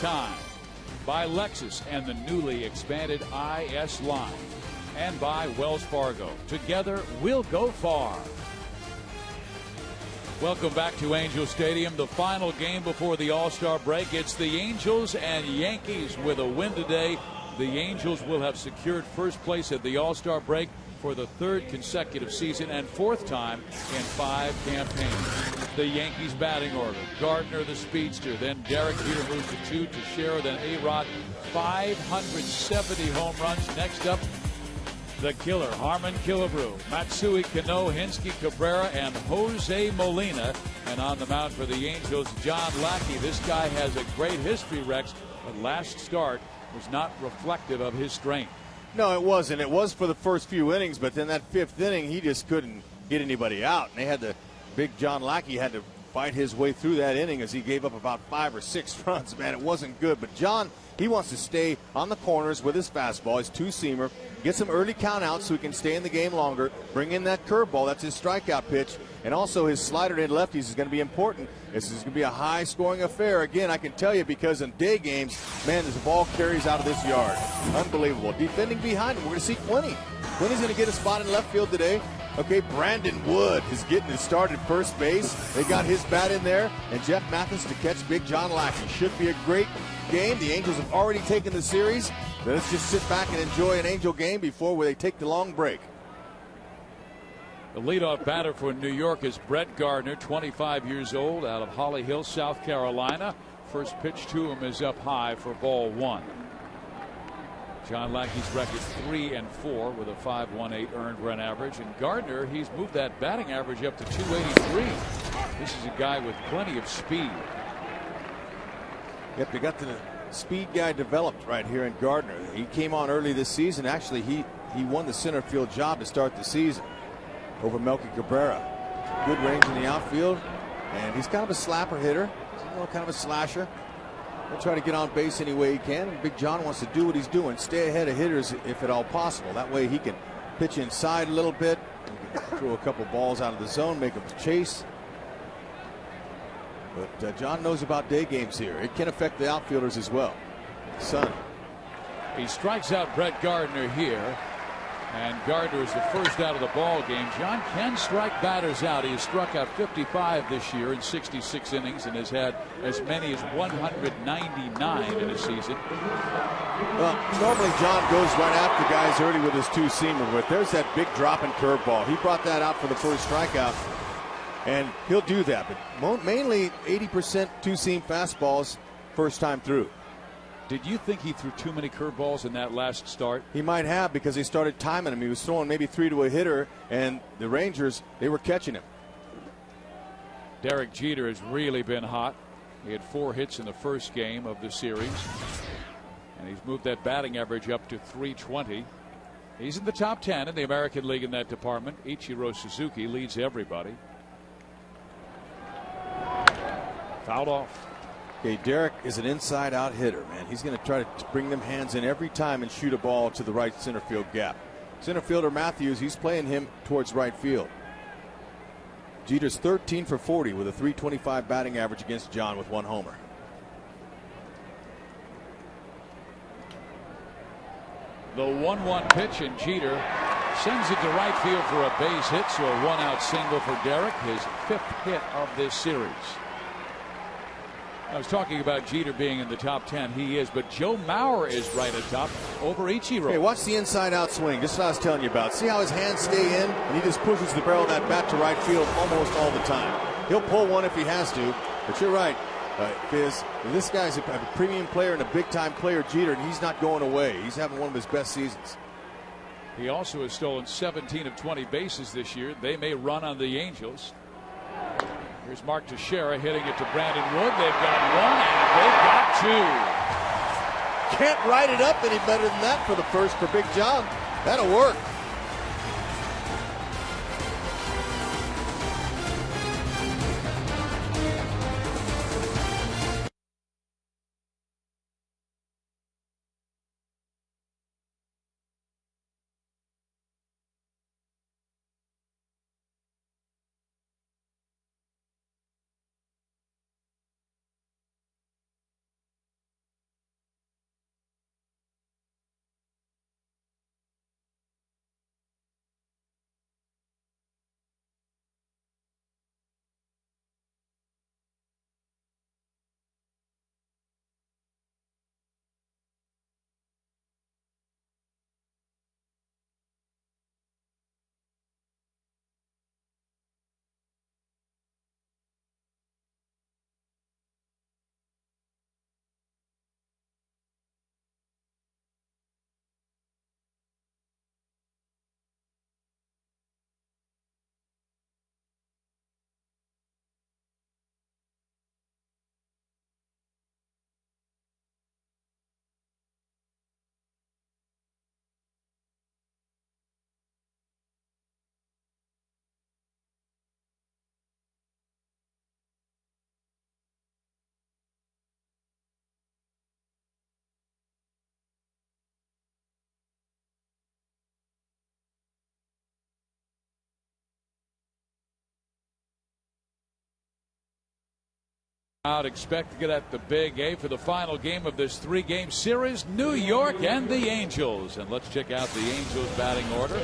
Time, by Lexus and the newly expanded IS line, and by Wells Fargo. Together, we'll go far. Welcome back to Angel Stadium, the final game before the All-Star break. It's the Angels and Yankees with a win today. The Angels will have secured first place at the All-Star break for the third consecutive season and fourth time in 5 campaigns. The Yankees batting order: Gardner, the speedster, then Derek Jeter moves to 2, Teixeira, then A-Rod. 570 home runs. Next up, the killer, Harmon Killebrew, Matsui Kano, Hinsky Cabrera, and Jose Molina. And on the mound for the Angels, John Lackey. This guy has a great history, Rex, but last start was not reflective of his strength. No, it wasn't. It was for the first few innings, but then that 5th inning, he just couldn't get anybody out. And they had the big John Lackey had to fight his way through that inning as he gave up about 5 or 6 runs. Man, it wasn't good. But John, he wants to stay on the corners with his fastball, his two-seamer, get some early count-outs so he can stay in the game longer, bring in that curveball. That's his strikeout pitch. And also his slider to lefties is going to be important. This is going to be a high-scoring affair. Again, I can tell you, because in day games, man, this ball carries out of this yard. Unbelievable. Defending behind him, we're going to see Quinny. Quinny's going to get a spot in left field today. Okay, Brandon Wood is getting it started first base. They got his bat in there, and Jeff Mathis to catch big John Lackey. Should be a great game. The Angels have already taken the series. Let's just sit back and enjoy an Angel game before they take the long break. The leadoff batter for New York is Brett Gardner, 25 years old, out of Holly Hill, South Carolina. First pitch to him is up high for ball 1. John Lackey's record 3-4 with a 5.18 earned run average. And Gardner, he's moved that batting average up to 283. This is a guy with plenty of speed. Yep, they got the speed guy developed right here in Gardner. He came on early this season. Actually, he won the center field job to start the season over Melky Cabrera. Good range in the outfield, and he's kind of a slapper hitter. He's kind of a slasher. He'll try to get on base any way he can. And Big John wants to do what he's doing, stay ahead of hitters if at all possible. That way he can pitch inside a little bit, he can throw a couple balls out of the zone, make them chase. But John knows about day games here. It can affect the outfielders as well. Son. He strikes out Brett Gardner here. And Gardner is the first out of the ball game. John can strike batters out. He has struck out 55 this year in 66 innings and has had as many as 199 in a season. Well, normally John goes right after guys early with his two-seamer, but there's that big dropping curveball. He brought that out for the first strikeout, and he'll do that. But mainly 80% two-seam fastballs first time through. Did you think he threw too many curveballs in that last start? He might have, because they started timing him. He was throwing maybe 3 to a hitter, and the Rangers, they were catching him. Derek Jeter has really been hot. He had 4 hits in the first game of the series, and he's moved that batting average up to 320. He's in the top 10 in the American League in that department. Ichiro Suzuki leads everybody. Fouled off. Okay, Derek is an inside-out hitter, man. He's going to try to bring them hands in every time and shoot a ball to the right center field gap. Center fielder Matthews, he's playing him towards right field. Jeter's 13 for 40 with a 325 batting average against John with 1 homer. The 1-1 pitch, and Jeter sends it to right field for a base hit, so a 1-out single for Derek, his 5th hit of this series. I was talking about Jeter being in the top 10. He is, but Joe Mauer is right atop over Ichiro. Hey, watch the inside-out swing. Just what I was telling you about. See how his hands stay in, and he just pushes the barrel of that bat to right field almost all the time. He'll pull one if he has to, but you're right. This guy's a premium player and a big-time player, Jeter, and he's not going away. He's having one of his best seasons. He also has stolen 17 of 20 bases this year. They may run on the Angels. Here's Mark Teixeira hitting it to Brandon Wood. They've got 1 and they've got 2. Can't write it up any better than that for the first for Big John. That'll work. Out, expect to get at the Big A for the final game of this 3-game series, New York and the Angels. And let's check out the Angels batting order.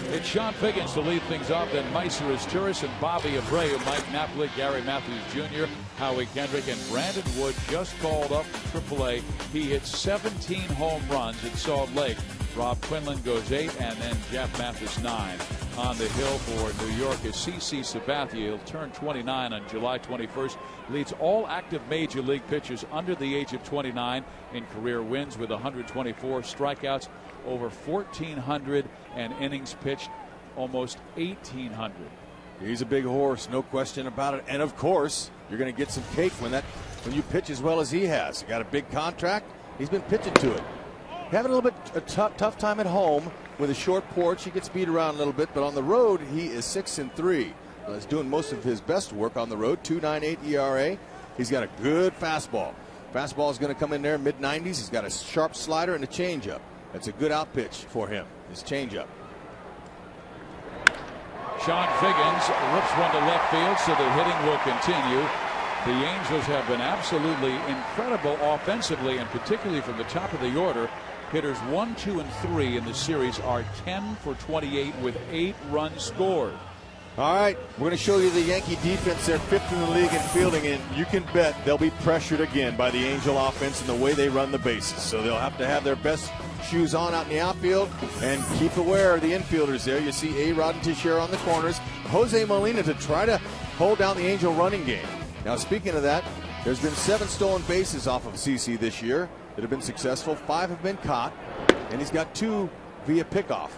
It's Sean Figgins to lead things off, then Meiser Turris and Bobby Abreu, Mike Napoli, Gary Matthews Jr., Howie Kendrick, and Brandon Wood just called up from AAA. He hit 17 home runs at Salt Lake. Rob Quinlan goes 8, and then Jeff Mathis 9. On the hill for New York is CC Sabathia. He'll turn 29 on July 21st. Leads all active major league pitchers under the age of 29 in career wins with 124 strikeouts, over 1,400, and innings pitched almost 1,800. He's a big horse, no question about it. And of course, you're going to get some cake when you pitch as well as he has. He got a big contract. He's been pitching to it. Having a little bit a tough time at home with a short porch. He gets beat around a little bit, but on the road he is 6-3. He's doing most of his best work on the road. 2.98 ERA. He's got a good fastball. Fastball is going to come in there mid-90s. He's got a sharp slider and a changeup. That's a good out pitch for him. His changeup. Sean Figgins rips one to left field, so the hitting will continue. The Angels have been absolutely incredible offensively, and particularly from the top of the order. Hitters 1, 2, and 3 in the series are 10 for 28 with 8 runs scored. All right, we're going to show you the Yankee defense. They're 5th in the league in fielding, and you can bet they'll be pressured again by the Angel offense and the way they run the bases. So they'll have to have their best shoes on out in the outfield and keep aware of the infielders there. You see A-Rod and Teixeira on the corners. Jose Molina to try to hold down the Angel running game. Now, speaking of that, there's been 7 stolen bases off of CC this year that have been successful. 5 have been caught, and he's got 2 via pickoff.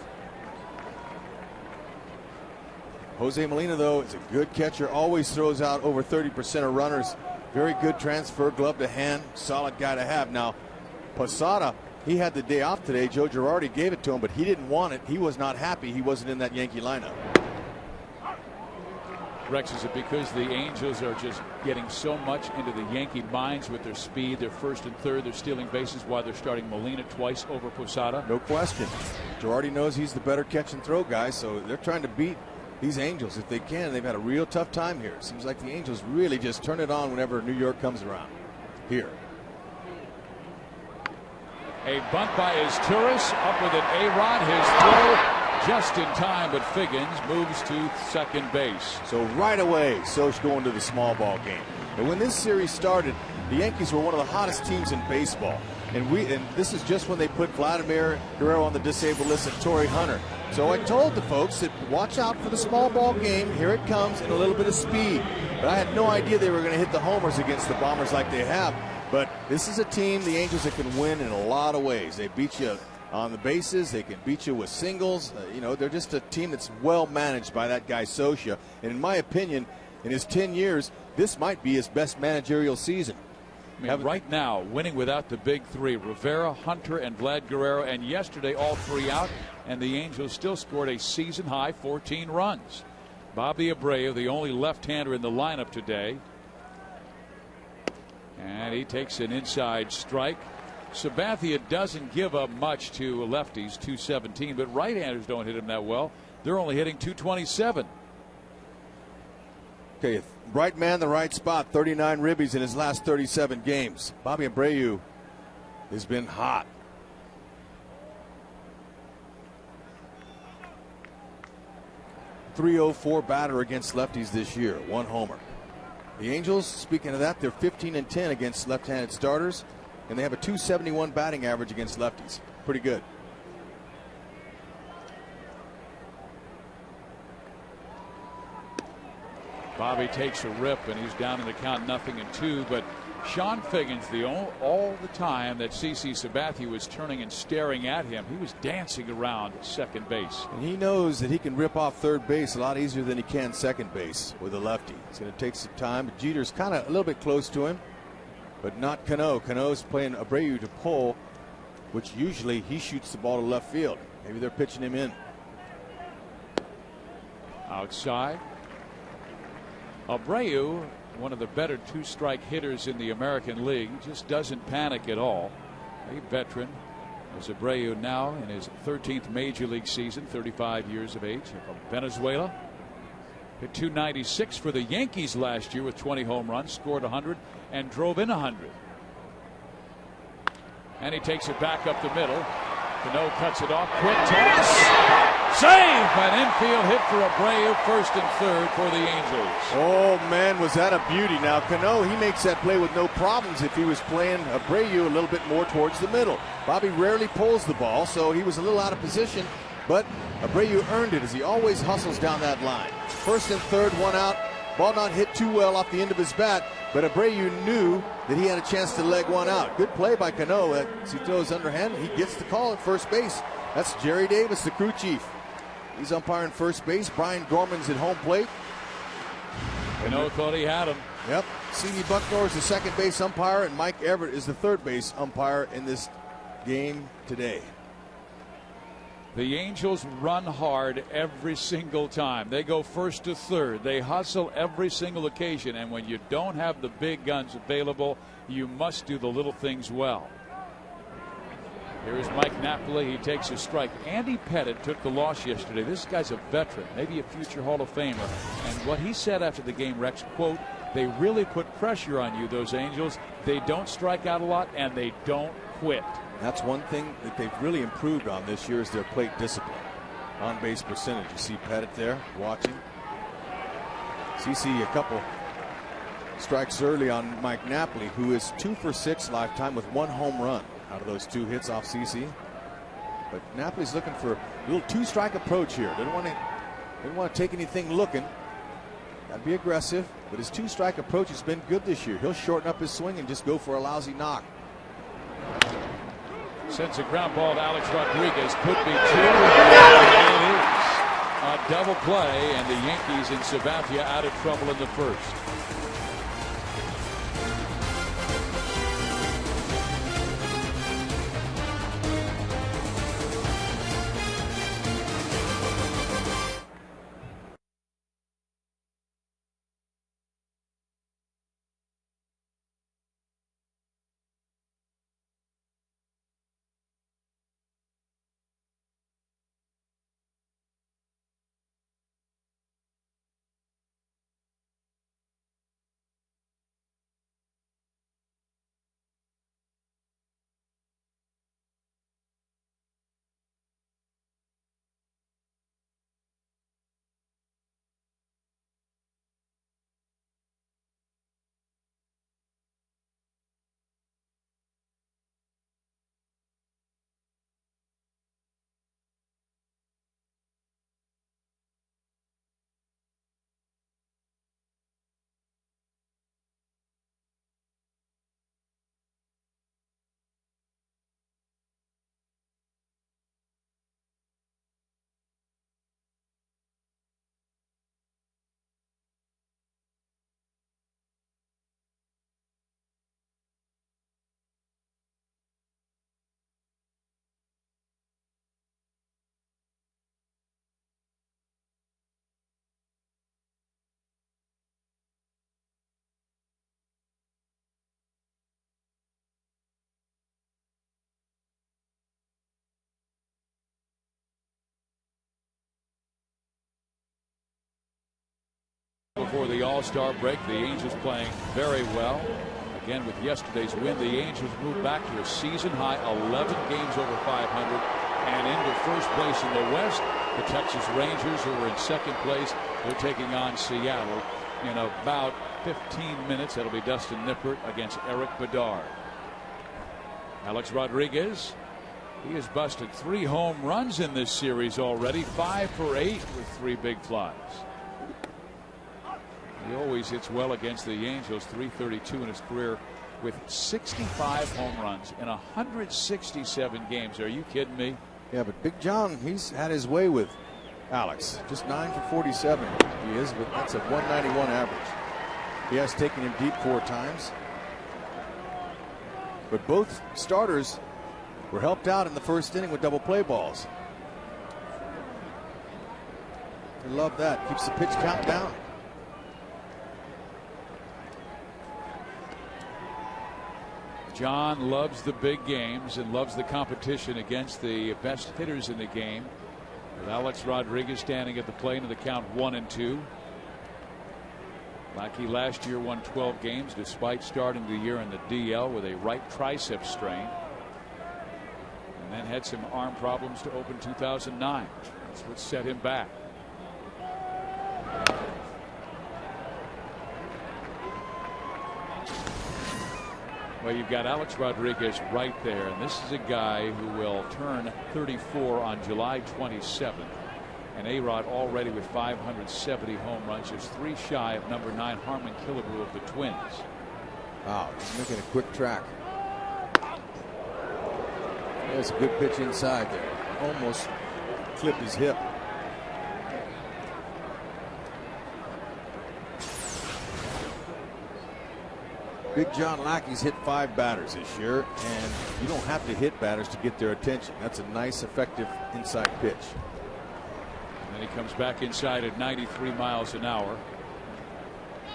Jose Molina, though, is a good catcher. Always throws out over 30% of runners. Very good transfer, glove to hand. Solid guy to have. Now, Posada, he had the day off today. Joe Girardi gave it to him, but he didn't want it. He was not happy. He wasn't in that Yankee lineup. Rex, is it because the Angels are just getting so much into the Yankee minds with their speed, their first and third, they're stealing bases while they're starting Molina twice over Posada? No question. Girardi knows he's the better catch and throw guy, so they're trying to beat these Angels if they can. They've had a real tough time here. It seems like the Angels really just turn it on whenever New York comes around. Here. A bunt by Turris, up with an A-Rod, his throw just in time, but Figgins moves to second base. So right away, Soch going to the small ball game. And when this series started, the Yankees were one of the hottest teams in baseball. And this is just when they put Vladimir Guerrero on the disabled list and Torrey Hunter. So I told the folks that watch out for the small ball game. Here it comes, and a little bit of speed. But I had no idea they were going to hit the homers against the Bombers like they have. But this is a team, the Angels, that can win in a lot of ways. They beat you on the bases. They can beat you with singles. They're just a team that's well managed by that guy Socha. And in my opinion, in his 10 years, this might be his best managerial season. I mean, right now, winning without the big 3, Rivera, Hunter, and Vlad Guerrero, and yesterday all 3 out, and the Angels still scored a season-high 14 runs. Bobby Abreu, the only left-hander in the lineup today, and he takes an inside strike. Sabathia doesn't give up much to lefties, 217, but right-handers don't hit him that well. They're only hitting 227. Okay, right man, the right spot. 39 ribbies in his last 37 games. Bobby Abreu has been hot. .304 batter against lefties this year, 1 homer. The Angels, speaking of that, they're 15-10 against left-handed starters, and they have a .271 batting average against lefties. Pretty good. Bobby takes a rip, and he's down in the count 0-2. But Sean Figgins, all the time that CC Sabathia was turning and staring at him, he was dancing around second base. And he knows that he can rip off third base a lot easier than he can second base with a lefty. It's going to take some time. Jeter's kind of a little bit close to him, but not Cano. Cano's playing Abreu to pull, which usually he shoots the ball to left field. Maybe they're pitching him in. Outside. Abreu, one of the better 2-strike hitters in the American League, just doesn't panic at all. A veteran as Abreu now in his 13th major league season, 35 years of age, from Venezuela. Hit .296 for the Yankees last year with 20 home runs, scored 100 and drove in 100. And he takes it back up the middle. Cano cuts it off. Quick toss. Save! An infield hit for Abreu, first and third for the Angels. Oh, man, was that a beauty. Now, Cano, he makes that play with no problems if he was playing Abreu a little bit more towards the middle. Bobby rarely pulls the ball, so he was a little out of position, but Abreu earned it as he always hustles down that line. First and third, one out. Ball not hit too well off the end of his bat, but Abreu knew that he had a chance to leg one out. Good play by Cano. As he throws underhand, he gets the call at first base. That's Jerry Davis, the crew chief. He's umpiring first base. Brian Gorman's at home plate. Cano thought he had him. Yep. C.D. Bucknor is the second base umpire, and Mike Everett is the third base umpire in this game today. The Angels run hard every single time. They go first to third. They hustle every single occasion. And when you don't have the big guns available, you must do the little things well. Here's Mike Napoli. He takes a strike. Andy Pettit took the loss yesterday. This guy's a veteran, maybe a future Hall of Famer. And what he said after the game, Rex, quote, "They really put pressure on you, those Angels. They don't strike out a lot, and they don't quit." That's one thing that they've really improved on this year is their plate discipline. On base percentage. You see Pettit there watching. CC a couple strikes early on Mike Napoli, who is 2 for 6 lifetime with 1 home run out of those 2 hits off CC. But Napoli's looking for a little 2-strike approach here. Didn't want to take anything looking. Got to be aggressive, but his 2-strike approach has been good this year. He'll shorten up his swing and just go for a lousy knock. Sends a ground ball to Alex Rodriguez. Could be 2. It is a double play, and the Yankees in Sabathia out of trouble in the first. Before the All-Star break, the Angels playing very well. Again, with yesterday's win, the Angels moved back to a season-high 11 games over 500 and into first place in the West. The Texas Rangers, who are in second place, they're taking on Seattle in about 15 minutes. That'll be Dustin Nippert against Eric Bedard. Alex Rodriguez, he has busted 3 home runs in this series already, 5 for 8 with 3 big flies. He always hits well against the Angels. .332 in his career with 65 home runs in 167 games. Are you kidding me? Yeah, but Big John, he's had his way with Alex. Just 9 for 47 he is, but that's a 191 average. He has taken him deep 4 times. But both starters were helped out in the first inning with double play balls. I love that. Keeps the pitch count down. John loves the big games and loves the competition against the best hitters in the game. With Alex Rodriguez standing at the plate, and the count 1-2. Lackey last year won 12 games despite starting the year in the DL with a right tricep strain, and then had some arm problems to open 2009. That's what set him back. Well, you've got Alex Rodriguez right there, and this is a guy who will turn 34 on July 27th. And A-Rod already with 570 home runs, just 3 shy of number 9 Harmon Killebrew of the Twins. Wow, he's making a quick track. There's a good pitch inside there. Almost clipped his hip. Big John Lackey's hit 5 batters this year, and you don't have to hit batters to get their attention. That's a nice, effective inside pitch. And he comes back inside at 93 miles an hour.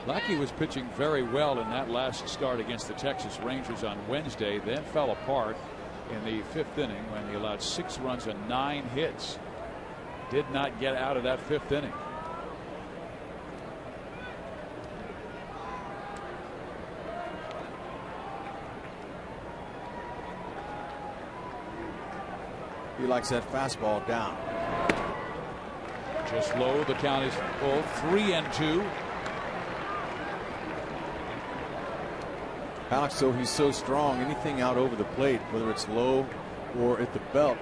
Lackey was pitching very well in that last start against the Texas Rangers on Wednesday, then fell apart in the 5th inning when he allowed 6 runs and 9 hits. Did not get out of that 5th inning. He likes that fastball down. Just low. The count is full. 3-2. Alex, though, he's so strong, anything out over the plate, whether it's low or at the belt,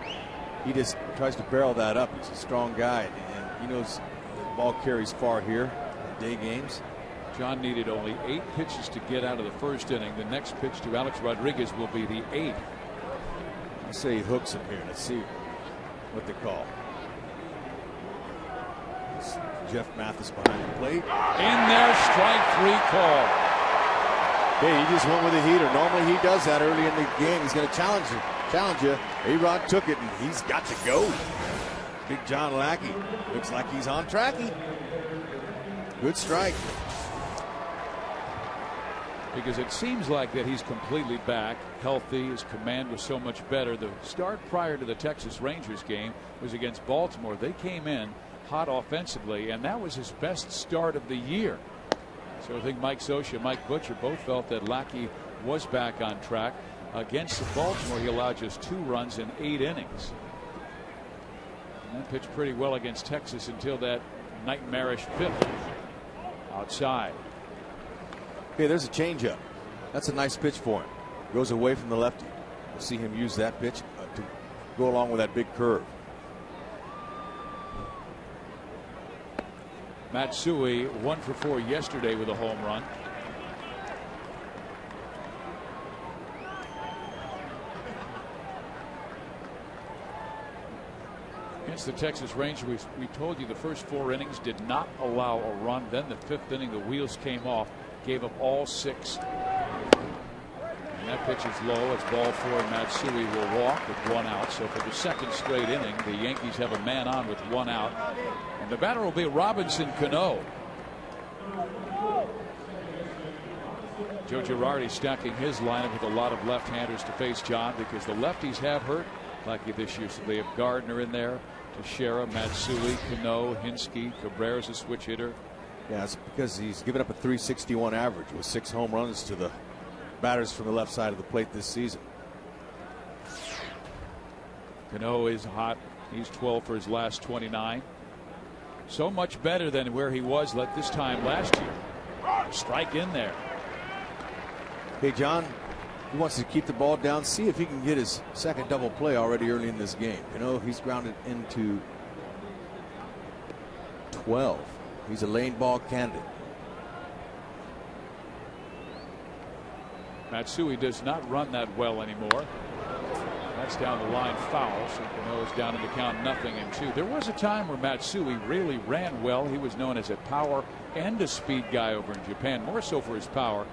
he just tries to barrel that up. He's a strong guy, and he knows the ball carries far here in day games. John needed only 8 pitches to get out of the 1st inning. The next pitch to Alex Rodriguez will be the 8th. I say he hooks him here. Let's see what they call. It's Jeff Mathis behind the plate. In there, strike 3 call. Hey, he just went with a heater. Normally he does that early in the game. He's going to challenge you. A-Rod took it, and he's got to go. Big John Lackey looks like he's on tracky. Good strike. Because it seems like that he's completely back, healthy. His command was so much better. The start prior to the Texas Rangers game was against Baltimore. They came in hot offensively, and that was his best start of the year. So I think Mike Scioscia and Mike Butcher both felt that Lackey was back on track. Against Baltimore, he allowed just 2 runs in 8 innings. And he pitched pretty well against Texas until that nightmarish 5th outside. Okay, there's a changeup. That's a nice pitch for him. Goes away from the lefty. We'll see him use that pitch to go along with that big curve. Matsui 1 for 4 yesterday with a home run. Against the Texas Rangers, we told you the first 4 innings did not allow a run. Then the 5th inning, the wheels came off, gave up all 6. And that pitch is low. It's ball 4, and Matsui will walk with 1 out. So for the 2nd straight inning, the Yankees have a man on with 1 out. And the batter will be Robinson Cano. Joe Girardi stacking his lineup with a lot of left-handers to face John, because the lefties have hurt Lackey this year. So they have Gardner in there, Teixeira, Matsui, Cano, Hinsky. Cabrera's a switch hitter. Yeah, it's because he's given up a .361 average with 6 home runs to the batters from the left side of the plate this season. Cano is hot. He's 12 for his last 29. So much better than where he was this time last year. Strike in there. Hey, John, he wants to keep the ball down, see if he can get his 2nd double play already early in this game. You know, he's grounded into 12. He's a lane ball candidate. Matsui does not run that well anymore. That's down the line foul. So Cano is down in the count 0-2. There was a time where Matsui really ran well. He was known as a power and a speed guy over in Japan, more so for his power.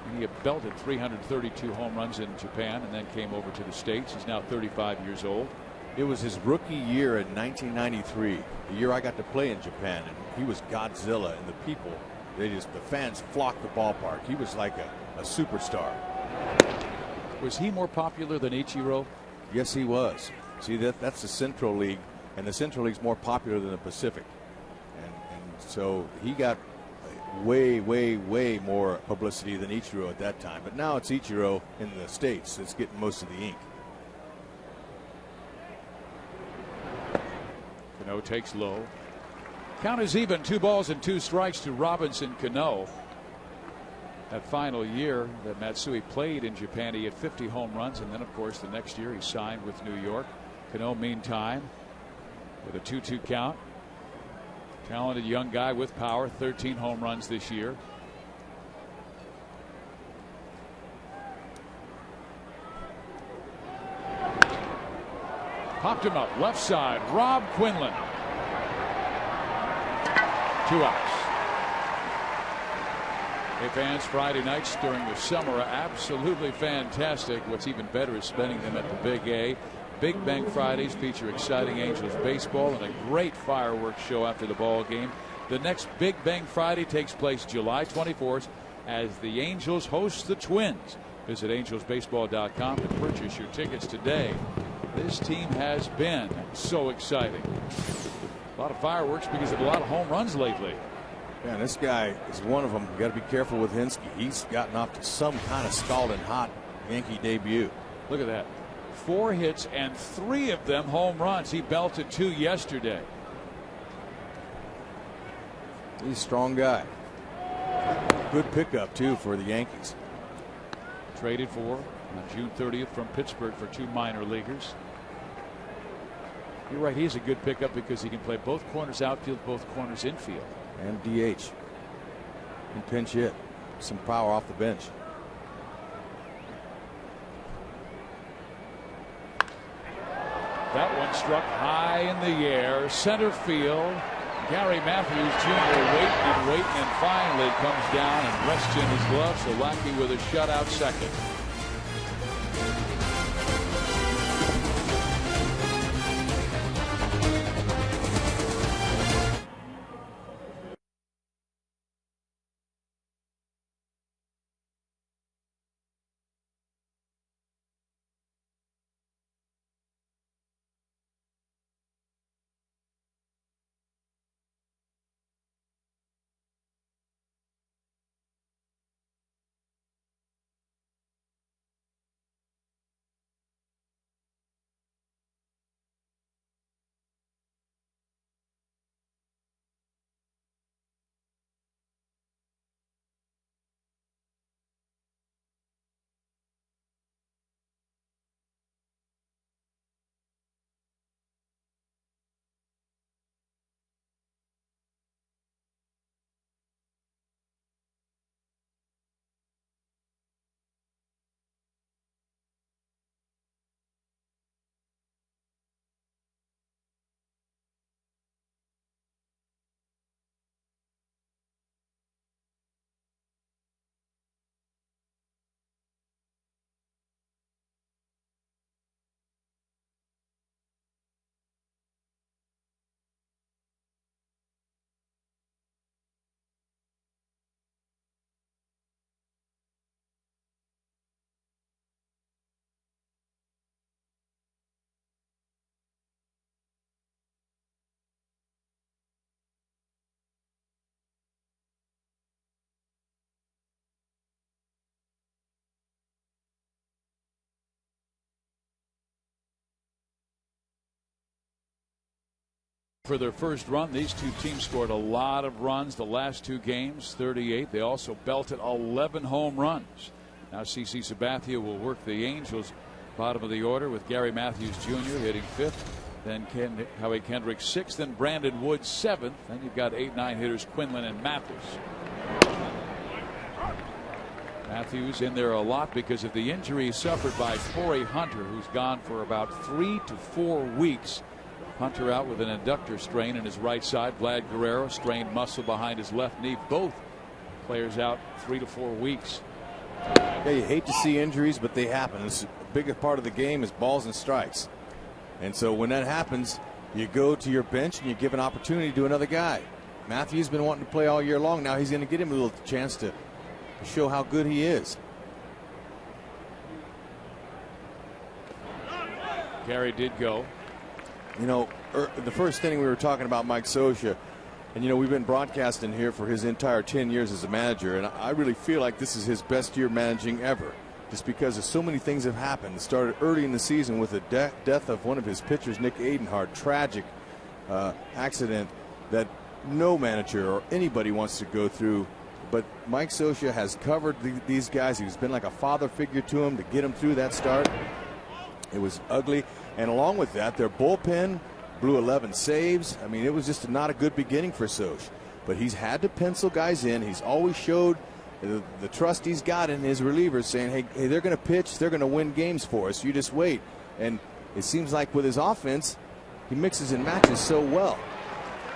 And he had belted 332 home runs in Japan and then came over to the States. He's now 35 years old. It was his rookie year in 1993, the year I got to play in Japan, and he was Godzilla, and the fans flocked the ballpark. He was like a superstar. Was he more popular than Ichiro? Yes, he was. See, that's the Central League, and the Central League's more popular than the Pacific. And so he got way, way, way more publicity than Ichiro at that time. But now it's Ichiro in the States that's getting most of the ink. Cano takes low. Count is even, 2 balls and 2 strikes to Robinson Cano. That final year that Matsui played in Japan, he had 50 home runs, and then of course the next year he signed with New York. Cano meantime with a 2-2 count. Talented young guy with power, 13 home runs this year. Popped him up left side. Rob Quinlan. 2 outs. Hey fans, Friday nights during the summer are absolutely fantastic. What's even better is spending them at the Big A. Big Bang Fridays feature exciting Angels baseball and a great fireworks show after the ball game. The next Big Bang Friday takes place July 24th as the Angels host the Twins. Visit angelsbaseball.com to purchase your tickets today. This team has been so exciting. A lot of fireworks because of a lot of home runs lately. Yeah, this guy is one of them. You got to be careful with Hinske. He's gotten off to some kind of scalding hot Yankee debut. Look at that. 4 hits and 3 of them home runs. He belted 2 yesterday. He's a strong guy. Good pickup too for the Yankees. Traded for on June 30th from Pittsburgh for 2 minor leaguers. You're right, he's a good pickup because he can play both corners outfield, both corners infield. And DH. And pinch hit. Some power off the bench. That one struck high in the air, center field. Gary Matthews Jr. waiting and finally comes down and rests in his glove. So Lackey with a shutout second. For their first run, these two teams scored a lot of runs the last 2 games, 38. They also belted 11 home runs. Now CC Sabathia will work the Angels bottom of the order with Gary Matthews Jr. hitting 5th. Then Howie Kendrick 6th and Brandon Wood 7th. Then you've got 8-9 hitters Quinlan and Mathis. Matthews in there a lot because of the injury suffered by Corey Hunter, who's gone for about 3 to 4 weeks. Hunter out with an adductor strain in his right side. Vlad Guerrero strained muscle behind his left knee. Both players out 3 to 4 weeks. Yeah, you hate to see injuries, but they happen. It's a bigger part of the game is balls and strikes. And so when that happens, you go to your bench and you give an opportunity to another guy. Matthew's been wanting to play all year long. Now he's going to get him a little chance to show how good he is. Gary did go. You know, the first inning we were talking about Mike Scioscia. And, you know, we've been broadcasting here for his entire 10 years as a manager, and I really feel like this is his best year managing ever, just because of so many things have happened. It started early in the season with the death of one of his pitchers, Nick Adenhart, tragic accident that no manager or anybody wants to go through. But Mike Scioscia has covered these guys. He's been like a father figure to them to get them through that start. It was ugly. And along with that, their bullpen blew 11 saves. I mean, it was just not a good beginning for Scioscia. But he's had to pencil guys in. He's always showed the trust he's got in his relievers, saying, hey, they're going to pitch. They're going to win games for us. You just wait. And it seems like with his offense, he mixes and matches so well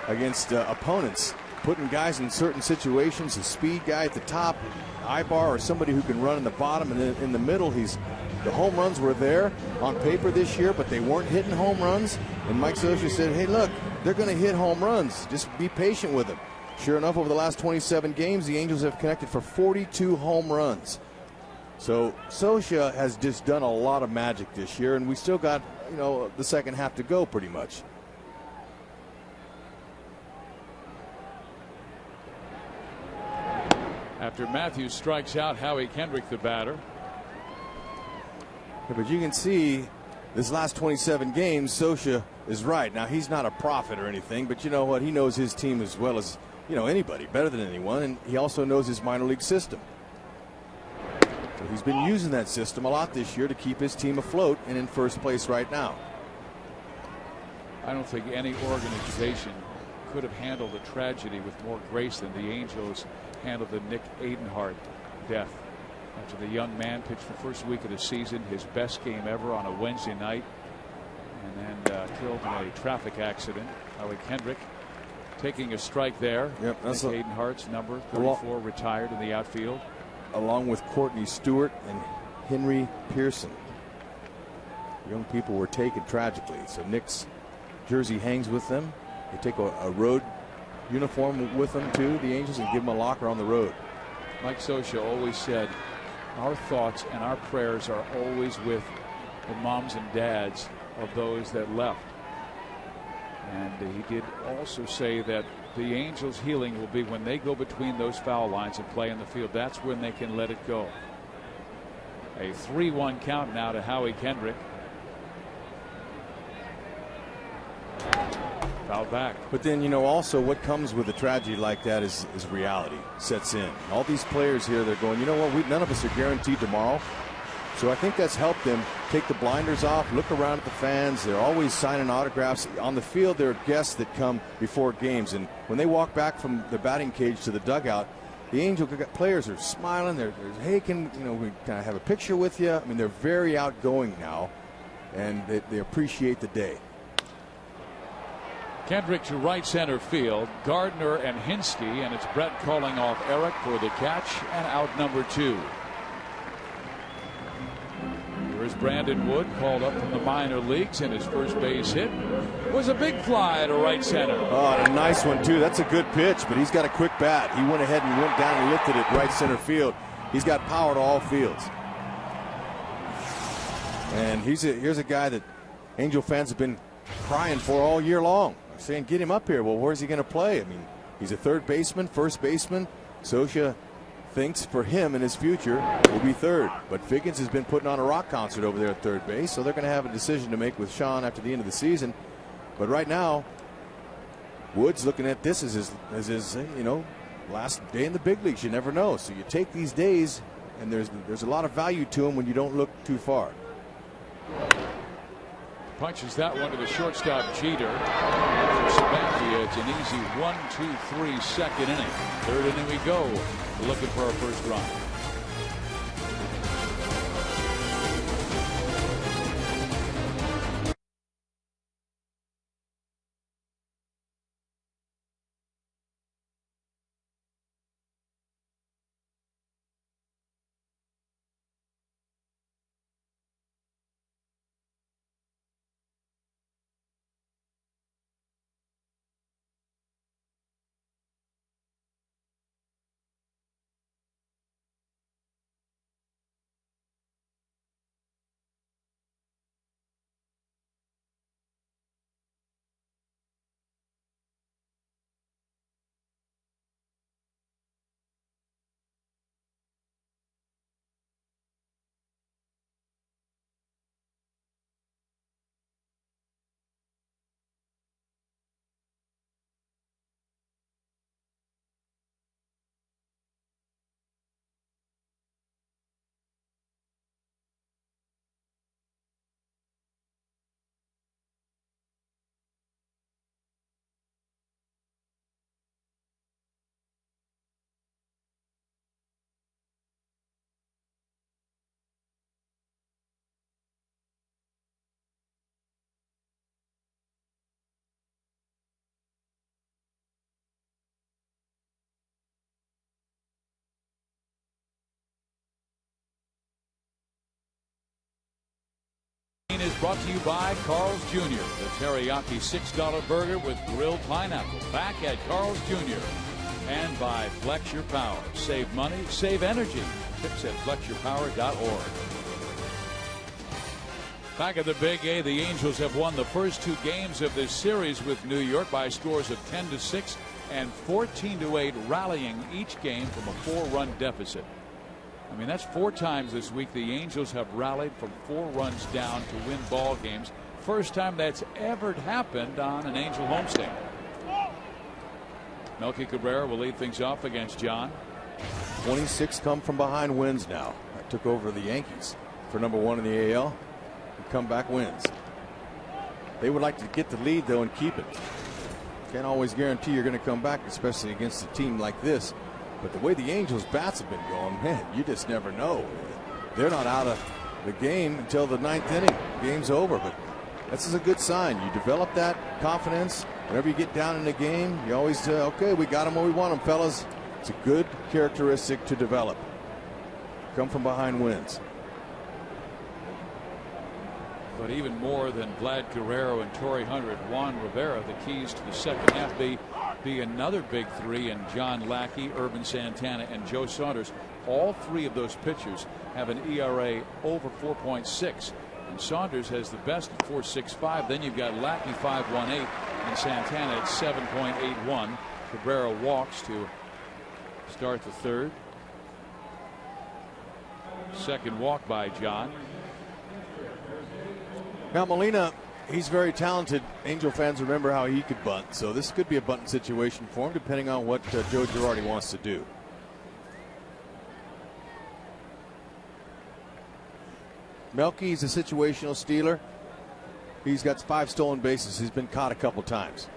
against opponents, putting guys in certain situations. A speed guy at the top, Ibar, or somebody who can run in the bottom, and then in the middle, the home runs were there on paper this year, but they weren't hitting home runs. And Mike Scioscia said, hey, look, they're going to hit home runs. Just be patient with them. Sure enough, over the last 27 games, the Angels have connected for 42 home runs. So Scioscia has just done a lot of magic this year, and we still got, you know, the second half to go pretty much. After Matthews strikes out Howie Kendrick, the batter. Yeah, but you can see this last 27 games, Scioscia is right. Now, he's not a prophet or anything, but you know what? He knows his team as well as, you know, anybody, better than anyone, and he also knows his minor league system. So he's been using that system a lot this year to keep his team afloat and in first place right now. I don't think any organization could have handled a tragedy with more grace than the Angels handled the Nick Adenhart death. After the young man pitched the first week of the season, his best game ever on a Wednesday night, and then killed in a traffic accident. Howie Kendrick taking a strike there. Yep, that's Nick Adenhart's number 34 retired in the outfield. Along with Courtney Stewart and Henry Pearson. Young people were taken tragically, so Nick's jersey hangs with them. They take a road uniform with them too, the Angels, and give them a locker on the road. Mike Scioscia always said, our thoughts and our prayers are always with the moms and dads of those that left. And he did also say that the Angels' healing will be when they go between those foul lines and play in the field. That's when they can let it go. A 3-1 count now to Howie Kendrick. Foul back. But then, you know, also what comes with a tragedy like that is reality sets in. All these players here, they're going, you know what, none of us are guaranteed tomorrow. So I think that's helped them take the blinders off, look around at the fans. They're always signing autographs. On the field, there are guests that come before games. And when they walk back from the batting cage to the dugout, the Angel players are smiling. They're hey, can I have a picture with you? I mean, they're very outgoing now, and they appreciate the day. Kendrick to right center field. Gardner and Hinsky, and it's Brett calling off Eric for the catch, and out number 2. Here's Brandon Wood, called up from the minor leagues, and his first base hit was a big fly to right center. Oh, and a nice one too. That's a good pitch, but he's got a quick bat. He went ahead and went down and lifted it right center field. He's got power to all fields. And here's a guy that Angel fans have been crying for all year long, saying, get him up here. Well, where's he going to play? I mean, he's a third baseman, first baseman. Scioscia thinks for him in his future will be third. But Figgins has been putting on a rock concert over there at third base, so they're going to have a decision to make with Sean after the end of the season. But right now, Woods looking at this as his last day in the big leagues. You never know. So you take these days, and there's a lot of value to them when you don't look too far. Punches that one to the shortstop, Jeter. For Sabathia, it's an easy 1-2-3 second inning. Third inning we go, looking for our first run. brought to you by Carl's Jr., the teriyaki $6 burger with grilled pineapple. Back at Carl's Jr. And by Flex Your Power. Save money, save energy. Tips at flexyourpower.org. Back at the Big A, the Angels have won the first 2 games of this series with New York by scores of 10-6 and 14-8, rallying each game from a 4-run deficit. I mean, that's 4 times this week the Angels have rallied from 4 runs down to win ball games. First time that's ever happened on an Angel homestand. Melky Cabrera will lead things off against John. 26 come from behind wins now. I took over the Yankees for #1 in the AL. Comeback wins. They would like to get the lead though and keep it. Can't always guarantee you're going to come back, especially against a team like this. But the way the Angels bats have been going, man, you just never know. They're not out of the game until the 9th inning. Game's over, but this is a good sign. You develop that confidence. Whenever you get down in the game, you always say, okay, we got them where we want them, fellas. It's a good characteristic to develop. Come from behind wins. But even more than Vlad Guerrero and Torrey Hunter and Juan Rivera, the keys to the second half be another big 3 in John Lackey, Urban Santana, and Joe Saunders. All 3 of those pitchers have an ERA over 4.6. And Saunders has the best at 4.65. Then you've got Lackey 5.18 and Santana at 7.81. Cabrera walks to start the 3rd. Second walk by John. Now Molina, he's very talented. Angel fans remember how he could bunt, so this could be a bunting situation for him, depending on what Joe Girardi wants to do. Melky's a situational stealer. He's got 5 stolen bases. He's been caught a couple times.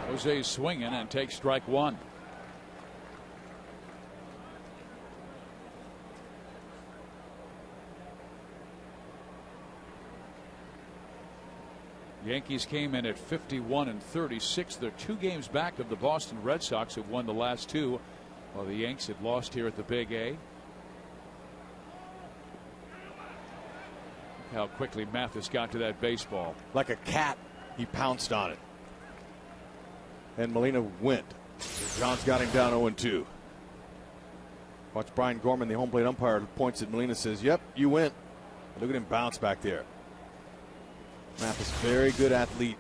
Jose's swinging and takes strike 1. Yankees came in at 51-36. They're 2 games back of the Boston Red Sox, who won the last 2, while the Yanks had lost here at the Big A. Look how quickly Mathis got to that baseball. Like a cat, he pounced on it. And Molina went. John's got him down 0-2. Watch Brian Gorman, the home plate umpire, points at Molina, says, yep, you went. Look at him bounce back there. Mathis, very good athlete.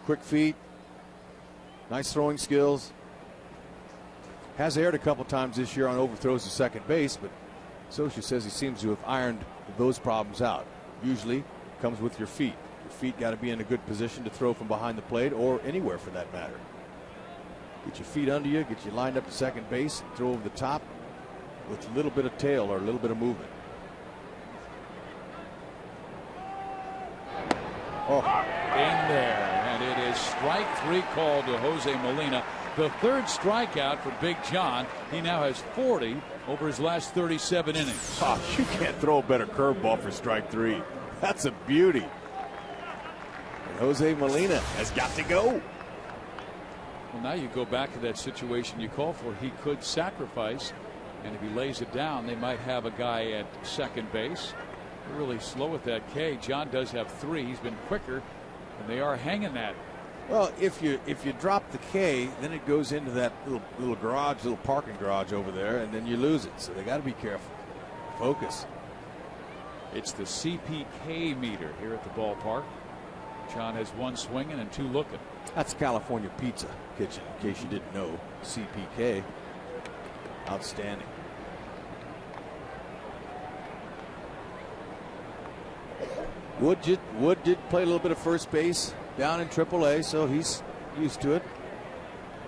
Quick feet. Nice throwing skills. Has erred a couple times this year on overthrows to second base, but Socia says he seems to have ironed those problems out. Usually comes with your feet. Your feet got to be in a good position to throw from behind the plate or anywhere for that matter. Get your feet under you, get you lined up to second base, throw over the top with a little bit of tail or a little bit of movement. Oh, in there, and it is strike 3 called to Jose Molina. The 3rd strikeout for Big John. He now has 40 over his last 37 innings. Oh, you can't throw a better curveball for strike 3. That's a beauty. And Jose Molina has got to go. Well, now you go back to that situation you call for. He could sacrifice, and if he lays it down, they might have a guy at second base. Really slow with that K. John does have 3. He's been quicker, and they are hanging that. Well, if you drop the K, then it goes into that little garage, little parking garage over there, and then you lose it. So they got to be careful. Focus. It's the CPK meter here at the ballpark. John has 1 swinging and 2 looking. That's California Pizza Kitchen, in case you didn't know. CPK. Outstanding. Wood did play a little bit of first base down in AAA, so he's used to it.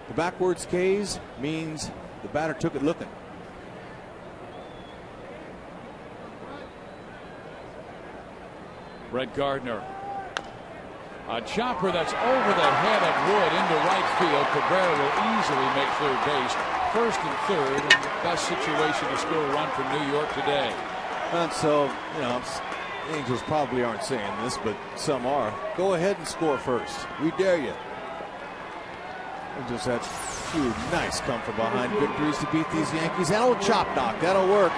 The backwards K's means the batter took it looking. Brett Gardner. A chopper that's over the head of Wood into right field. Cabrera will easily make third base. 1st and 3rd, and best situation to score a run for New York today. And so, you know, Angels probably aren't saying this, but some are. Go ahead and score first. We dare you. Angels had 2 nice come from behind victories to beat these Yankees. That old chop knock, that'll work.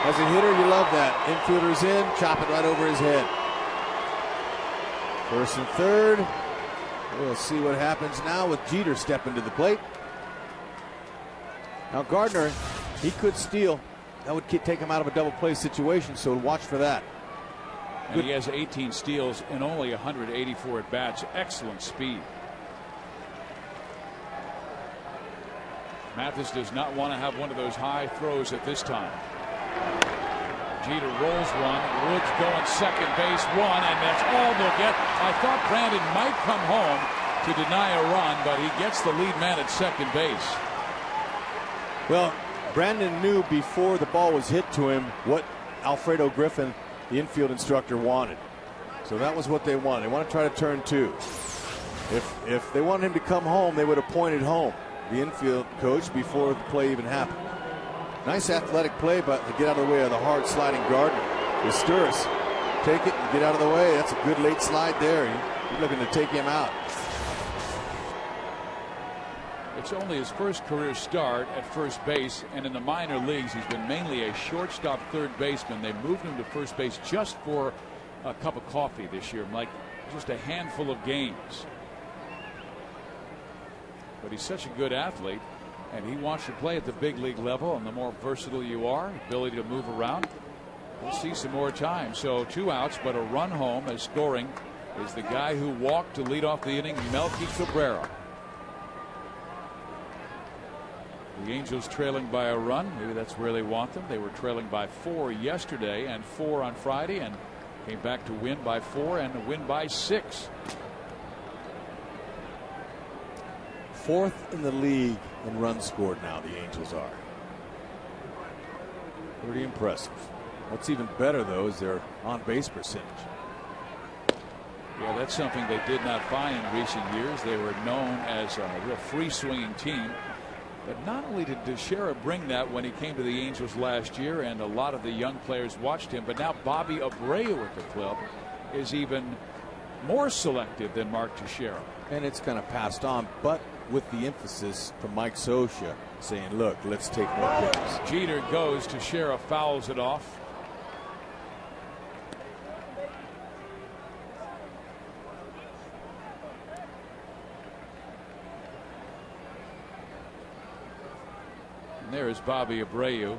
As a hitter, you love that. Infielder's in, chop it right over his head. First and third. We'll see what happens now with Jeter stepping to the plate. Now Gardner, he could steal. That would take him out of a double play situation, so watch for that. And he has 18 steals in only 184 at bats. Excellent speed. Mathis does not want to have one of those high throws at this time. Jeter rolls one. Woods going second base, one, and that's all they'll get. I thought Brandon might come home to deny a run, but he gets the lead man at second base. Well, Brandon knew before the ball was hit to him what Alfredo Griffin, the infield instructor, wanted. So that was what they wanted. They want to try to turn two. If they wanted him to come home, they would have pointed home, the infield coach, before the play even happened. Nice athletic play, but to get out of the way of the hard sliding Gardner. Sturis, take it and get out of the way. That's a good late slide there. He's looking to take him out. It's only his first career start at first base, and in the minor leagues he's been mainly a shortstop third baseman. They moved him to first base just for a cup of coffee this year, like just a handful of games. But he's such a good athlete, and he wants to play at the big league level, and the more versatile you are, ability to move around, we'll see some more time. So 2 outs, but a run home as scoring is the guy who walked to lead off the inning, Melky Cabrera. The Angels trailing by a run. Maybe that's where they want them. They were trailing by 4 yesterday and 4 on Friday, and came back to win by 4 and to win by 6. Fourth in the league in runs scored now, the Angels are. Pretty impressive. What's even better, though, is their on-base percentage. Yeah, that's something they did not find in recent years. They were known as a real free-swinging team. But not only did Teixeira bring that when he came to the Angels last year, and a lot of the young players watched him, but now Bobby Abreu at the club is even more selective than Mark Teixeira. And it's kind of passed on, but with the emphasis from Mike Scioscia saying, look, let's take more pitches. Jeter goes, Teixeira fouls it off. And there is Bobby Abreu.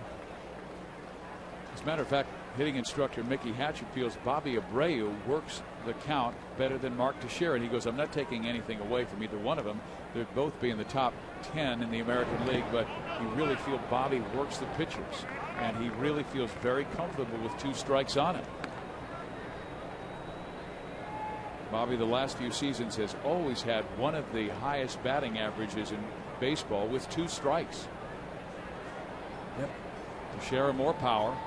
As a matter of fact, hitting instructor Mickey Hatchett feels Bobby Abreu works the count better than Mark Teixeira. And he goes, I'm not taking anything away from either one of them. They'd both be in the top 10 in the American League, but you really feel Bobby works the pitchers. And he really feels very comfortable with 2 strikes on him. Bobby, the last few seasons, has always had one of the highest batting averages in baseball with 2 strikes. Yep. Teixeira more power.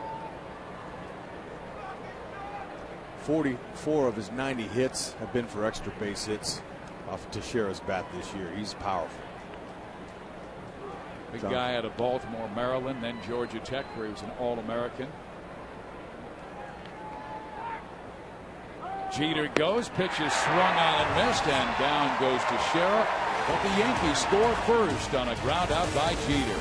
44 of his 90 hits have been for extra base hits off of Teixeira's bat this year. He's powerful. Big guy out of Baltimore, Maryland, then Georgia Tech, where he was an All-American. Jeter goes, pitches swung on and missed, and down goes Teixeira. But the Yankees score first on a ground out by Jeter.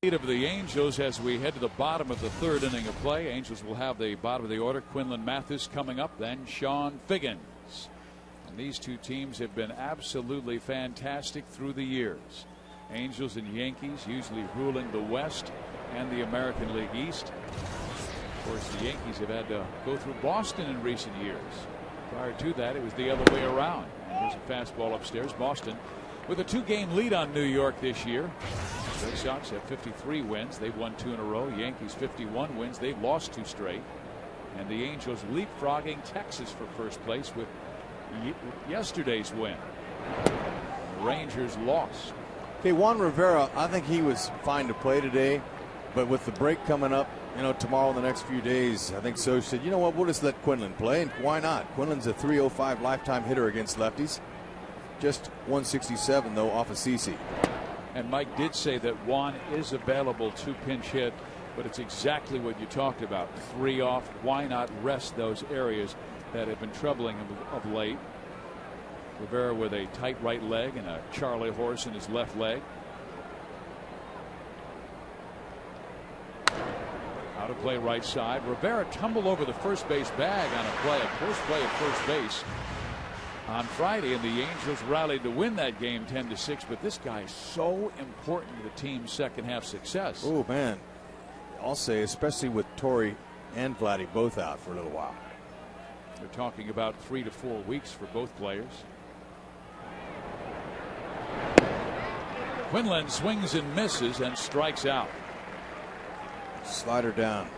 Of the Angels as we head to the bottom of the third inning of play. Angels will have the bottom of the order. Quinlan Mathis coming up, then Sean Figgins. And these two teams have been absolutely fantastic through the years. Angels and Yankees usually ruling the West and the American League East. Of course, the Yankees have had to go through Boston in recent years. Prior to that, it was the other way around. And here's a fastball upstairs. Boston with a 2-game lead on New York this year. The Red Sox have 53 wins. They've won 2 in a row. Yankees 51 wins. They've lost 2 straight. And the Angels leapfrogging Texas for first place with yesterday's win. The Rangers lost. Okay, Juan Rivera, I think he was fine to play today. But with the break coming up, tomorrow in the next few days, I think so said, you know what, we'll just let Quinlan play. And why not? Quinlan's a .305 lifetime hitter against lefties. Just 167, though, off of CC. And Mike did say that Juan is available to pinch hit, but it's exactly what you talked about. 3 off. Why not rest those areas that have been troubling him of late? Rivera with a tight right leg and a Charlie horse in his left leg. Out of play right side. Rivera tumbled over the first base bag on a close play at first base on Friday, and the Angels rallied to win that game 10-6. But this guy is so important to the team's second half success. Oh man, I'll say, especially with Torrey and Vladdy both out for a little while. They're talking about 3 to 4 weeks for both players. Quinlan swings and misses and strikes out. Slider down.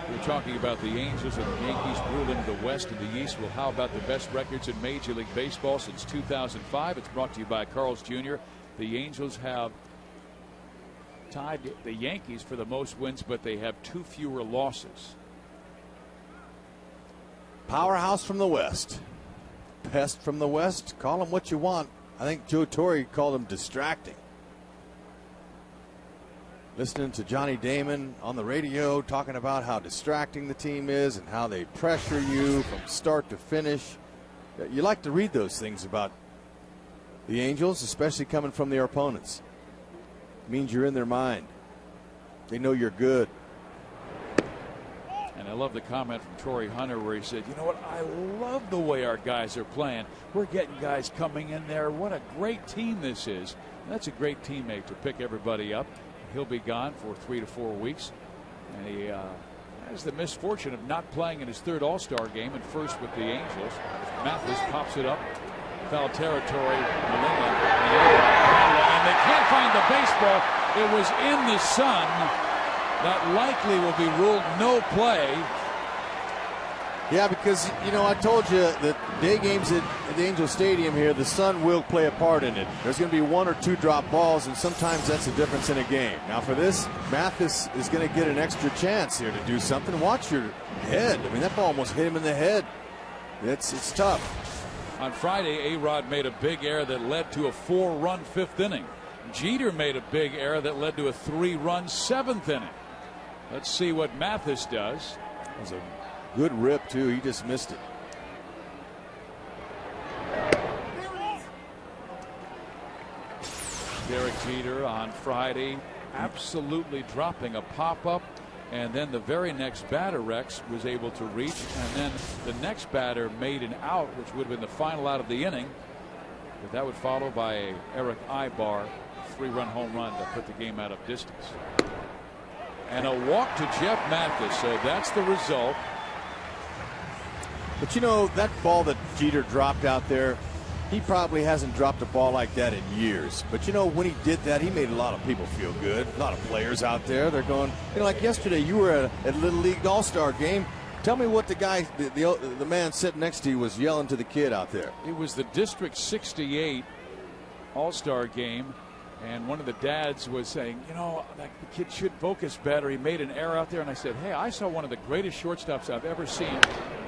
We're talking about the Angels and the Yankees ruling the West and the East. Well, how about the best records in Major League Baseball since 2005? It's brought to you by Carl's Jr. The Angels have tied the Yankees for the most wins, but they have 2 fewer losses. Powerhouse from the West. Pest from the West. Call him what you want. I think Joe Torre called him distracting. Listening to Johnny Damon on the radio talking about how distracting the team is and how they pressure you from start to finish. You like to read those things about the Angels, especially coming from their opponents. It means you're in their mind. They know you're good. And I love the comment from Torrey Hunter where he said, you know what, I love the way our guys are playing. We're getting guys coming in there. What a great team this is. And that's a great teammate to pick everybody up. He'll be gone for 3 to 4 weeks. And he has the misfortune of not playing in his 3rd All-Star game and first with the Angels. Mathis pops it up. Foul territory. And they can't find the baseball. It was in the sun. That likely will be ruled no play. Yeah, because, I told you that day games at the Angel Stadium here, the sun will play a part in it. There's going to be 1 or 2 drop balls, and sometimes that's the difference in a game. Now, for this, Mathis is going to get an extra chance here to do something. Watch your head. I mean, that ball almost hit him in the head. It's tough. On Friday, A-Rod made a big error that led to a 4-run 5th inning. Jeter made a big error that led to a 3-run 7th inning. Let's see what Mathis does. It was a good rip, too. He just missed it. Derek Jeter on Friday absolutely dropping a pop-up, and then the very next batter Rex was able to reach, and then the next batter made an out, which would have been the final out of the inning, but that would follow by a Eric Ibar 3-run home run to put the game out of distance. And a walk to Jeff Mathis, so that's the result. But that ball that Jeter dropped out there, he probably hasn't dropped a ball like that in years. But when he did that, he made a lot of people feel good. A lot of players out there, they're going, like yesterday, you were at Little League All-Star game. Tell me what the guy, the man sitting next to you was yelling to the kid out there. It was the District 68 All-Star game. And one of the dads was saying, the kid should focus better. He made an error out there. And I said, hey, I saw one of the greatest shortstops I've ever seen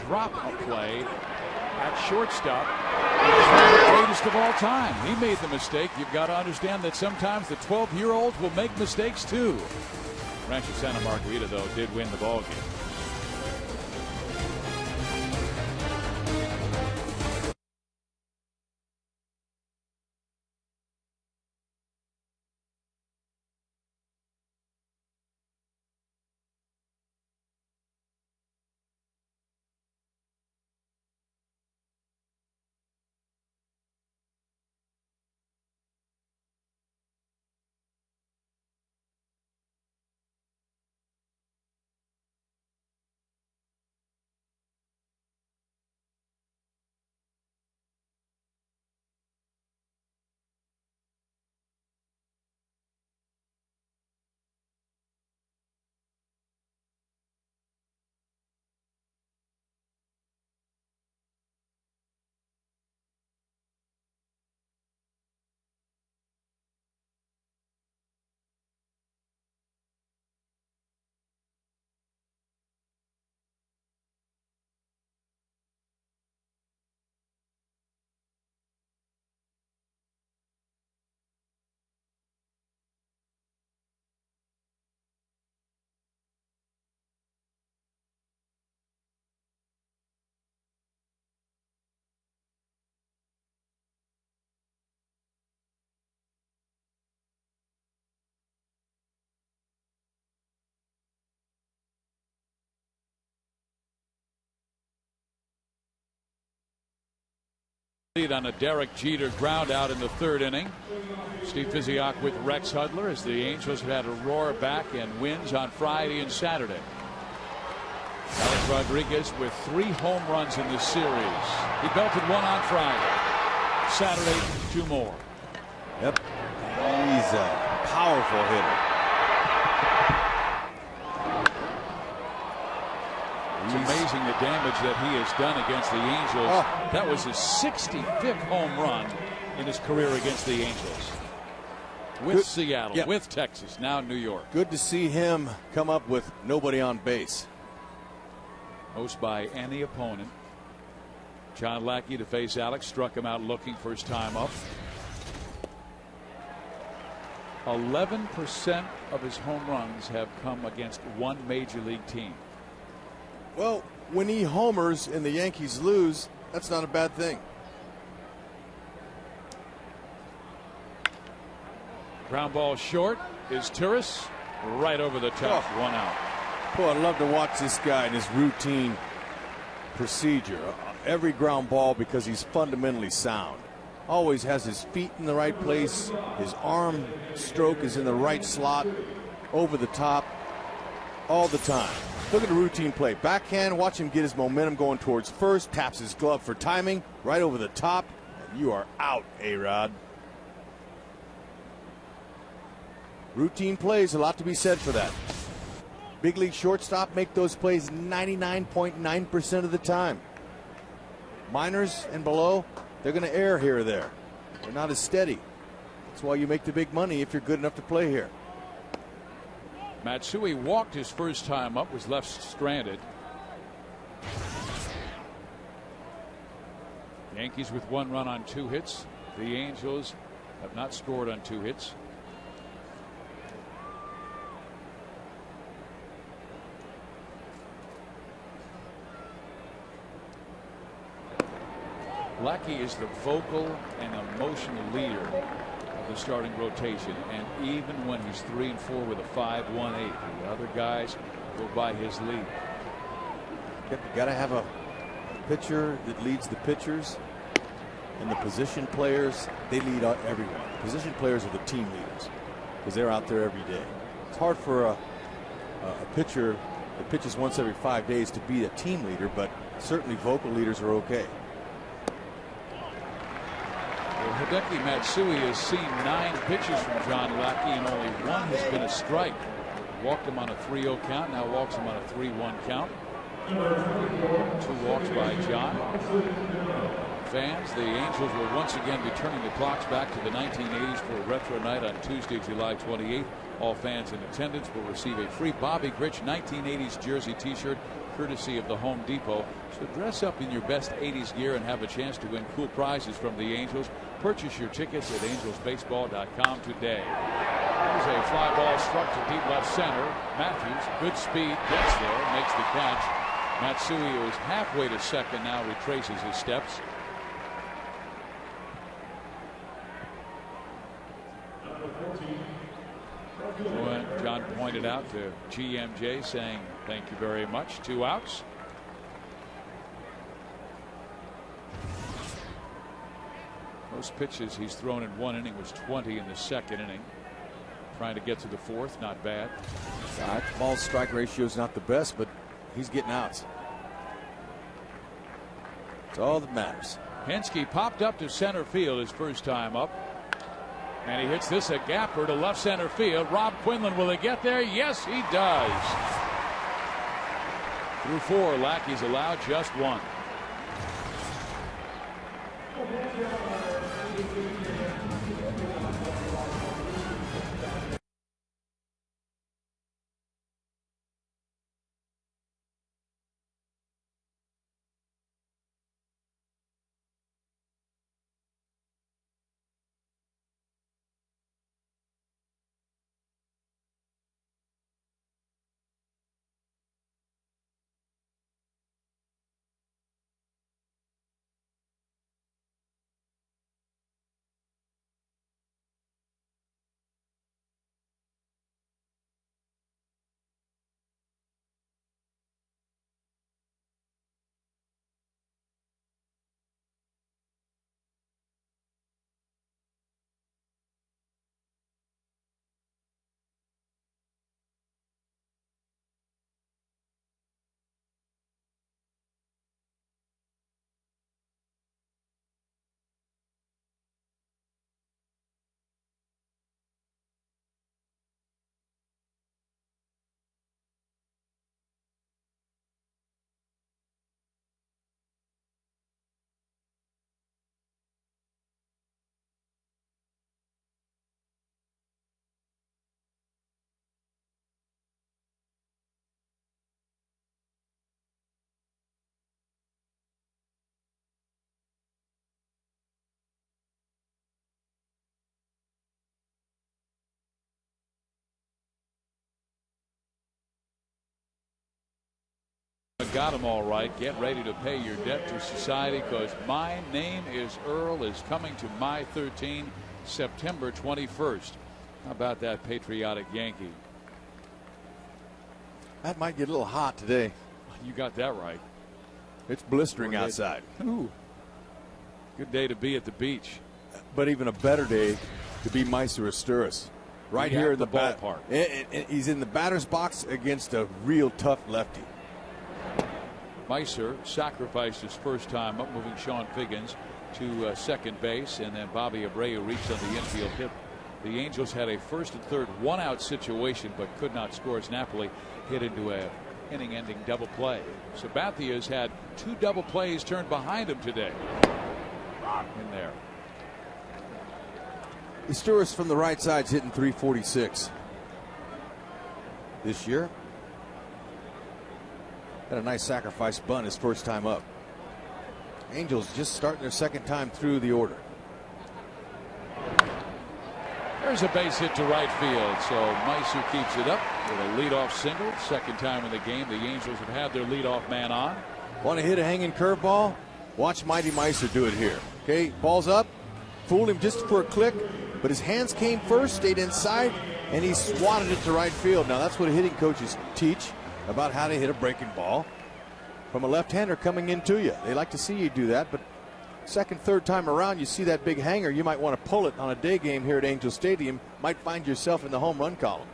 drop a play at shortstop. One of the greatest of all time. He made the mistake. You've got to understand that sometimes the 12-year-olds will make mistakes too. Rancho Santa Margarita, though, did win the ball game. lead on a Derek Jeter ground out in the third inning. Steve Physioc with Rex Hudler as the Angels have had a roar back and wins on Friday and Saturday. Alex Rodriguez with 3 home runs in this series. He belted one on Friday. Saturday, 2 more. Yep. He's a powerful hitter. It's amazing the damage that he has done against the Angels. Oh. That was his 65th home run in his career against the Angels. With Seattle, with Texas, now New York. Good to see him come up with nobody on base. Host by any opponent. John Lackey to face Alex. Struck him out looking for his time up. 11% of his home runs have come against one major league team. Well, when he homers and the Yankees lose, that's not a bad thing. Ground ball short is Turris. Right over the top. 1 out. Boy, I'd love to watch this guy in his routine procedure. Every ground ball, because he's fundamentally sound. Always has his feet in the right place. His arm stroke is in the right slot. Over the top. All the time. Look at the routine play. Backhand, watch him get his momentum going towards first. Taps his glove for timing. Right over the top. And you are out, A-Rod. Routine plays, a lot to be said for that. Big league shortstop make those plays 99.9% of the time. Minors and below, they're going to err here or there. They're not as steady. That's why you make the big money if you're good enough to play here. Matsui walked his first time up, was left stranded. Yankees with 1 run on 2 hits. The Angels have not scored on 2 hits. Lackey is the vocal and emotional leader of the starting rotation, and even when he's 3 and 4 with a 5.18, the other guys go by his lead. You got to have a pitcher that leads the pitchers, and the position players, they lead everyone. Position players are the team leaders because they're out there every day. It's hard for a pitcher that pitches once every 5 days to be a team leader, but certainly vocal leaders are okay. Hideki Matsui has seen 9 pitches from John Lackey, and only 1 has been a strike. Walked him on a 3-0 count, now walks him on a 3-1 count. 2 walks by John. Fans, the Angels will once again be turning the clocks back to the 1980s for a retro night on Tuesday, July 28th. All fans in attendance will receive a free Bobby Grich 1980s jersey t-shirt courtesy of the Home Depot. So dress up in your best 80s gear and have a chance to win cool prizes from the Angels. Purchase your tickets at angelsbaseball.com today. There's a fly ball struck to deep left center. Matthews, good speed, gets there, makes the catch. Matsui, who is halfway to second, now retraces his steps. John pointed out to GMJ saying thank you very much. 2 outs. Most pitches he's thrown in 1 inning was 20 in the 2nd inning. Trying to get to the 4th, not bad. Ball strike ratio is not the best, but he's getting outs. It's all that matters. Henske popped up to center field his first time up. And he hits this a gapper to left center field. Rob Quinlan, will he get there? Yes, he does. Through 4, Lackey's allowed just 1. Got them all right. Get ready to pay your debt to society, because My Name is Earl is coming to My 13 September 21st. How about that patriotic Yankee? That might get a little hot today. You got that right. It's blistering outside. Ooh. Good day to be at the beach. But even a better day to be Meister Asturis. Right here in the ballpark. He's in the batter's box against a real tough lefty. Meister sacrificed his first time up, moving Sean Figgins to second base, and then Bobby Abreu reached on the infield hit. The Angels had a first and third one-out situation, but could not score as Napoli hit into a inning-ending double play. Sabathia's had 2 double plays turned behind him today. In there. Asturis from the right side's hitting .346 this year. Had a nice sacrifice bunt his first time up. Angels just starting their second time through the order. There's a base hit to right field, so Meister keeps it up with a leadoff single. Second time in the game the Angels have had their leadoff man on. Want to hit a hanging curveball? Watch Mighty Meister do it here. Okay, ball's up. Fooled him just for a click, but his hands came first, stayed inside, and he swatted it to right field. Now that's what hitting coaches teach about how to hit a breaking ball from a left-hander coming into you. They like to see you do that, but second, third time around, you see that big hanger, you might want to pull it on a day game here at Angel Stadium. Might find yourself in the home run column.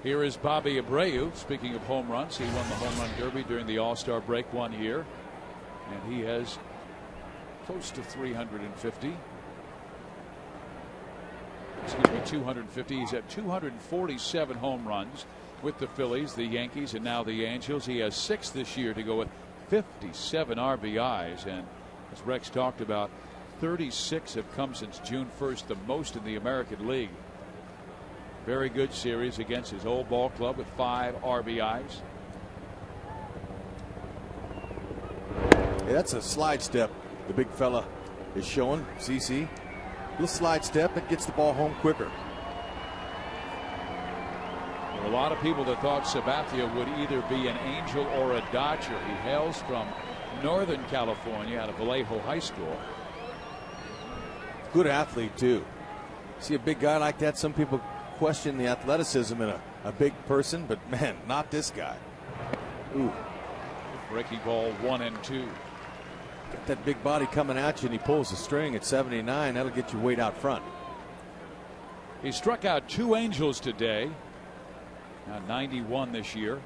Here is Bobby Abreu. Speaking of home runs, he won the home run derby during the All-Star break one year, and he has close to 350. Excuse me, 250. He's at 247 home runs with the Phillies, the Yankees, and now the Angels. He has 6 this year to go with 57 RBIs, and as Rex talked about, 36 have come since June 1st, the most in the American League. Very good series against his old ball club with 5 RBIs. Yeah, that's a slide step the big fella is showing. CC, little slide step, and gets the ball home quicker. There were a lot of people that thought Sabathia would either be an Angel or a Dodger. He hails from Northern California, out of Vallejo High School. Good athlete too. See a big guy like that, some people question the athleticism in a big person, but man, not this guy. Ooh. Breaking ball 1 and 2. Got that big body coming at you, and he pulls the string at 79. That'll get you weight out front. He struck out 2 Angels today. Now 91 this year.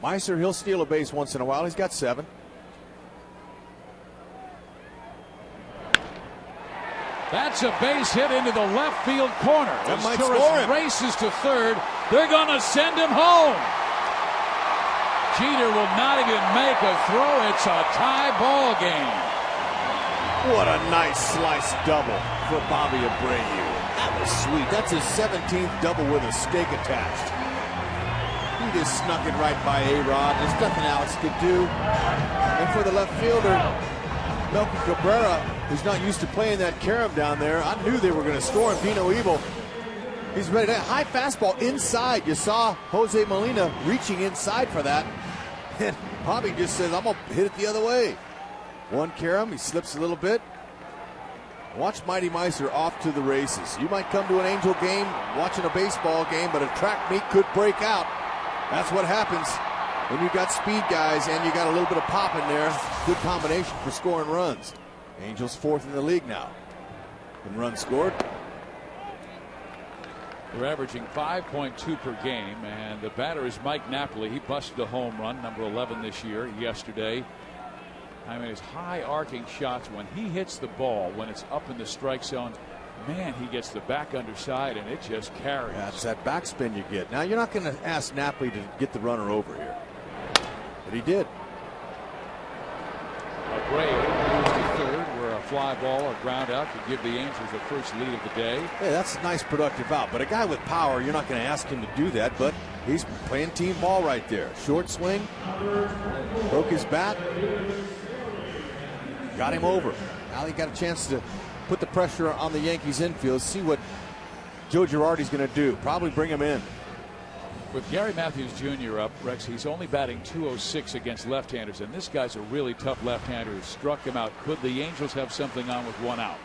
Meister, he'll steal a base once in a while. He's got 7. That's a base hit into the left field corner. That As might Torres score him. races to third. They're going to send him home. Jeter will not even make a throw. It's a tie ball game. What a nice slice double for Bobby Abreu. That was sweet. That's his 17th double with a stake attached. He just snuck it right by A-Rod. There's nothing Alex could do. And for the left fielder, Melky Cabrera, who's not used to playing that carom down there, I knew they were going to score him. Dino Evil, he's ready. That high fastball inside. You saw Jose Molina reaching inside for that. And Bobby just says, I'm going to hit it the other way. One carom, he slips a little bit. Watch Mighty Meister off to the races. You might come to an Angel game watching a baseball game, but a track meet could break out. That's what happens when you got speed guys and you got a little bit of pop in there. Good combination for scoring runs. Angels 4th in the league now in runs scored. They're averaging 5.2 per game, and the batter is Mike Napoli. He busted a home run, number 11 this year, yesterday. I mean, his high arcing shots, when he hits the ball, when it's up in the strike zone, man, he gets the back underside and it just carries. That's that backspin you get. Now, you're not going to ask Napoli to get the runner over here, but he did. Abreu moves to third, where a fly ball or ground out could give the Angels the first lead of the day. Hey, that's a nice productive out, but a guy with power, you're not going to ask him to do that, but he's playing team ball right there. Short swing, broke his bat, got him over. Now he got a chance to put the pressure on the Yankees infield, see what Joe Girardi's going to do. Probably bring him in. With Gary Matthews Jr. up, Rex, he's only batting .206 against left-handers, and this guy's a really tough left-hander who struck him out. Could the Angels have something on with one out?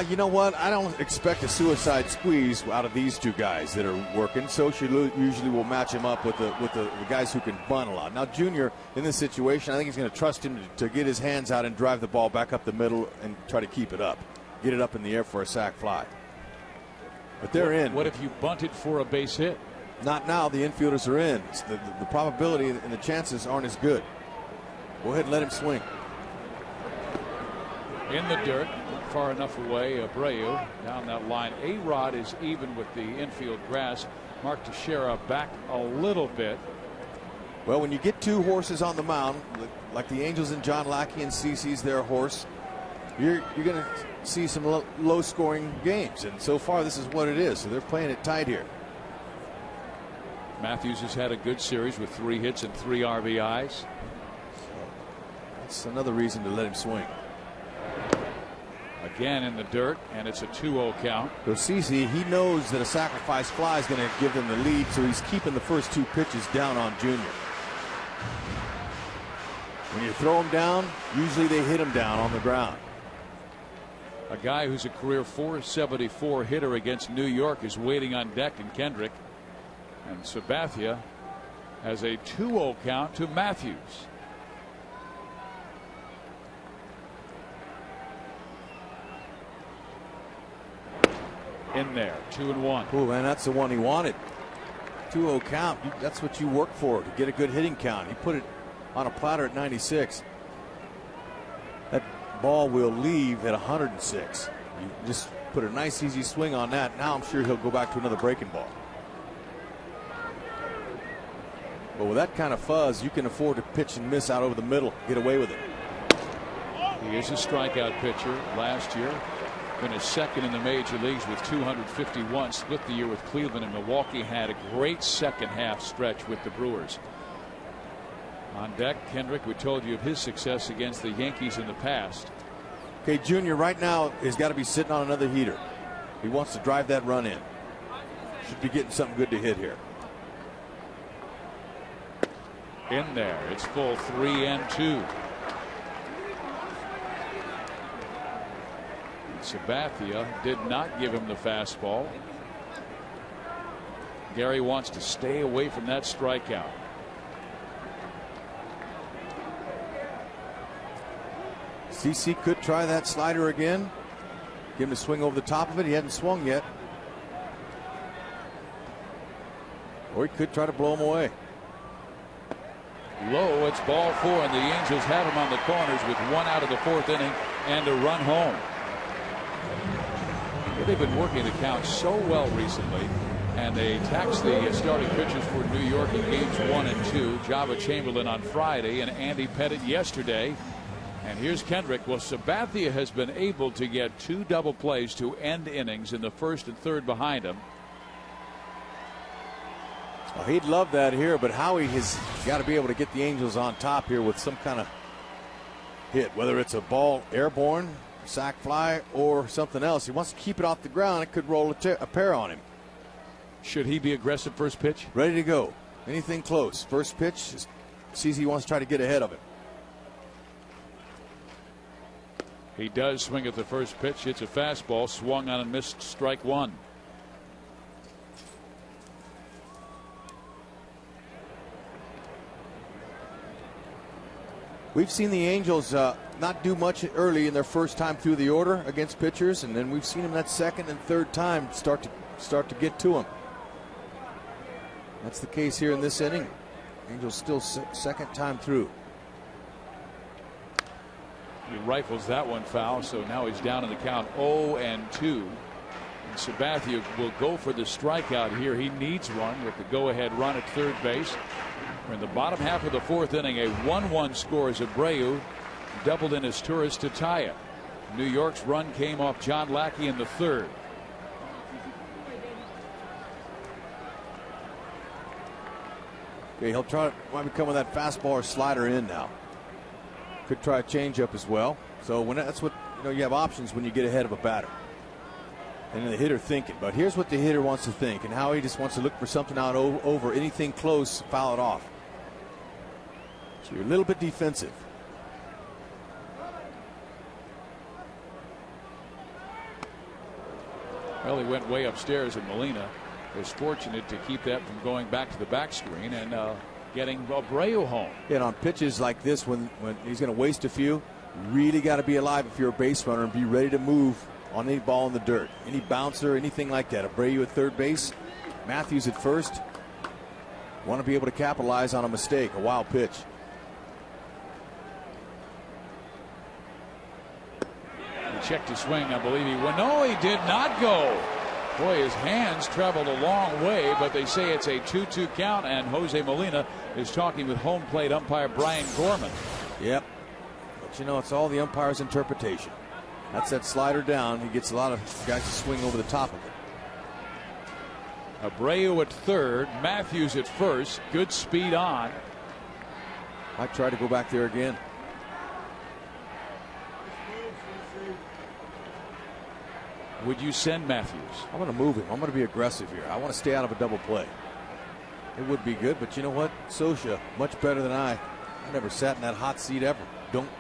You know what? I don't expect a suicide squeeze out of these two guys that are working. So she usually will match him up with the guys who can bunt a lot. Now, Junior, in this situation, I think he's going to trust him to get his hands out and drive the ball back up the middle and try to keep it up. Get it up in the air for a sac fly. But they're in. What if you bunted for a base hit? Not now. The infielders are in. The probability and the chances aren't as good. Go ahead and let him swing. In the dirt, not far enough away. Abreu down that line. A-Rod is even with the infield grass. Mark Teixeira back a little bit. Well, when you get two horses on the mound, like the Angels and John Lackey, and CC's their horse, you're going to see some low-scoring games. And so far, this is what it is. So they're playing it tight here. Matthews has had a good series with 3 hits and 3 RBIs. That's another reason to let him swing. Again in the dirt, and it's a 2-0 count. So CC, he knows that a sacrifice fly is going to give them the lead, so he's keeping the first 2 pitches down on Junior. When you throw him down, usually they hit him down on the ground. A guy who's a career .474 hitter against New York is waiting on deck in Kendrick. And Sabathia has a 2-0 count to Matthews. In there, 2-1. Oh, man, that's the one he wanted. 2-0 count. That's what you work for, to get a good hitting count. He put it on a platter at 96. That ball will leave at 106. You just put a nice, easy swing on that. Now I'm sure he'll go back to another breaking ball. But with that kind of fuzz, you can afford to pitch and miss out over the middle, get away with it. He is a strikeout pitcher. Last year, finished second in the major leagues with 251. Split the year with Cleveland, and Milwaukee had a great second half stretch with the Brewers. On deck, Kendrick, we told you of his success against the Yankees in the past. Okay, Junior right now has got to be sitting on another heater. He wants to drive that run in. Should be getting something good to hit here. In there, it's full 3-2. Sabathia did not give him the fastball. Gary wants to stay away from that strikeout. CC could try that slider again. Give him a swing over the top of it. He hadn't swung yet. Or he could try to blow him away. Low, it's ball 4, and the Angels have him on the corners with 1 out of the 4th inning and a run home. They've been working the count so well recently, and they taxed the starting pitchers for New York in games 1 and 2. Java Chamberlain on Friday and Andy Pettit yesterday. And here's Kendrick. Well, Sabathia has been able to get 2 double plays to end innings in the 1st and 3rd behind him. Well, he'd love that here, but Howie has got to be able to get the Angels on top here with some kind of hit, whether it's a ball airborne, sac fly, or something else. He wants to keep it off the ground. It could roll a pair on him. Should he be aggressive first pitch? Ready to go. Anything close. First pitch, CC wants to try to get ahead of it. He does swing at the first pitch. It's a fastball, swung on and missed, strike 1. We've seen the Angels not do much early in their first time through the order against pitchers, and then we've seen them that second and third time start to get to them. That's the case here in this inning. Angels still second time through. He rifles that one foul, so now he's down in the count 0-2. And Sabathia will go for the strikeout here. He needs one with the go-ahead run at third base. We're in the bottom half of the 4th inning. A 1-1 score as Abreu doubled in his tourist to tie it. New York's run came off John Lackey in the 3rd. Okay, he'll try, might be coming with that fastball or slider in now. Could try a changeup as well. So when that's what you have options when you get ahead of a batter. and the hitter thinking. But here's what the hitter wants to think, and how he just wants to look for something out over anything close, foul it off. So you're a little bit defensive. Well, he went way upstairs, and Molina was fortunate to keep that from going back to the back screen and getting Abreu home. And on pitches like this, when he's going to waste a few, you really got to be alive if you're a base runner and be ready to move on any ball in the dirt. Any bouncer, anything like that. Abreu at third base, Matthews at first. Want to be able to capitalize on a mistake, a wild pitch. He checked his swing. I believe he went. No, he did not go. Boy, his hands traveled a long way, but they say it's a 2-2 count, and Jose Molina is talking with home plate umpire Brian Gorman. Yep. But you know, it's all the umpire's interpretation. That's that slider down. He gets a lot of guys to swing over the top of it. Abreu at third, Matthews at first. Good speed on. I try to go back there again. Would you send Matthews? I'm going to move him. I'm going to be aggressive here. I want to stay out of a double play. It would be good, but you know what? Scioscia, much better than I never sat in that hot seat ever.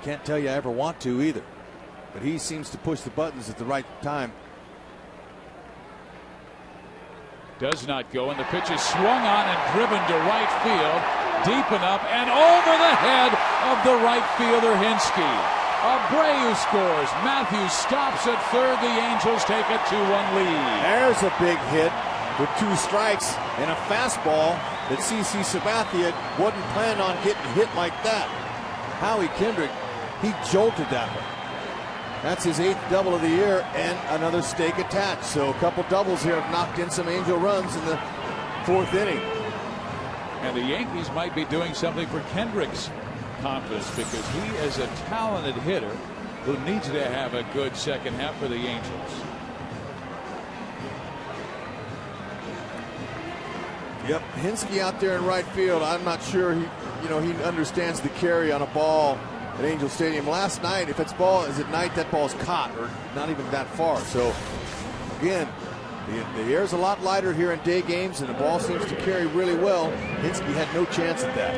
Can't tell you I ever want to either. But he seems to push the buttons at the right time. Does not go, and the pitch is swung on and driven to right field, deep enough and over the head of the right fielder Hinske. Abreu scores. Matthews stops at third. The Angels take a 2-1 lead. There's a big hit with 2 strikes and a fastball that CC Sabathia wasn't planning on getting hit like that. Howie Kendrick, he jolted that one. That's his 8th double of the year and another stake attached. So a couple doubles here have knocked in some Angel runs in the 4th inning. And the Yankees might be doing something for Kendrick's confidence, because he is a talented hitter who needs to have a good second half for the Angels. Yep, Hinske out there in right field. I'm not sure he understands the carry on a ball at Angel Stadium. Last night, if it's ball is at night, that ball's caught or not even that far. So again, the air's a lot lighter here in day games, and the ball seems to carry really well. Hinske had no chance at that.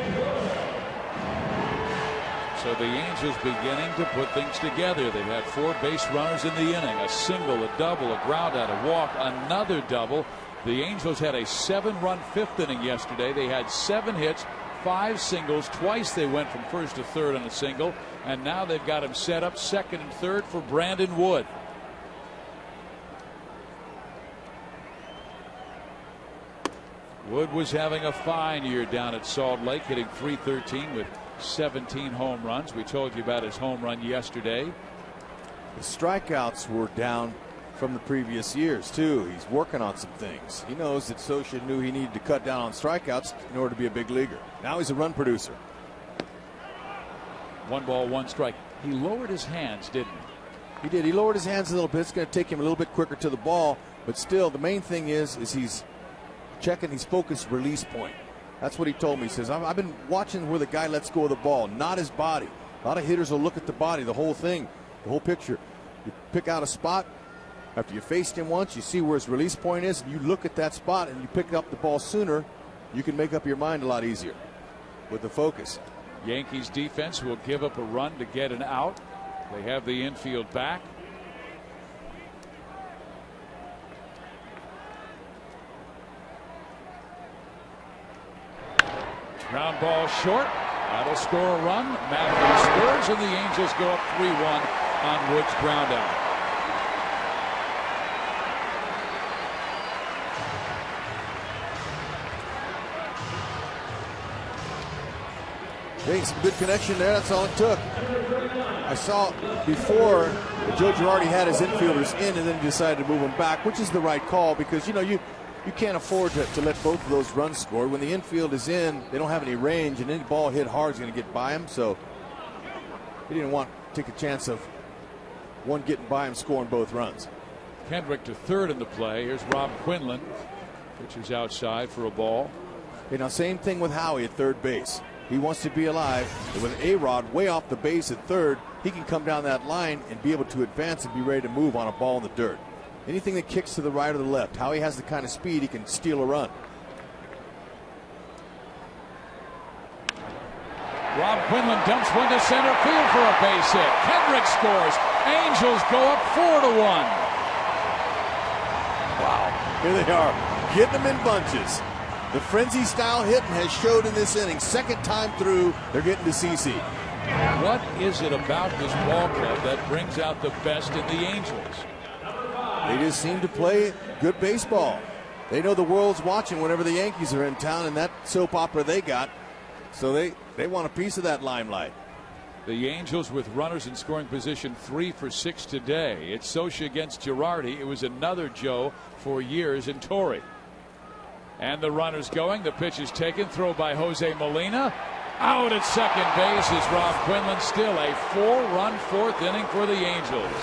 So the Angels beginning to put things together. They've had 4 base runners in the inning, a single, a double, a ground out, a walk, another double. The Angels had a 7-run 5th inning yesterday. They had 7 hits, 5 singles. Twice they went from first to third on a single, and now they've got him set up second and third for Brandon Wood. Wood was having a fine year down at Salt Lake, hitting .313 with 17 home runs. We told you about his home run yesterday. The strikeouts were down from the previous years too. He's working on some things. He knows that Scioscia knew he needed to cut down on strikeouts in order to be a big leaguer. Now he's a run producer. 1 ball, 1 strike. He lowered his hands, didn't he? He did. He lowered his hands a little bit. It's going to take him a little bit quicker to the ball, but still the main thing is he's checking his focus release point. That's what he told me. He says, I've been watching where the guy lets go of the ball, not his body. A lot of hitters will look at the body, the whole thing, the whole picture. You pick out a spot. After you faced him once, you see where his release point is, and you look at that spot and you pick up the ball sooner. You can make up your mind a lot easier with the focus. Yankees defense will give up a run to get an out. They have the infield back. Ground ball short. That'll score a run. Matthews scores, and the Angels go up 3-1 on Wood's ground out. Hey, some good connection there. That's all it took. I saw before Joe Girardi had his infielders in, and then he decided to move them back, which is the right call, because you can't afford to let both of those runs score. When the infield is in, they don't have any range, and any ball hit hard is going to get by him. So he didn't want to take a chance of one getting by him scoring both runs. Kendrick to third in the play. Here's Rob Quinlan. Pitches outside for a ball. Same thing with Howie at third base. He wants to be alive. And with A-Rod way off the base at third, he can come down that line and be able to advance and be ready to move on a ball in the dirt. Anything that kicks to the right or the left. Howie has the kind of speed he can steal a run. Rob Quinlan dumps one to center field for a base hit. Kendrick scores. Angels go up 4-1. Wow. Here they are, getting them in bunches. The frenzy style hitting has showed in this inning. Second time through, they're getting to CC. What is it about this ball club that brings out the best in the Angels? They just seem to play good baseball. They know the world's watching whenever the Yankees are in town, and that soap opera they got. So they want a piece of that limelight. The Angels with runners in scoring position 3 for 6 today. It's Socha against Girardi. It was another Joe for years in Torrey. And the runners going. The pitch is taken. Throw by Jose Molina. Out at second base is Rob Quinlan. Still a 4-run fourth inning for the Angels.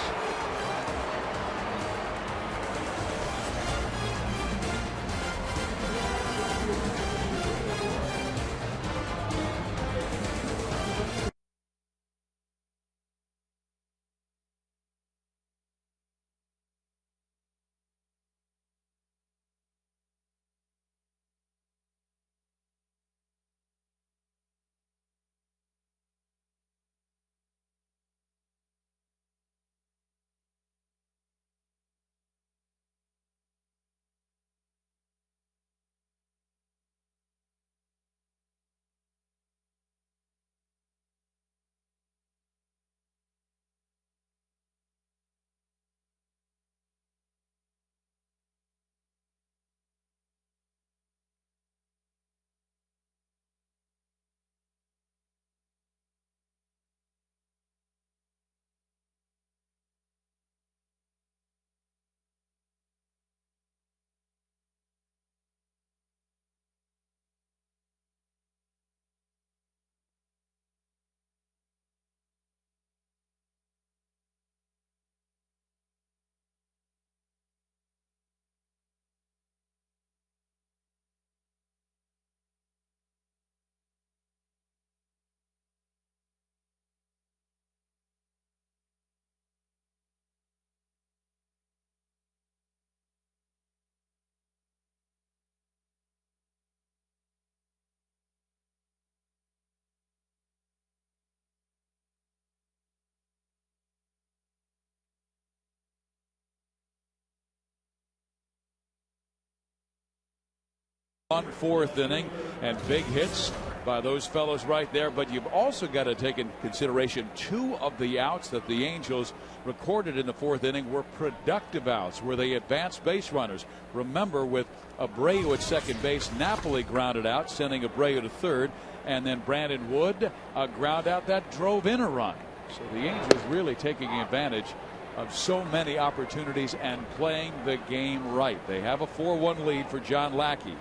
On fourth inning, and big hits by those fellows right there. But you've also got to take into consideration 2 of the outs that the Angels recorded in the fourth inning were productive outs where they advanced base runners. Remember, with Abreu at second base, Napoli grounded out, sending Abreu to third, and then Brandon Wood ground out that drove in a run. So the Angels really taking advantage of so many opportunities and playing the game right. They have a 4-1 lead for John Lackey.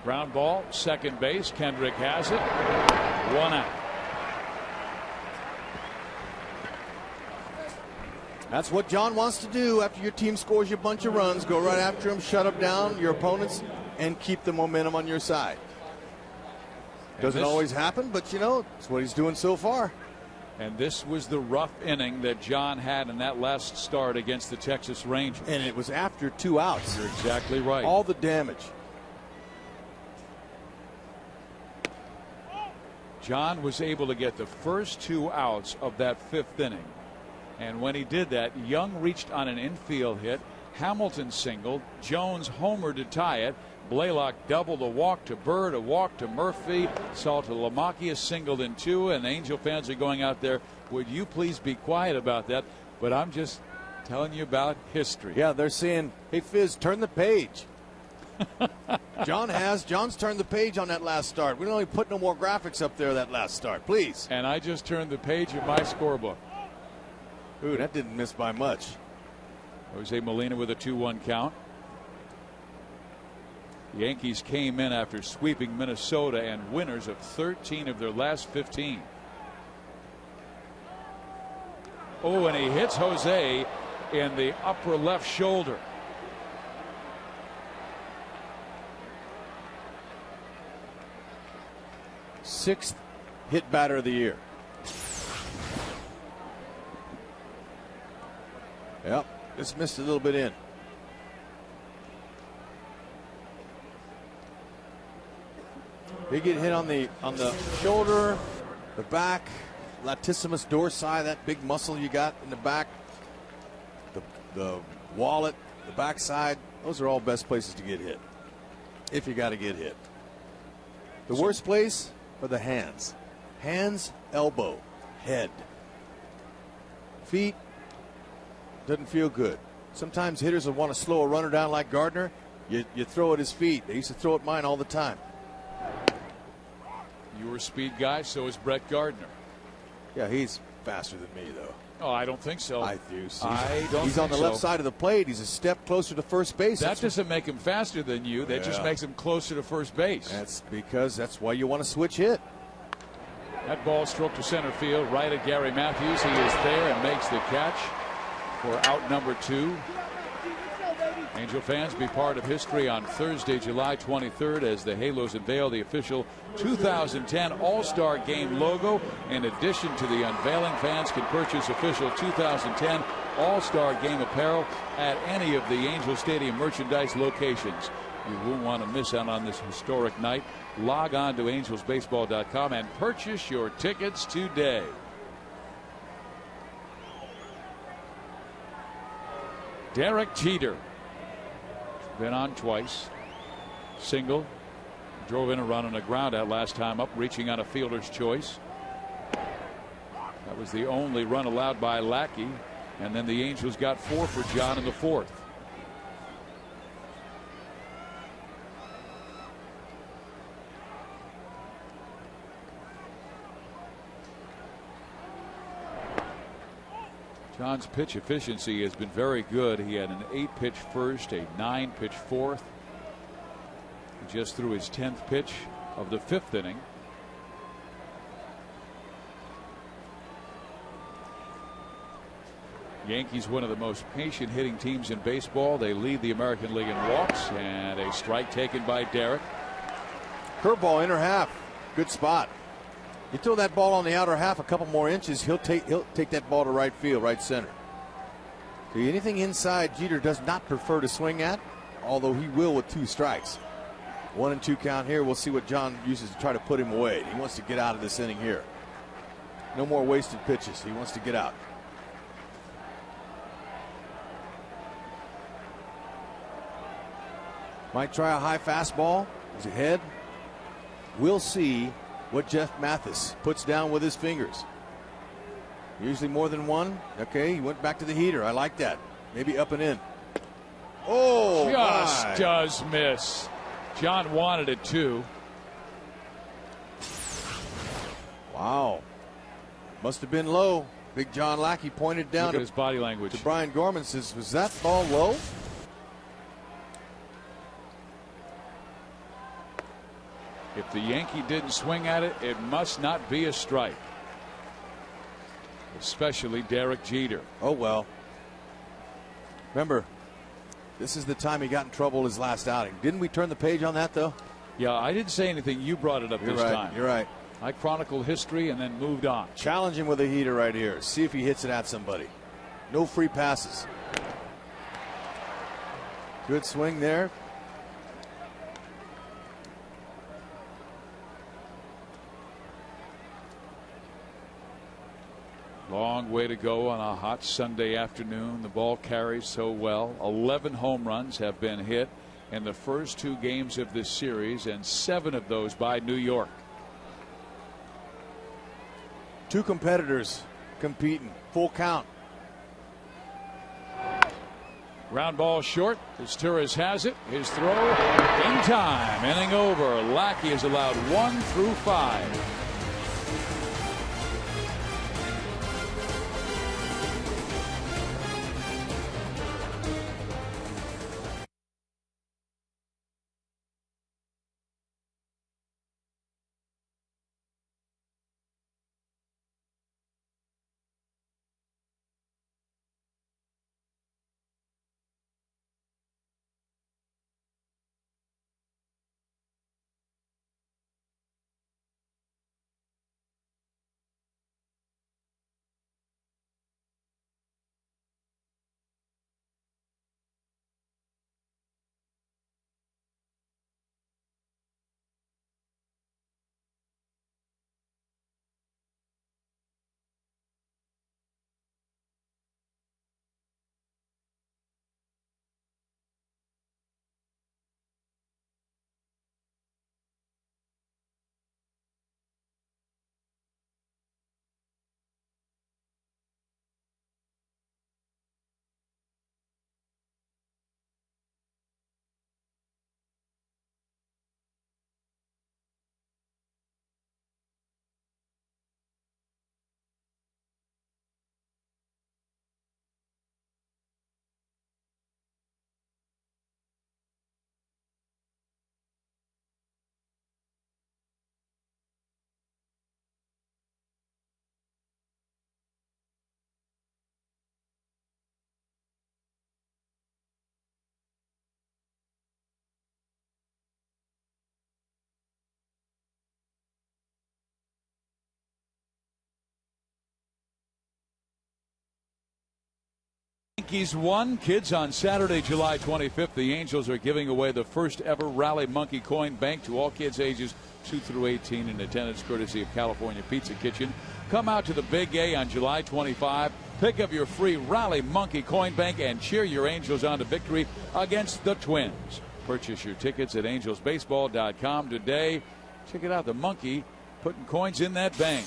Ground ball, second base. Kendrick has it. 1 out. That's what John wants to do after your team scores you a bunch of runs. Go right after them, shut them down, your opponents, and keep the momentum on your side. Doesn't always happen, but you know, it's what he's doing so far. And this was the rough inning that John had in that last start against the Texas Rangers. And it was after 2 outs. You're exactly right. All the damage. John was able to get the first 2 outs of that 5th inning. And when he did that, Young reached on an infield hit. Hamilton singled. Jones homered to tie it. Blaylock doubled, a walk to Bird, a walk to Murphy. Saltalamacchia singled in 2. And Angel fans are going out there, would you please be quiet about that? But I'm just telling you about history. Yeah, they're saying, hey, Fizz, turn the page. John's turned the page on that last start. We don't only put no more graphics up there that last start, please. And I just turned the page of my scorebook. Ooh, that didn't miss by much. Jose Molina with a 2-1 count. The Yankees came in after sweeping Minnesota and winners of 13 of their last 15. Oh, and he hits Jose in the upper left shoulder. Sixth hit batter of the year. Yep, just missed a little bit in. They get hit on the shoulder, the back, latissimus dorsi, that big muscle you got in the back, the wallet, the backside. Those are all best places to get hit, if you got to get hit. The worst place are the hands. Hands, elbow, head. Feet, doesn't feel good. Sometimes hitters will want to slow a runner down like Gardner. You throw at his feet. They used to throw at mine all the time. You were a speed guy, so is Brett Gardner. Yeah, he's faster than me, though. Oh, I don't think so. I do. I don't. He's on the left side of the plate. He's a step closer to first base. That doesn't make him faster than you. That just makes him closer to first base. That's why you want to switch hit. That ball stroked to center field, right at Gary Matthews. He is there and makes the catch for out number 2. Angel fans, be part of history on Thursday, July 23rd, as the Halos unveil the official 2010 All-Star Game logo. In addition to the unveiling, fans can purchase official 2010 All-Star Game apparel at any of the Angel Stadium merchandise locations. You won't want to miss out on this historic night. Log on to angelsbaseball.com and purchase your tickets today. Derek Jeter. Been on twice. Single. Drove in a run on a ground out last time up, reaching on a fielder's choice. That was the only run allowed by Lackey. And then the Angels got 4 for John in the 4th. John's pitch efficiency has been very good. He had an 8-pitch first, a 9-pitch fourth. He just threw his 10th pitch of the 5th inning. Yankees, one of the most patient hitting teams in baseball. They lead the American League in walks, and a strike taken by Derek. Curveball, inner half. Good spot. You throw that ball on the outer half a couple more inches, he'll take that ball to right field, right center. See, anything inside, Jeter does not prefer to swing at, although he will with 2 strikes. 1 and 2 count here. We'll see what John uses to try to put him away. He wants to get out of this inning here. No more wasted pitches. He wants to get out. Might try a high fastball. Is ahead. We'll see what Jeff Mathis puts down with his fingers. Usually more than one. Okay, he went back to the heater. I like that. Maybe up and in. Oh, just my. Does miss. John wanted it too. Wow. Must have been low. Big John Lackey pointed down. Look at his body language. To Brian Gorman, says, was that ball low? If the Yankee didn't swing at it, it must not be a strike. Especially Derek Jeter. Oh, well. Remember, this is the time he got in trouble his last outing. Didn't we turn the page on that, though? Yeah, I didn't say anything. You brought it up this time. You're right. I chronicled history and then moved on. Challenge him with a heater right here. See if he hits it at somebody. No free passes. Good swing there. Long way to go on a hot Sunday afternoon. The ball carries so well. 11 home runs have been hit in the first 2 games of this series, and 7 of those by New York. 2 competitors competing. Full count. Ground ball short. Torres has it. His throw in time. Inning over. Lackey is allowed 1 through 5. Yankees won. Kids, on Saturday, July 25th, the Angels are giving away the first ever Rally Monkey Coin Bank to all kids ages 2 through 18 in attendance, courtesy of California Pizza Kitchen. Come out to the Big A on July 25. Pick up your free Rally Monkey Coin Bank and cheer your Angels on to victory against the Twins. Purchase your tickets at angelsbaseball.com today. Check it out, the monkey putting coins in that bank.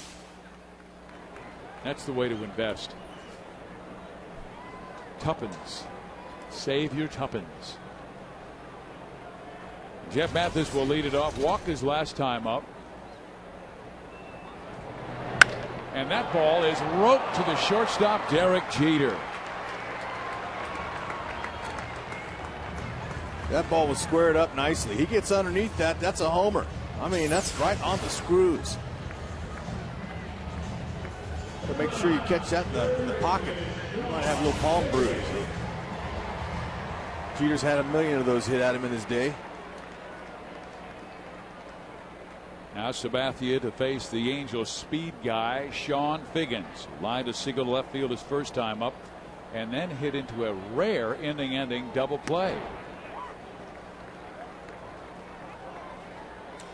That's the way to invest. Tuppence. Save your tuppence. Jeff Mathis will lead it off. Walked his last time up. And that ball is roped to the shortstop, Derek Jeter. That ball was squared up nicely. He gets underneath that. That's a homer. I mean, that's right on the screws. But make sure you catch that in the pocket. You might have a little palm bruise. Jeter's had a million of those hit at him in his day. Now Sabathia to face the Angels speed guy, Sean Figgins. Line to single left field his first time up, and then hit into a rare inning-ending double play.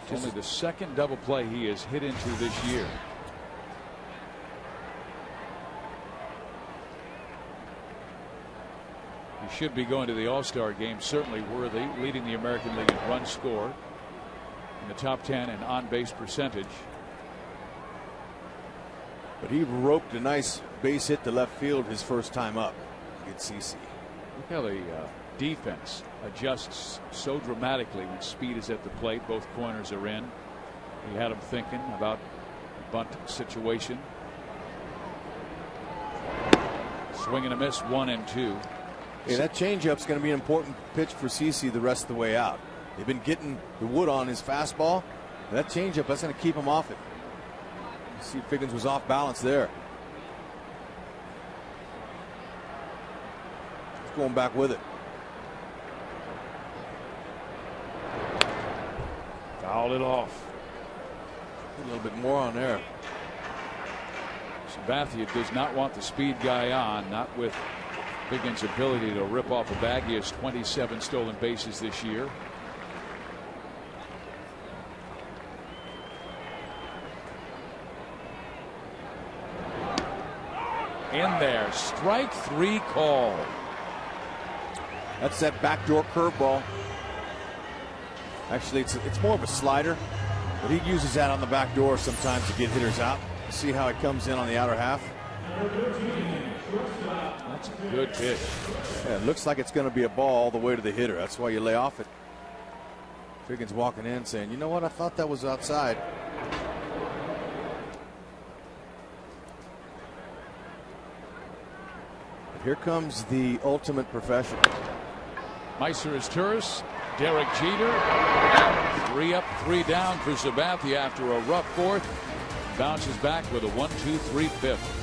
It's only the second double play he has hit into this year. He should be going to the All-Star game, certainly worthy, leading the American League in runs scored, in the top 10 in on-base percentage. But he roped a nice base hit to left field his first time up against CC. Look how the defense adjusts so dramatically when speed is at the plate. Both corners are in. He had him thinking about the bunt situation. Swing and a miss, 1-2. Yeah, that changeup's going to be an important pitch for CC the rest of the way out. They've been getting the wood on his fastball. That changeup, that's going to keep him off it. You see, Figgins was off balance there. He's going back with it. Fouled it off. A little bit more on there. Sabathia does not want the speed guy on, not with Figgins' ability to rip off a bag. He has 27 stolen bases this year. In there, strike 3 call. That's that backdoor curveball. Actually, it's more of a slider, but he uses that on the back door sometimes to get hitters out. See how it comes in on the outer half. That's a good pitch. Yeah, it looks like it's going to be a ball all the way to the hitter. That's why you lay off it. Figgins walking in saying, you know what, I thought that was outside. Here comes the ultimate professional. Meiser is Turris. Derek Jeter. 3 up, 3 down for Sabathia after a rough fourth. Bounces back with a 1-2-3 fifth.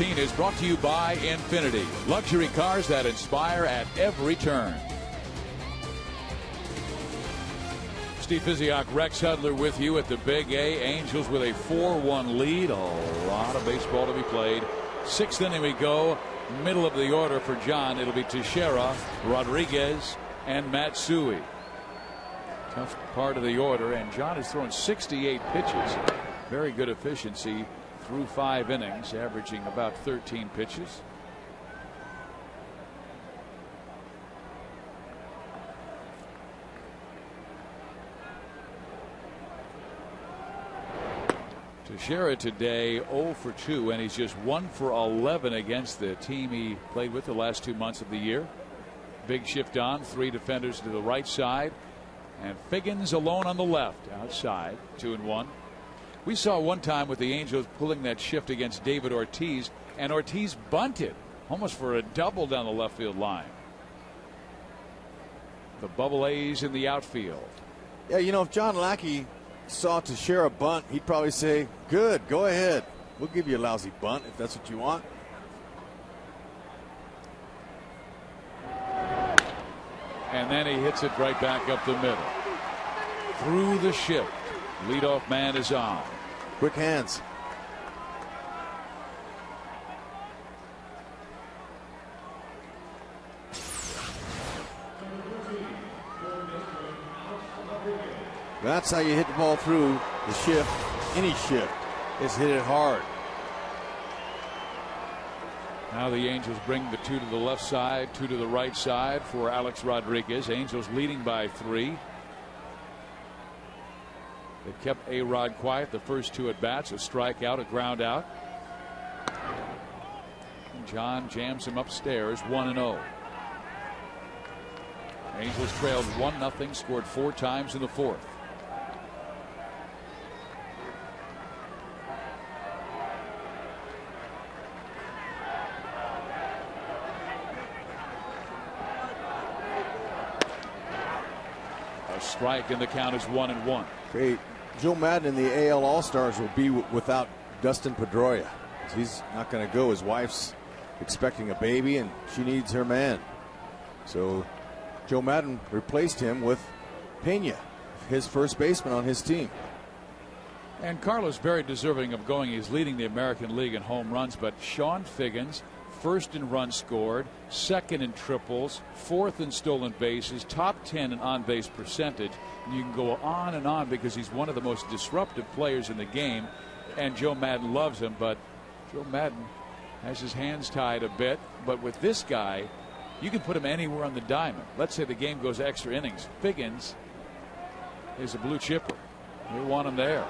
16 is brought to you by Infinity. Luxury cars that inspire at every turn. Steve Physiak, Rex Hudler with you at the Big A. Angels with a 4-1 lead. A lot of baseball to be played. 6th inning we go. Middle of the order for John. It'll be Teixeira, Rodriguez, and Matsui. Tough part of the order, and John has thrown 68 pitches. Very good efficiency through 5 innings, averaging about 13 pitches. Teixeira today 0 for 2, and he's just 1 for 11 against the team he played with the last 2 months of the year. Big shift on, 3 defenders to the right side, and Figgins alone on the left outside, 2-1. We saw one time with the Angels pulling that shift against David Ortiz, and Ortiz bunted almost for a double down the left field line. The Bubble A's in the outfield. Yeah, you know, if John Lackey saw Teixeira bunt, he'd probably say, good, go ahead. We'll give you a lousy bunt if that's what you want. And then he hits it right back up the middle. Through the shift. Leadoff man is on. Quick hands. That's how you hit the ball through the shift. Any shift is hit it hard. Now the Angels bring the 2 to the left side, 2 to the right side for Alex Rodriguez. Angels leading by 3. They kept A-Rod quiet the first 2 at bats. A strikeout, a ground out. And John jams him upstairs, 1-0. Angels trailed 1-0, scored 4 times in the 4th. A strike, and the count is 1-1. Okay, Joe Madden in the AL All-Stars will be without Dustin Pedroia. He's not going to go. His wife's expecting a baby, and she needs her man. So Joe Madden replaced him with Pena, his first baseman on his team. And Carlos very deserving of going. He's leading the American League in home runs, but Sean Figgins, 1st in runs scored, 2nd in triples, 4th in stolen bases, top 10 in on-base percentage. And you can go on and on because he's one of the most disruptive players in the game, and Joe Madden loves him. But Joe Madden has his hands tied a bit. But with this guy, you can put him anywhere on the diamond. Let's say the game goes extra innings. Figgins is a blue chipper. We want him there.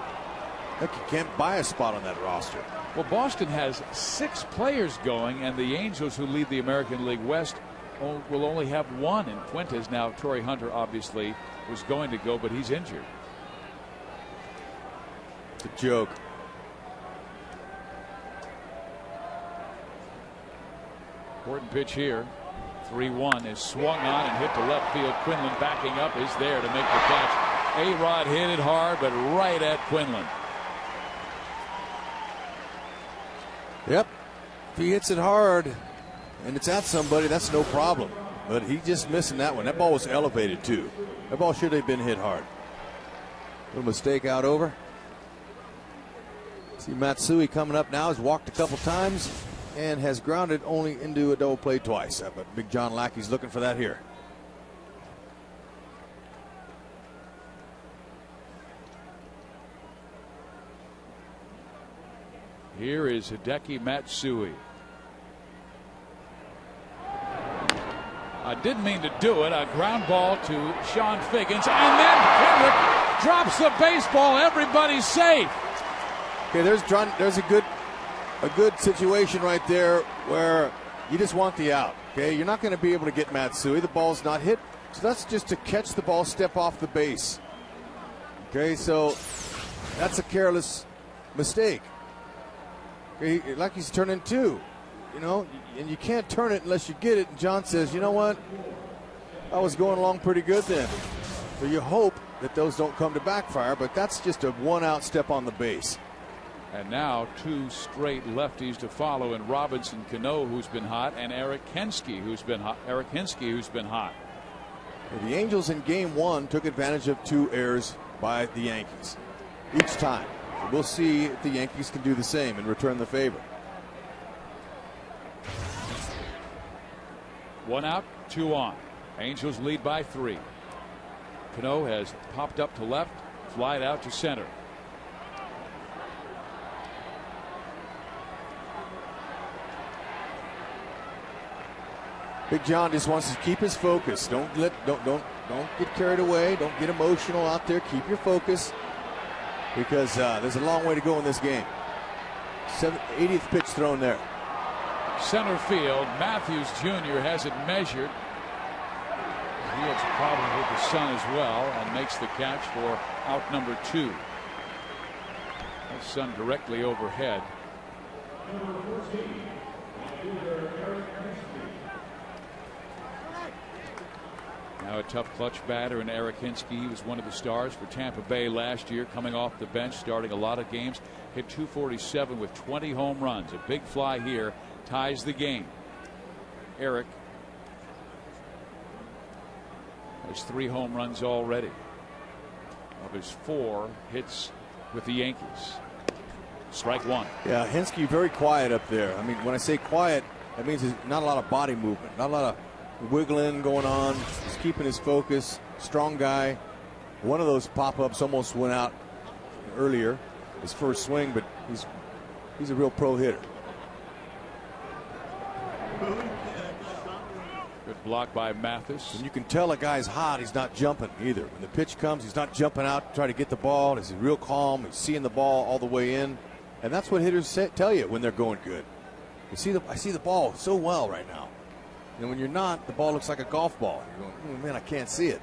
Look, you can't buy a spot on that roster. Well, Boston has 6 players going, and the Angels, who lead the American League West, will only have 1 in Fuentes. Now, Torrey Hunter obviously was going to go, but he's injured. It's a joke. Important pitch here. 3-1 is swung on and hit to left field. Quinlan backing up is there to make the catch. A-Rod hit it hard, but right at Quinlan. Yep. If he hits it hard and it's at somebody, that's no problem. But he's just missing that one. That ball was elevated, too. That ball should have been hit hard. Little mistake out over. See Matsui coming up now. Has walked a couple times and has grounded only into a double play twice. But Big John Lackey's looking for that here. Here is Hideki Matsui. I didn't mean to do it. A ground ball to Sean Figgins, and then Kendrick drops the baseball. Everybody's safe. Okay, there's a good situation right there where you just want the out. Okay, you're not going to be able to get Matsui. The ball's not hit, so that's just to catch the ball, step off the base. Okay, so that's a careless mistake. Okay, like he's turning 2, you know, and you can't turn it unless you get it. And John says, you know what? I was going along pretty good then. So you hope that those don't come to backfire, but that's just a 1-out step on the base. And now two straight lefties to follow in Robinson Cano, who's been hot, and Eric Hensky, who's been hot. The Angels in game one took advantage of two errors by the Yankees each time. We'll see if the Yankees can do the same and return the favor. 1 out, 2 on. Angels lead by 3. Cano has popped up to left, flied out to center. Big John just wants to keep his focus. Don't get carried away. Don't get emotional out there. Keep your focus, because there's a long way to go in this game. 80th pitch thrown there. Center field, Matthews Jr. has it measured. He has a problem with the sun as well and makes the catch for out number 2. The sun directly overhead. Now a tough clutch batter in Eric Hensky. He was one of the stars for Tampa Bay last year, coming off the bench, starting a lot of games. Hit .247 with 20 home runs. A big fly here ties the game. Eric has 3 home runs already of his 4 hits with the Yankees. Strike 1. Yeah, Hensky very quiet up there. I mean, when I say quiet, that means there's not a lot of body movement, not a lot of wiggling going on. He's keeping his focus. Strong guy. One of those pop-ups almost went out earlier, his first swing, but he's a real pro hitter. Good block by Mathis. And you can tell a guy's hot. He's not jumping either. When the pitch comes, he's not jumping out to try to get the ball. He's real calm. He's seeing the ball all the way in, and that's what hitters tell you when they're going good. I see the ball so well right now. And when you're not, the ball looks like a golf ball. You're going, oh, man, I can't see it.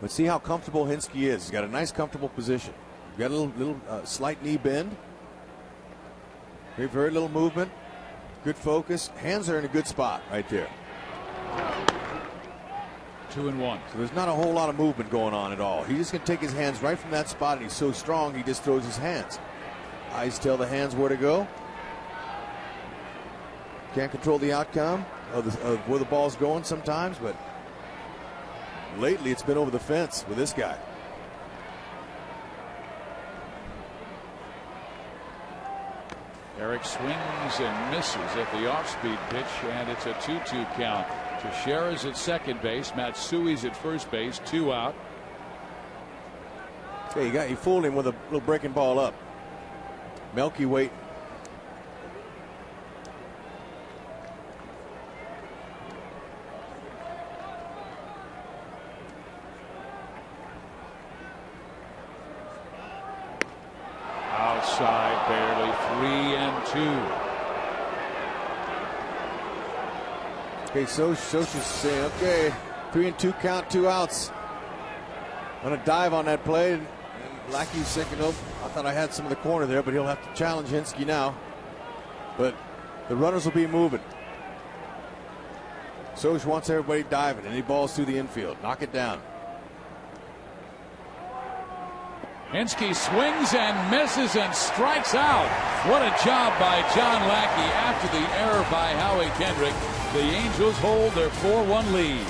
But see how comfortable Hensky is. He's got a nice, comfortable position. He's got a little slight knee bend. Very little movement. Good focus. Hands are in a good spot right there. 2-1. So there's not a whole lot of movement going on at all. He's just going to take his hands right from that spot, and he's so strong, he just throws his hands. Eyes tell the hands where to go. Can't control the outcome of where the ball's going sometimes, but lately it's been over the fence with this guy. Eric swings and misses at the off-speed pitch, and it's a 2-2 count. Teixeira's at second base. Matsui's at first base. 2 out. Hey, you fooled him with a little breaking ball up. Melky waiting. Outside barely. 3-2. Okay, Socha's saying, okay, 3-2 count, 2 outs. I'm going to dive on that play. And Lackey's thinking, oh, I thought I had some of the corner there, but he'll have to challenge Hensky now. But the runners will be moving. Soch wants everybody diving. Any balls through the infield. Knock it down. Hensky swings and misses and strikes out. What a job by John Lackey after the error by Howie Kendrick. The Angels hold their 4-1 lead.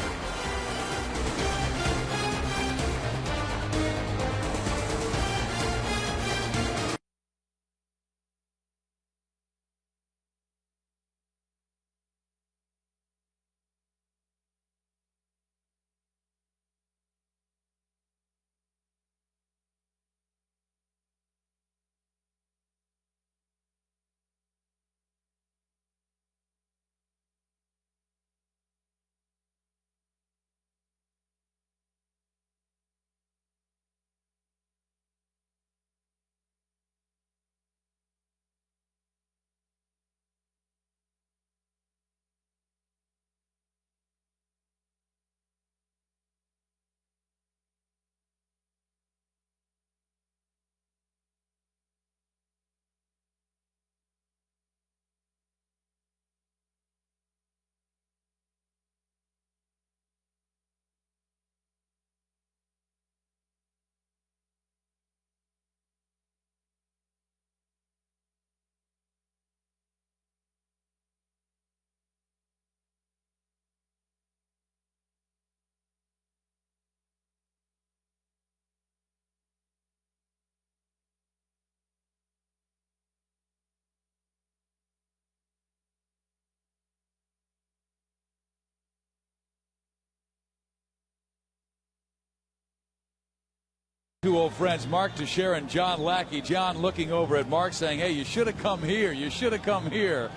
Two old friends, Mark Teixeira and John Lackey. John looking over at Mark saying, hey, you should have come here. You should have come here.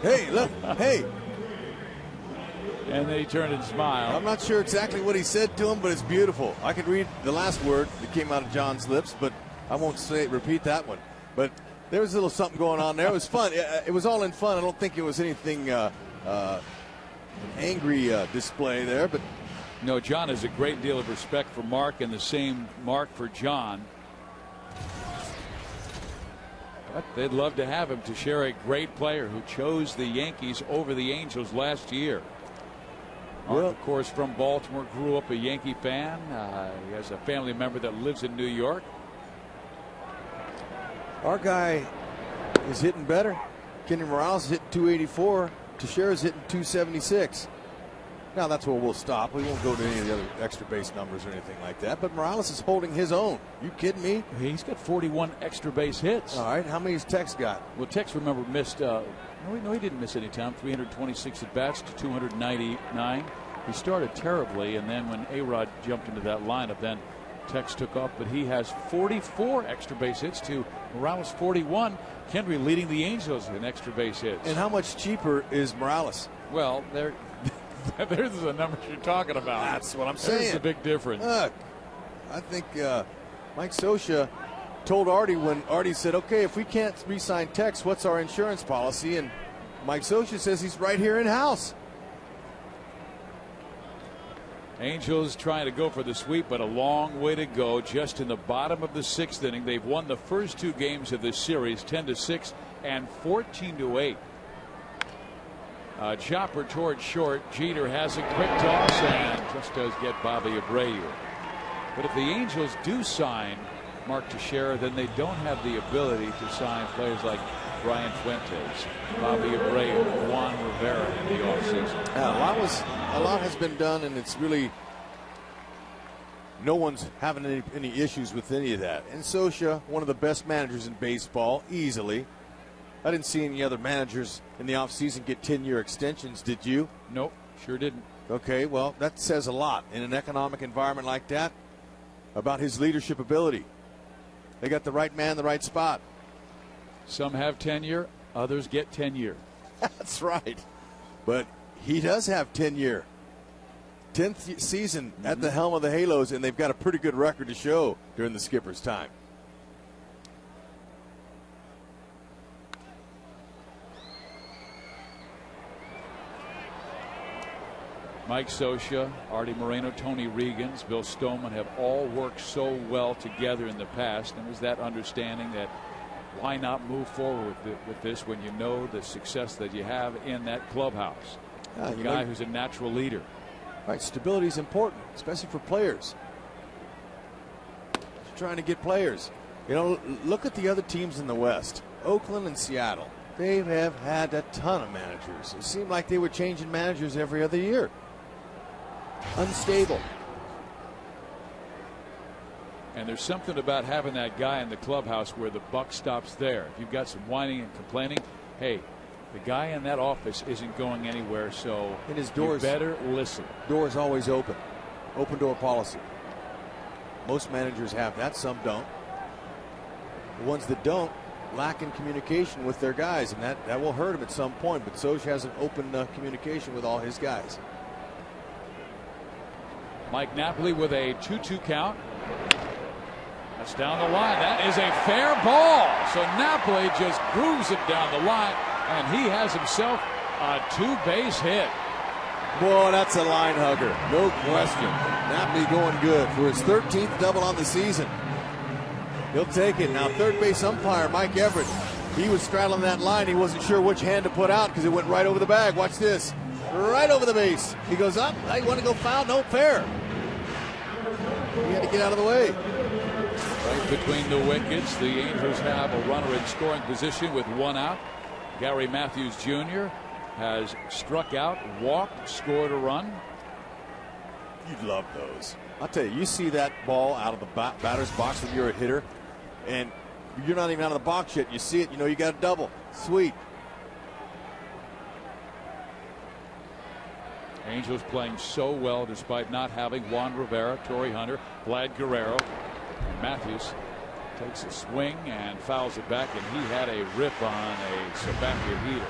Hey, look, hey. And then he turned and smiled. I'm not sure exactly what he said to him, but it's beautiful. I could read the last word that came out of John's lips, but I won't repeat that one. But there was a little something going on there. It was fun. It was all in fun. I don't think it was anything angry display there, but no, John has a great deal of respect for Mark, and the same Mark for John. But they'd love to have him. Teixeira, a great player who chose the Yankees over the Angels last year. Mark, of course, from Baltimore, grew up a Yankee fan. He has a family member that lives in New York. Our guy is hitting better. Kenny Morales is hitting 284. Teixeira's hitting 276. Now that's where we'll stop. We won't go to any of the other extra base numbers or anything like that. But Morales is holding his own. You kidding me? He's got 41 extra base hits. All right. How many has Tex got? Well, Tex, remember, missed. No, he didn't miss any time. 326 at bats to 299. He started terribly, and then when A-Rod jumped into that lineup, then Tex took off. But he has 44 extra base hits to Morales 41. Kendry leading the Angels in extra base hits. And how much cheaper is Morales? Well, there's the numbers you're talking about. That's what I'm saying. There's a big difference. Look, I think Mike Scioscia told Artie when Artie said, okay, if we can't re-sign Tex, what's our insurance policy? And Mike Scioscia says he's right here in-house. Angels trying to go for the sweep, but a long way to go. Just in the bottom of the 6th inning. They've won the first 2 games of this series, 10-6 and 14-8. Chopper towards short. Jeter has a quick toss and just does get Bobby Abreu. But if the Angels do sign Mark Teixeira, then they don't have the ability to sign players like Brian Fuentes, Bobby Abreu, Juan Rivera in the offseason. A lot has been done, and it's really no one's having any issues with any of that. And Scioscia, one of the best managers in baseball, easily. I didn't see any other managers in the offseason get 10-year extensions, did you? Nope, sure didn't. Okay, well, that says a lot in an economic environment like that about his leadership ability. They got the right man in the right spot. Some have tenure, others get 10-year. That's right. But he does have 10-year. 10th season at the helm of the Halos, and they've got a pretty good record to show during the skipper's time. Mike Scioscia, Artie Moreno, Tony Regans, Bill Stoneman have all worked so well together in the past. And there's that understanding that why not move forward with this when you know the success that you have in that clubhouse? A guy who's a natural leader. Right, stability is important, especially for players. You're trying to get players. You know, look at the other teams in the West. Oakland and Seattle. They have had a ton of managers. It seemed like they were changing managers every other year. Unstable. And there's something about having that guy in the clubhouse where the buck stops there. If you've got some whining and complaining, hey, the guy in that office isn't going anywhere, so and his doors, you better listen. Doors always open. Open door policy. Most managers have that, some don't. The ones that don't lack in communication with their guys, and that will hurt him at some point. But Scioscia has an open communication with all his guys. Mike Napoli with a 2-2 count. That's down the line. That is a fair ball. So Napoli just grooves it down the line, and he has himself a 2-base hit. Boy, that's a line hugger. No question. Napoli going good for his 13th double on the season. He'll take it. Now, third base umpire Mike Everett, he was straddling that line. He wasn't sure which hand to put out because it went right over the bag. Watch this. Right over the base. He goes up. I want to go foul. No, fair. He had to get out of the way. Right between the wickets, the Angels have a runner in scoring position with 1 out. Gary Matthews Jr. has struck out, walked, scored a run. You'd love those. I'll tell you, you see that ball out of the batter's box when you're a hitter, and you're not even out of the box yet. You see it, you know you got a double. Sweet. Angels playing so well despite not having Juan Rivera, Torrey Hunter, Vlad Guerrero. Matthews takes a swing and fouls it back, and he had a rip on a Sabathia heater.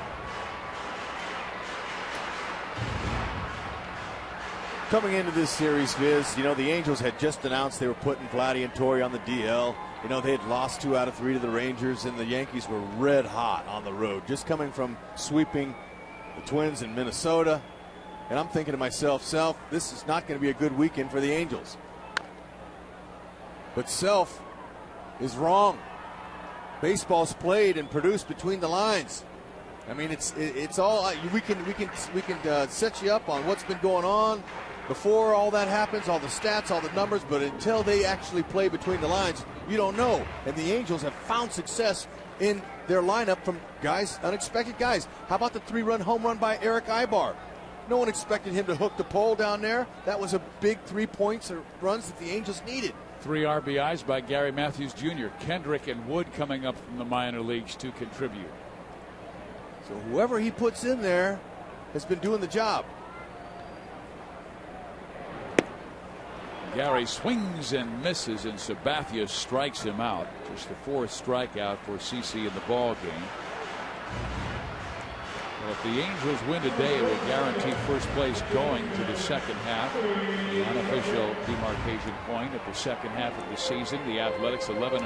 Coming into this series, Viz, the Angels had just announced they were putting Vladdy and Torrey on the DL. They had lost 2 out of 3 to the Rangers, and the Yankees were red hot on the road, just coming from sweeping the Twins in Minnesota. And I'm thinking to myself, Self, this is not going to be a good weekend for the Angels. But Self is wrong. Baseball's played and produced between the lines. I mean, it's all we can set you up on what's been going on before all that happens, all the stats, all the numbers, but until they actually play between the lines, you don't know. And the Angels have found success in their lineup from guys, unexpected guys. How about the 3-run home run by Eric Ibar? No one expected him to hook the pole down there. That was a big 3 points or runs that the Angels needed. 3 RBIs by Gary Matthews Jr. Kendrick and Wood coming up from the minor leagues to contribute. So whoever he puts in there has been doing the job. Gary swings and misses, and Sabathia strikes him out. Just the 4th strikeout for CC in the ball game. Well, if the Angels win today, it will guarantee first place going to the second half. The unofficial demarcation point of the second half of the season. The Athletics 11.5.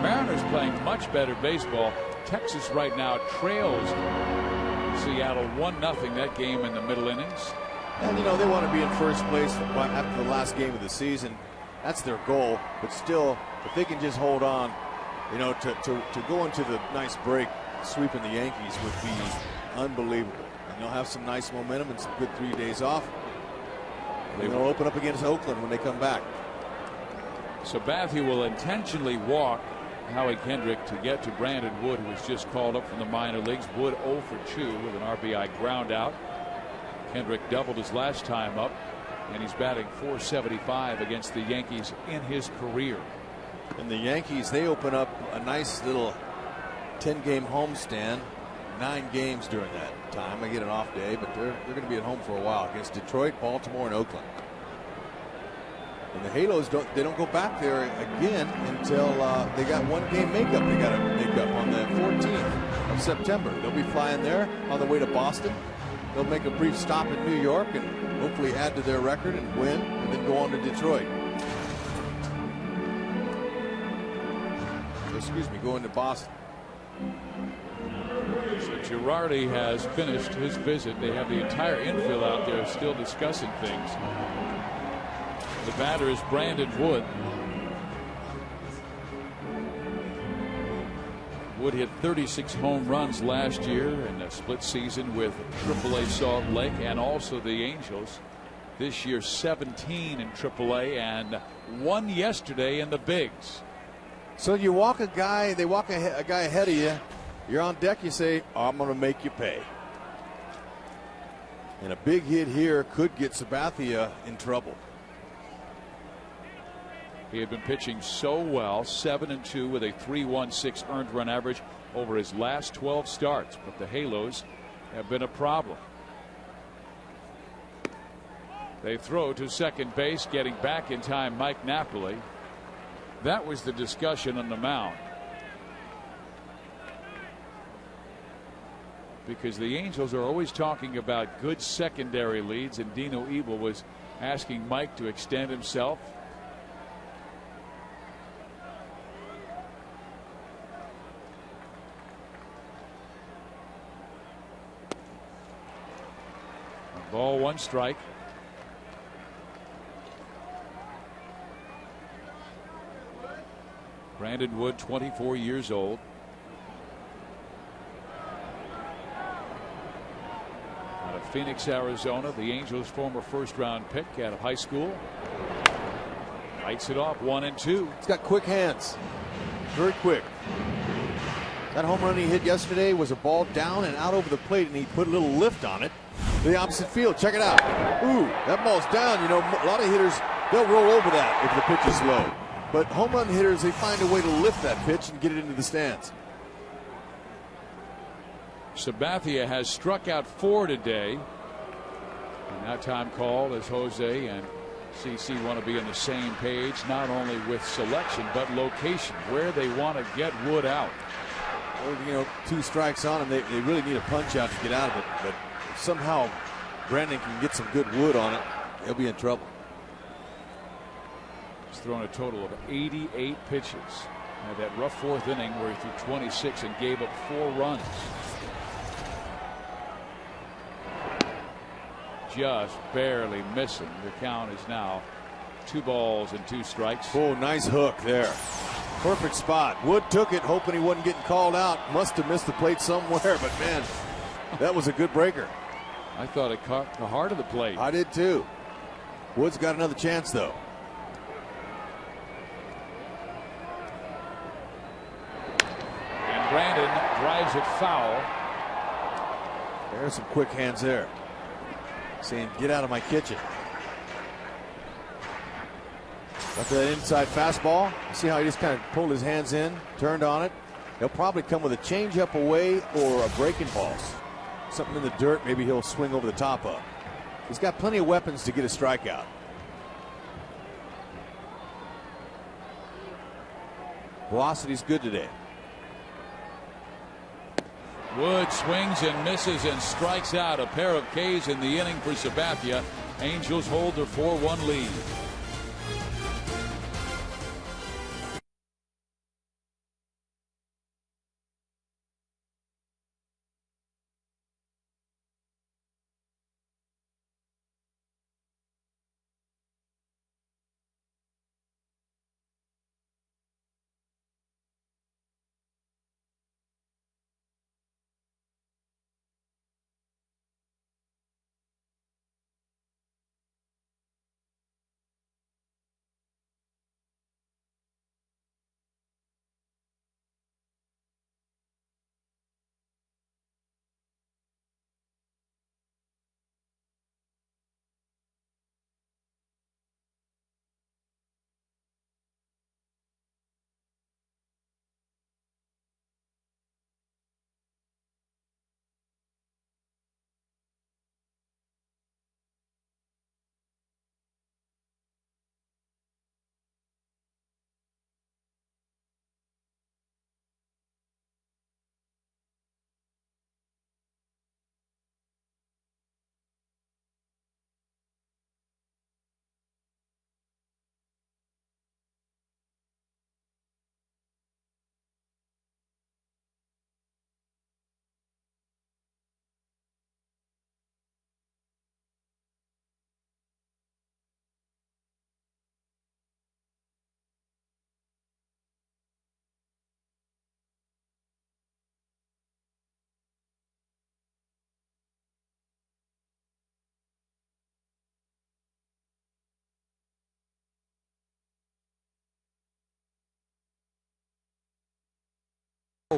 Mariners playing much better baseball. Texas right now trails Seattle 1-0 that game in the middle innings. And they want to be in first place after the last game of the season. That's their goal. But still, if they can just hold on, to go into the nice break, sweeping the Yankees would be unbelievable. And they'll have some nice momentum and some good 3 days off. They'll open up against Oakland when they come back. Sabathia will intentionally walk Howie Kendrick to get to Brandon Wood, who was just called up from the minor leagues. Wood 0 for 2 with an RBI ground out. Kendrick doubled his last time up, and he's batting .475 against the Yankees in his career. And the Yankees, they open up a nice little 10-game homestand, 9 games during that time. They get an off day, but they're going to be at home for a while against Detroit, Baltimore, and Oakland. And the Halos don't go back there again until they got 1 game makeup. They got to make up on the 14th of September. They'll be flying there on the way to Boston. They'll make a brief stop in New York and hopefully add to their record and win, and then go on to Detroit. Go into Boston. So Girardi has finished his visit. They have the entire infield out there still discussing things. The batter is Brandon Wood. Wood hit 36 home runs last year in a split season with AAA Salt Lake and also the Angels. This year 17 in AAA and 1 yesterday in the bigs. So you walk a guy, they walk a guy ahead of you. You're on deck, you say, I'm going to make you pay. And a big hit here could get Sabathia in trouble. He had been pitching so well, 7-2 with a 3.16 earned run average over his last 12 starts. But the Halos have been a problem. They throw to second base, getting back in time Mike Napoli. That was the discussion on the mound. Because the Angels are always talking about good secondary leads, and Dino Ebel was asking Mike to extend himself. Ball, 1 strike. Brandon Wood, 24 years old. Out of Phoenix, Arizona, the Angels' former first-round pick out of high school. Lights it off, 1-2. He's got quick hands. Very quick. That home run he hit yesterday was a ball down and out over the plate, and he put a little lift on it to the opposite field. Check it out. Ooh, that ball's down. A lot of hitters, they'll roll over that if the pitch is low. But home run hitters, they find a way to lift that pitch and get it into the stands. Sabathia has struck out 4 today. And now time called as Jose and CC want to be on the same page, not only with selection but location, where they want to get Wood out. Well, you know, 2 strikes on him. They really need a punch out to get out of it. But if somehow Brandon can get some good wood on it, he'll be in trouble. He's thrown a total of 88 pitches. Had that rough 4th inning where he threw 26 and gave up 4 runs. Just barely missing. The count is now 2 balls and 2 strikes. Oh, nice hook there. Perfect spot. Wood took it, hoping he wasn't getting called out. Must have missed the plate somewhere, but man, that was a good breaker. I thought it caught the heart of the plate. I did too. Wood's got another chance though. And Brandon drives it foul. There's some quick hands there. Saying, get out of my kitchen. After that inside fastball, see how he just kind of pulled his hands in, turned on it. He'll probably come with a changeup away or a breaking ball. Something in the dirt, maybe he'll swing over the top of. He's got plenty of weapons to get a strikeout. Velocity's good today. Wood swings and misses and strikes out. A pair of Ks in the inning for Sabathia. Angels hold their 4-1 lead.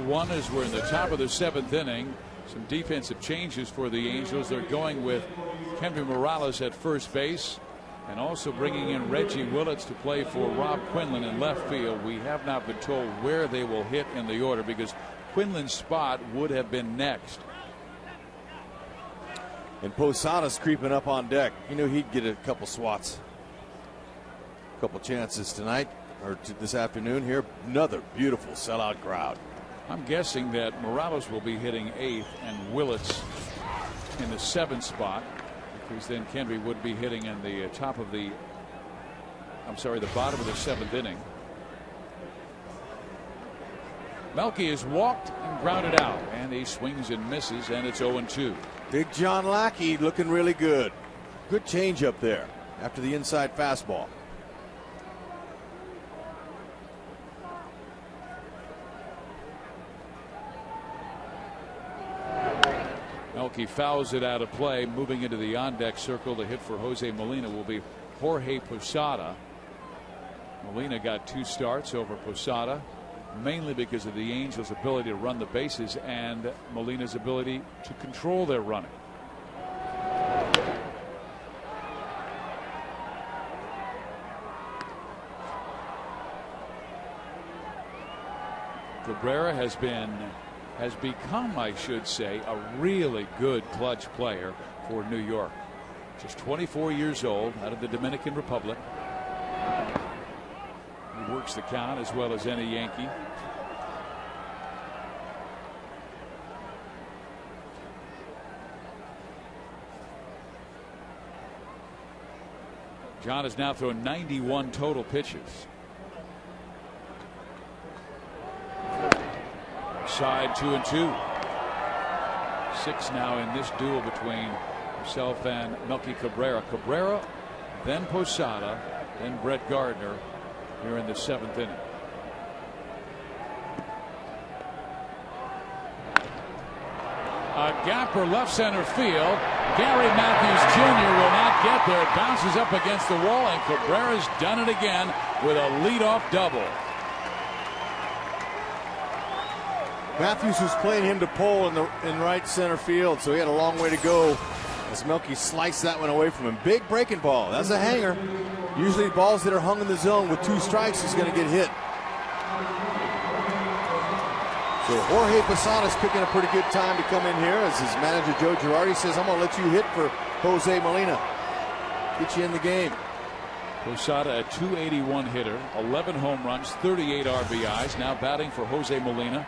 One as we're in the top of the 7th inning. Some defensive changes for the Angels. They're going with Henry Morales at first base and also bringing in Reggie Willits to play for Rob Quinlan in left field. We have not been told where they will hit in the order because Quinlan's spot would have been next. And Posada's creeping up on deck. He knew he'd get a couple swats. A couple chances tonight or this afternoon here. Another beautiful sellout crowd. I'm guessing that Morales will be hitting 8th and Willits in the 7th spot, because then Kendry would be hitting in the top of the the bottom of the 7th inning. Melky is walked and grounded out, and he swings and misses, and it's 0-2. Big John Lackey looking really good. Good change up there after the inside fastball. Melky fouls it out of play. Moving into the on-deck circle to hit for Jose Molina will be Jorge Posada. Molina got 2 starts over Posada, mainly because of the Angels' ability to run the bases and Molina's ability to control their running. Cabrera has become, I should say, a really good clutch player for New York. Just 24 years old, out of the Dominican Republic. He works the count as well as any Yankee. John has now thrown 91 total pitches. Side 2-2. 6 now in this duel between himself and Melky Cabrera. Cabrera, then Posada, then Brett Gardner here in the 7th inning. A gapper left center field. Gary Matthews Jr. will not get there. It bounces up against the wall, and Cabrera's done it again with a leadoff double. Matthews was playing him to pole in right center field, so he had a long way to go as Melky sliced that one away from him. Big breaking ball. That's a hanger. Usually balls that are hung in the zone with 2 strikes is going to get hit. So Jorge Posada's picking a pretty good time to come in here as his manager Joe Girardi says, I'm going to let you hit for Jose Molina. Get you in the game. Posada, a .281 hitter, 11 home runs, 38 RBIs, now batting for Jose Molina.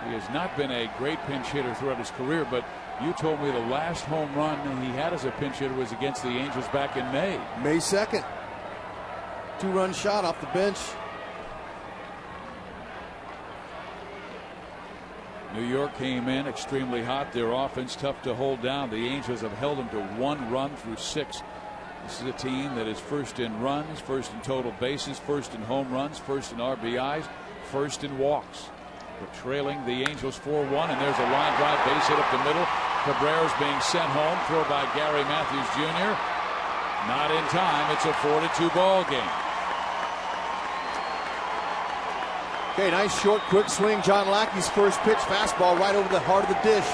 He has not been a great pinch hitter throughout his career, but you told me the last home run he had as a pinch hitter was against the Angels back in May. May 2nd. 2-run shot off the bench. New York came in extremely hot. Their offense tough to hold down. The Angels have held them to 1 run through 6. This is a team that is first in runs, first in total bases, first in home runs, first in RBIs, first in walks. But trailing the Angels 4-1, and there's a line drive base hit up the middle. Cabrera's being sent home. Throw by Gary Matthews Jr. Not in time. It's a 4-2 ball game. Okay, nice short, quick swing. John Lackey's first pitch, fastball right over the heart of the dish.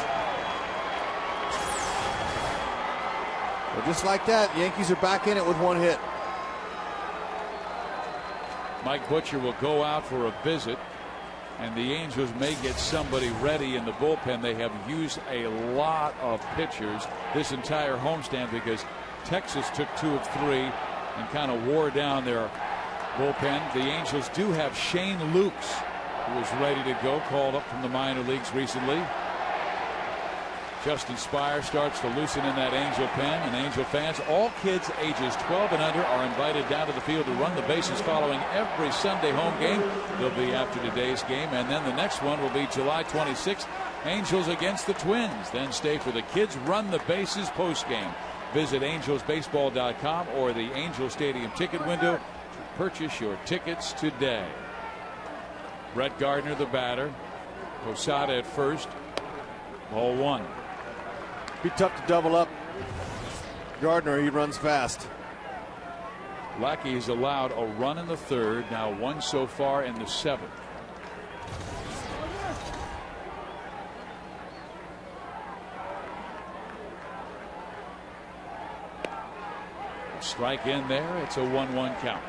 Well, just like that, Yankees are back in it with 1 hit. Mike Butcher will go out for a visit, and the Angels may get somebody ready in the bullpen. They have used a lot of pitchers this entire homestand because Texas took 2 of 3 and kind of wore down their bullpen. The Angels do have Shane Lukes, who is ready to go, called up from the minor leagues recently. Justin Spire starts to loosen in that Angel pen, and Angel fans, all kids ages 12 and under, are invited down to the field to run the bases following every Sunday home game. They'll be after today's game, and then the next one will be July 26th, Angels against the Twins. Then stay for the Kids Run the Bases postgame. Visit angelsbaseball.com or the Angel Stadium ticket window to purchase your tickets today. Brett Gardner, the batter. Posada at first. Ball 1. Be tough to double up Gardner. He runs fast. Lackey's allowed a run in the 3rd. Now 1 so far in the 7th. Strike in there. It's a 1-1 count.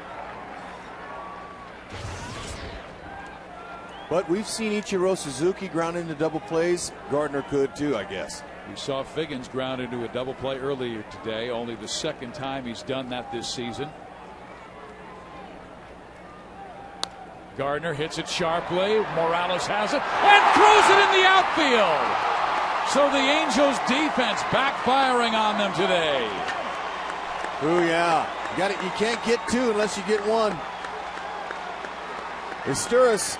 But we've seen Ichiro Suzuki ground into double plays. Gardner could too, I guess. We saw Figgins ground into a double play earlier today. Only the 2nd time he's done that this season. Gardner hits it sharply. Morales has it and throws it in the outfield. So the Angels defense backfiring on them today. Oh yeah, you can't get 2 unless you get 1. Esteuras,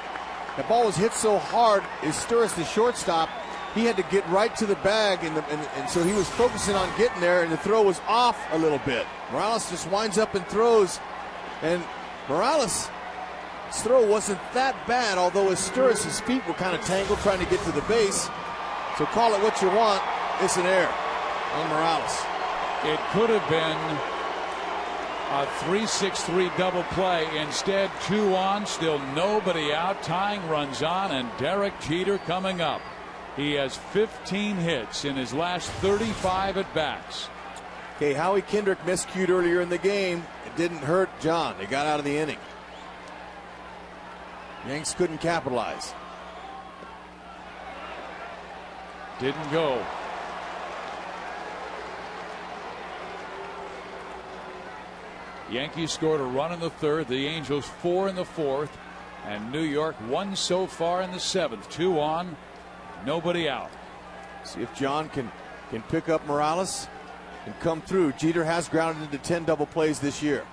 that ball was hit so hard. Esteuras, the shortstop, he had to get right to the bag, and so he was focusing on getting there, and the throw was off a little bit. Morales just winds up and throws, and Morales' throw wasn't that bad, although Esteuras' feet were kind of tangled trying to get to the base. So call it what you want. It's an error on Morales. It could have been a 3-6-3 double play. Instead, 2 on, still nobody out. Tying runs on, and Derek Jeter coming up. He has 15 hits in his last 35 at bats. Okay, Howie Kendrick miscued earlier in the game. It didn't hurt John. They got out of the inning. Yanks couldn't capitalize. Didn't go. Yankees scored a run in the third, the Angels 4 in the fourth, and New York 1 so far in the seventh. 2 on, nobody out. See if John can pick up Morales and come through. Jeter has grounded into 10 double plays this year.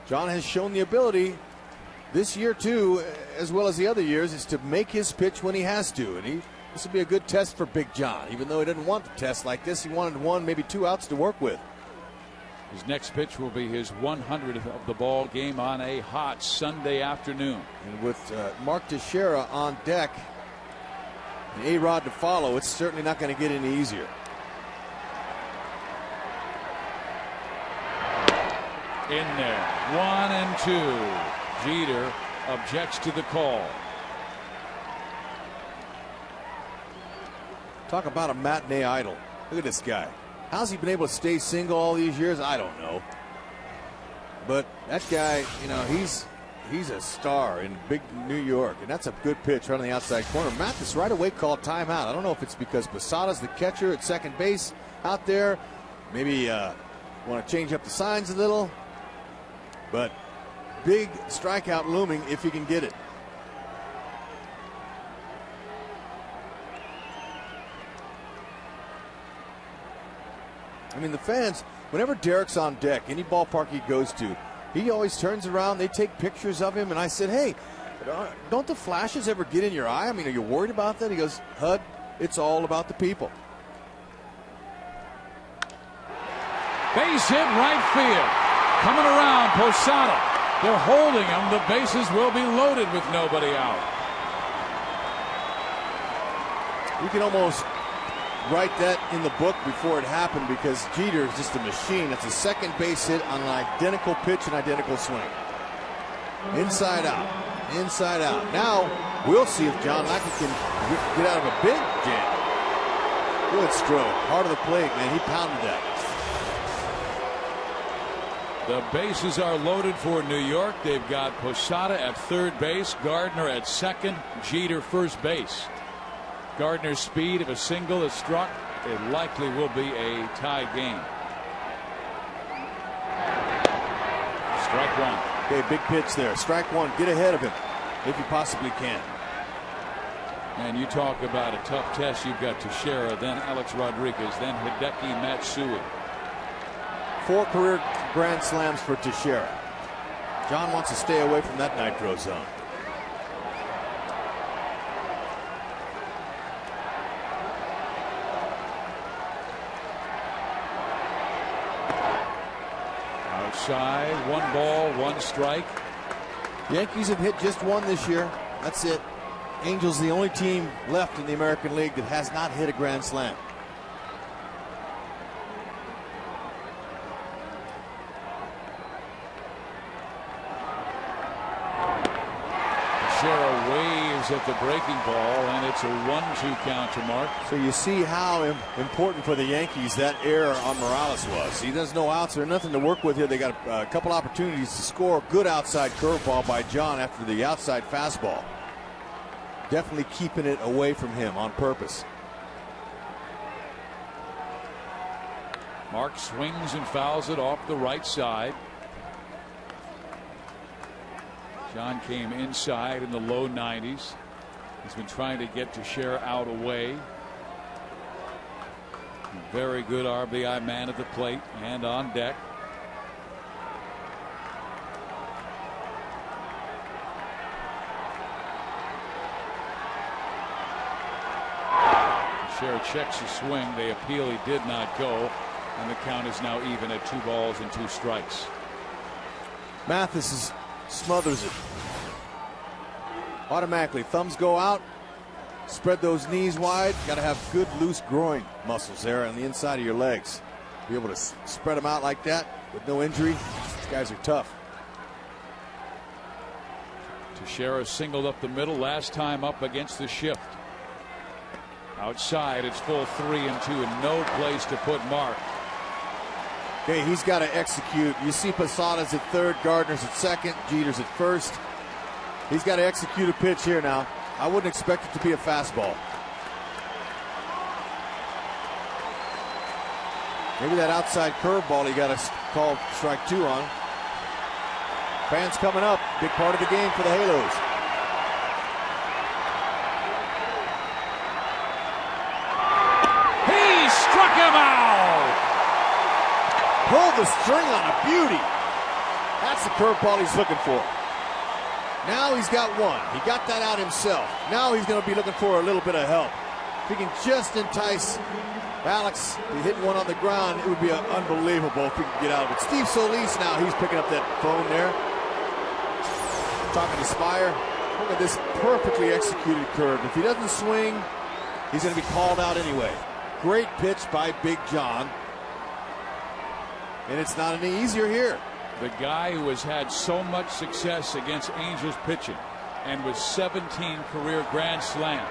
John has shown the ability this year too, as well as the other years, is to make his pitch when he has to. And this will be a good test for Big John. Even though he didn't want to test like this, he wanted 1, maybe 2 outs to work with. His next pitch will be his 100th of the ball game on a hot Sunday afternoon. And with Mark Teixeira on deck and A-Rod to follow, it's certainly not going to get any easier. In there, 1 and 2. Jeter objects to the call. Talk about a matinee idol. Look at this guy. How's he been able to stay single all these years? I don't know. But that guy, you know, he's a star in big New York, and that's a good pitch right on the outside corner. Mathis right away called timeout. I don't know if it's because Posada's the catcher at second base out there. Maybe want to change up the signs a little. But big strikeout looming if he can get it. I mean, the fans, whenever Derek's on deck, any ballpark he goes to, he always turns around. They take pictures of him. And I said, hey, don't the flashes ever get in your eye? I mean, are you worried about that? He goes, Hud, it's all about the people. Base hit right field. Coming around, Posada. They're holding him. The bases will be loaded with nobody out. You can almost write that in the book before it happened, because Jeter is just a machine. It's a second base hit on an identical pitch and identical swing. Inside out. Inside out. Now we'll see if John Lackey can get out of a big jam. Good stroke. Heart of the plate, man. He pounded that. The bases are loaded for New York. They've got Posada at third base, Gardner at second, Jeter first base. Gardner's speed, if a single is struck, it likely will be a tie game. Strike 1. Okay, big pitch there. Strike 1. Get ahead of him if you possibly can. And you talk about a tough test. You've got Teixeira, then Alex Rodriguez, then Hideki Matsui. 4 career grand slams for Teixeira. John wants to stay away from that nitro zone. Outside, 1 ball, 1 strike. Yankees have hit just 1 this year. That's it. Angels the only team left in the American League that has not hit a grand slam. Teixeira waves at the breaking ball, and it's a 1-2 count to Mark. So you see how important for the Yankees that error on Morales was. He does no outs. There's nothing to work with here. They got a couple opportunities to score. Good outside curveball by John after the outside fastball. Definitely keeping it away from him on purpose. Mark swings and fouls it off the right side. John came inside in the low 90s. He's been trying to get Teixeira out away. Very good RBI man at the plate and on deck. Teixeira checks the swing. They appeal. He did not go. And the count is now even at 2 balls and 2 strikes. Mathis smothers it. Automatically, thumbs go out. Spread those knees wide. Got to have good loose groin muscles there on the inside of your legs. Be able to spread them out like that with no injury. These guys are tough. Teixeira singled up the middle last time up against the shift. Outside, it's full 3-2 and no place to put Mark. Okay, he's got to execute. You see Posada's at third, Gardner's at second, Jeter's at first. He's got to execute a pitch here now. I wouldn't expect it to be a fastball. Maybe that outside curveball he got a call strike 2 on. Fans coming up. Big part of the game for the Halos. He struck him out. Pulled the string on a beauty. That's the curveball he's looking for. Now he's got one. He got that out himself. Now he's going to be looking for a little bit of help. If he can just entice Alex to hit one on the ground, it would be unbelievable if he could get out of it. Steve Solis now, he's picking up that phone there. Talking to Spire. Look at this perfectly executed curve. If he doesn't swing, he's going to be called out anyway. Great pitch by Big John. And it's not any easier here. The guy who has had so much success against Angels pitching and with 17 career grand slams.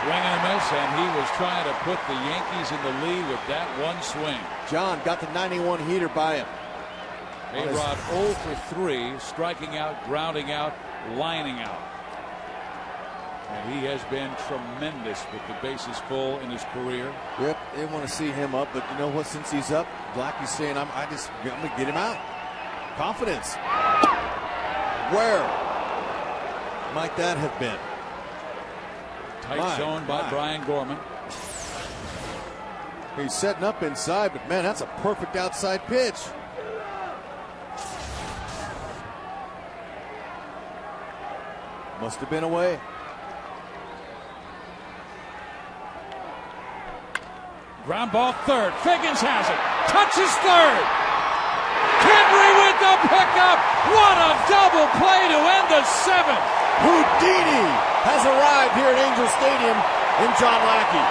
Swing and a miss, and he was trying to put the Yankees in the lead with that one swing. John got the 91 heater by him. A-Rod 0 for 3, striking out, grounding out, lining out. And he has been tremendous with the bases full in his career. Yep, they want to see him up, but you know what? Since he's up, Blackie's saying, I'm going to get him out. Confidence. Where might that have been? Tight zone by Brian Gorman. He's setting up inside, but man, that's a perfect outside pitch. Must have been away. Ground ball third. Figgins has it. Touches third. Henry with the pickup. What a double play to end the 7th. Houdini has arrived here at Angel Stadium in John Lackey.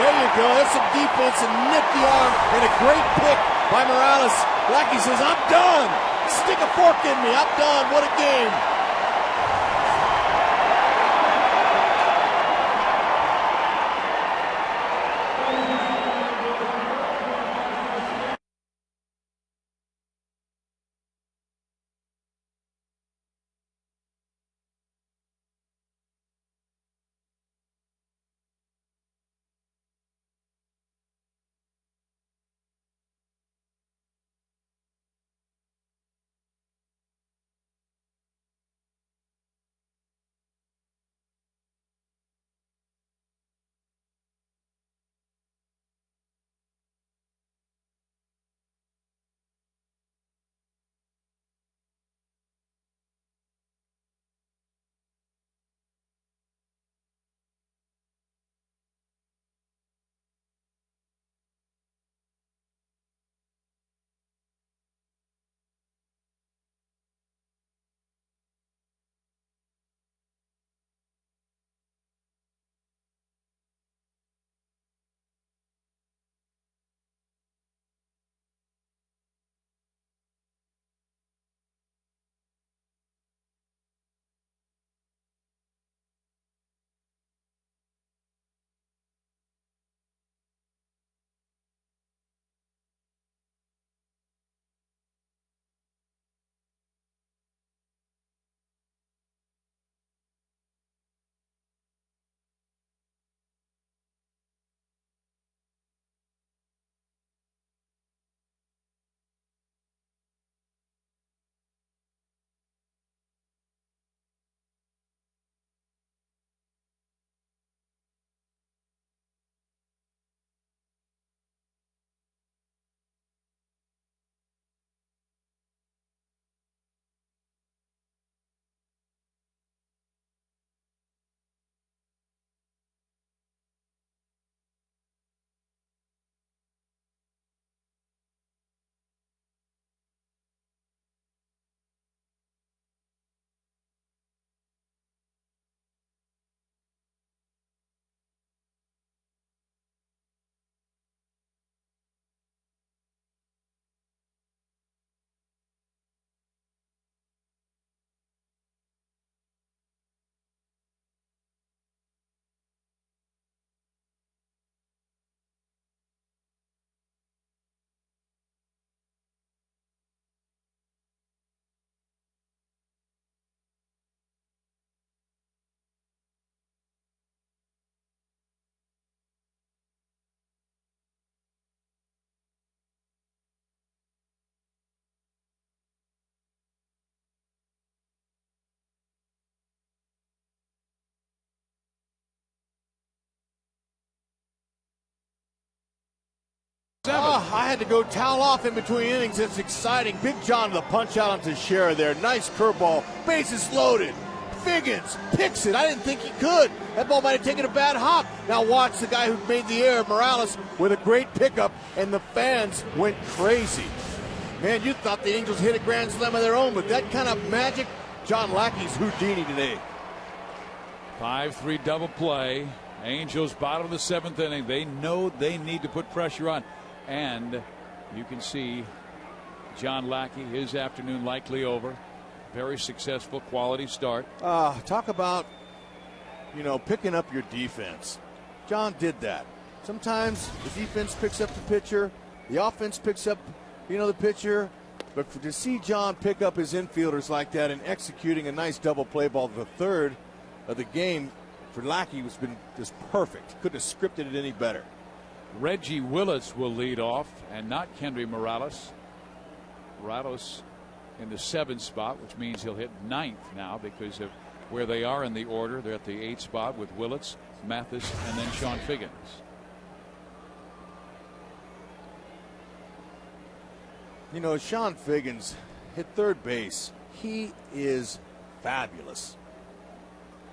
There you go. That's some defense and nipped the arm and a great pick by Morales. Lackey says, I'm done. Stick a fork in me. I'm done. What a game. Oh, I had to go towel off in between innings. It's exciting. Big John to the punch out onto Scherer there. Nice curveball. Bases loaded. Figgins picks it. I didn't think he could. That ball might have taken a bad hop. Now watch the guy who made the error, Morales, with a great pickup, and the fans went crazy. Man, you thought the Angels hit a grand slam of their own, but that kind of magic, John Lackey's Houdini today. 5-3 double play. Angels bottom of the 7th inning. They know they need to put pressure on. And you can see John Lackey, his afternoon likely over. Very successful, quality start. Talk about, picking up your defense. John did that. Sometimes the defense picks up the pitcher, the offense picks up, the pitcher. But to see John pick up his infielders like that and executing a nice double play ball to the third of the game for Lackey has been just perfect. Couldn't have scripted it any better. Reggie Willits will lead off, and not Kendry Morales. Morales in the 7th spot, which means he'll hit 9th now because of where they are in the order. They're at the 8th spot with Willits, Mathis, and then Sean Figgins. Sean Figgins hit third base. He is fabulous.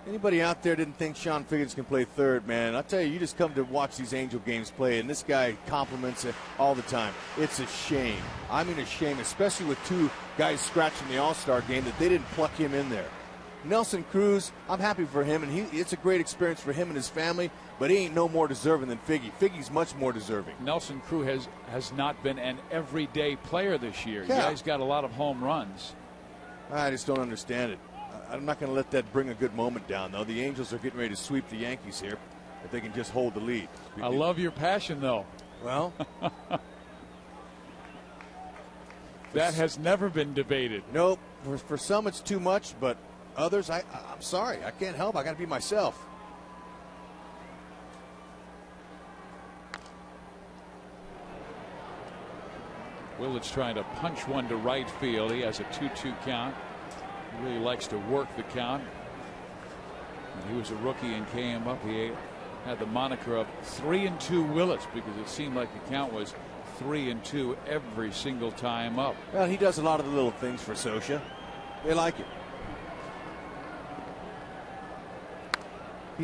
Anybody out there didn't think Sean Figgins can play third, man? I'll tell you, you just come to watch these Angel games play, and this guy compliments it all the time. It's a shame. I mean a shame, especially with two guys scratching the All-Star game, that they didn't pluck him in there. Nelson Cruz, I'm happy for him, and it's a great experience for him and his family, but he ain't no more deserving than Figgy. Figgy's much more deserving. Nelson Cruz has not been an everyday player this year. Yeah, he's got a lot of home runs. I just don't understand it. I'm not going to let that bring a good moment down, though. The Angels are getting ready to sweep the Yankees here if they can just hold the lead. I love your passion, though. Well, that has never been debated. Nope. For some, it's too much, but others, I'm sorry. I can't help. I got to be myself. Willits trying to punch one to right field. He has a 2-2 count. He really likes to work the count. When he was a rookie and came up, he had the moniker of 3-2 Willits because it seemed like the count was 3-2 every single time up. Well, he does a lot of the little things for Scioscia. They like it.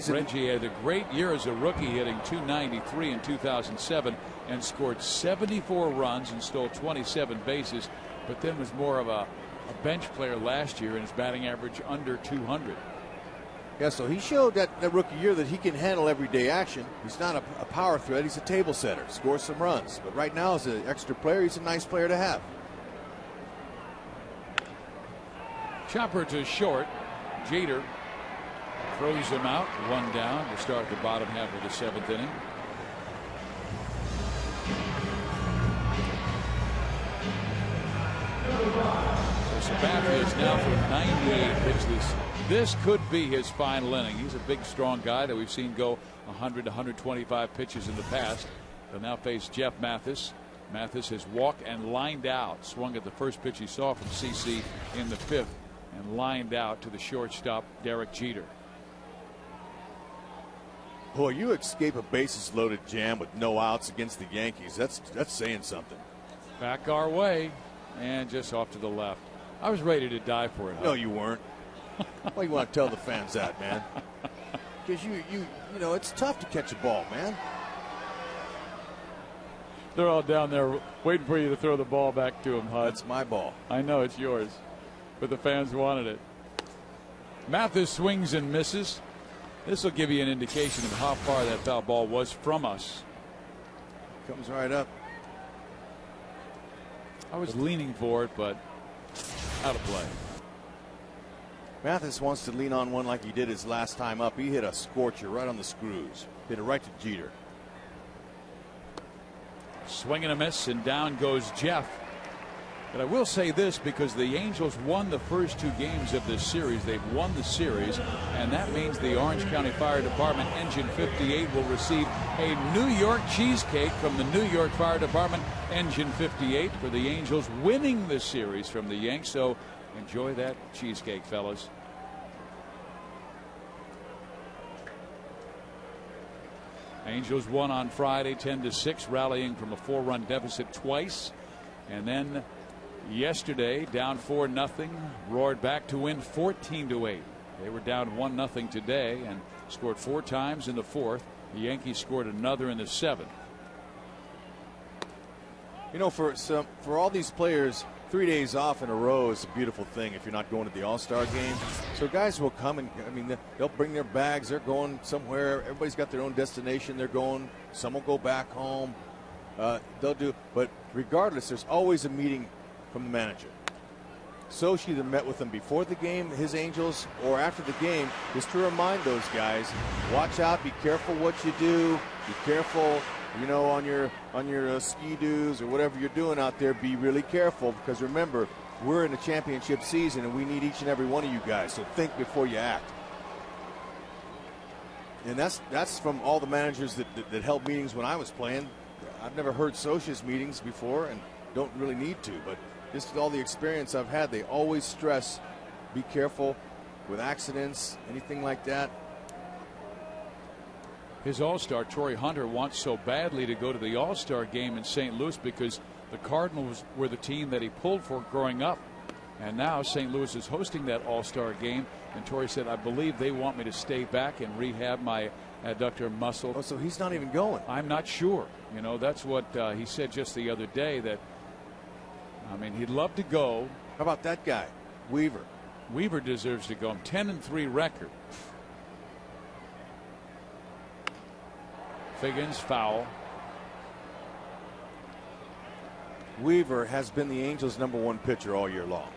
Reggie had a great year as a rookie, hitting .293 in 2007 and scored 74 runs and stole 27 bases, but then was more of a bench player last year, and his batting average under 200. Yeah, so he showed that rookie year that he can handle everyday action. He's not a power threat. He's a table setter, scores some runs. But right now, as an extra player, he's a nice player to have. Chopper to short. Jeter throws him out. One down to start the bottom half of the 7th inning. Sabathia is now for 98 pitches. This could be his final inning. He's a big, strong guy that we've seen go 100 to 125 pitches in the past. They'll now face Jeff Mathis. Mathis has walked and lined out. Swung at the first pitch he saw from CC in the 5th and lined out to the shortstop, Derek Jeter. Boy, you escape a bases-loaded jam with no outs against the Yankees. That's saying something. Back our way and just off to the left. I was ready to die for it. No, you weren't. Well, you want to tell the fans that, man? Because you know it's tough to catch a ball, man. They're all down there waiting for you to throw the ball back to them, Hud. That's my ball. I know it's yours, but the fans wanted it. Mathis swings and misses. This will give you an indication of how far that foul ball was from us. Comes right up. I was leaning for it, but out of play. Mathis wants to lean on one like he did his last time up. He hit a scorcher right on the screws. Hit it right to Jeter. Swing and a miss, and down goes Jeff. But I will say this, because the Angels won the first 2 games of this series. They've won the series, and that means the Orange County Fire Department Engine 58 will receive a New York cheesecake from the New York Fire Department Engine 58 for the Angels winning the series from the Yanks. So enjoy that cheesecake, fellas. Angels won on Friday 10-6, rallying from a 4-run deficit twice. And then yesterday, down 4-0, roared back to win 14-8. They were down 1-0 today and scored 4 times in the 4th. The Yankees scored another in the 7th. You know, for all these players, 3 days off in a row is a beautiful thing if you're not going to the All-Star game. So guys will come and, I mean, they'll bring their bags. They're going somewhere. Everybody's got their own destination they're going. Some will go back home. But regardless, there's always a meeting from the manager. Sochi either met with them before the game, his Angels, or after the game, just to remind those guys, watch out, be careful what you do, be careful, you know, on your ski-doos or whatever you're doing out there, be really careful, because remember, we're in a championship season and we need each and every one of you guys, so think before you act. And that's from all the managers that held meetings when I was playing. I've never heard Sochi's meetings before and don't really need to, but just with all the experience I've had, they always stress, be careful with accidents, anything like that. His All-Star, Torrey Hunter, wants so badly to go to the All-Star game in St. Louis because the Cardinals were the team that he pulled for growing up. And now St. Louis is hosting that All-Star game. And Torrey said, I believe they want me to stay back and rehab my adductor muscle. Oh, so he's not even going. I'm not sure. You know, that's what he said just the other day, that, I mean, he'd love to go. How about that guy, Weaver? Weaver deserves to go. 10-3 record. Figgins foul. Weaver has been the Angels' #1 pitcher all year long.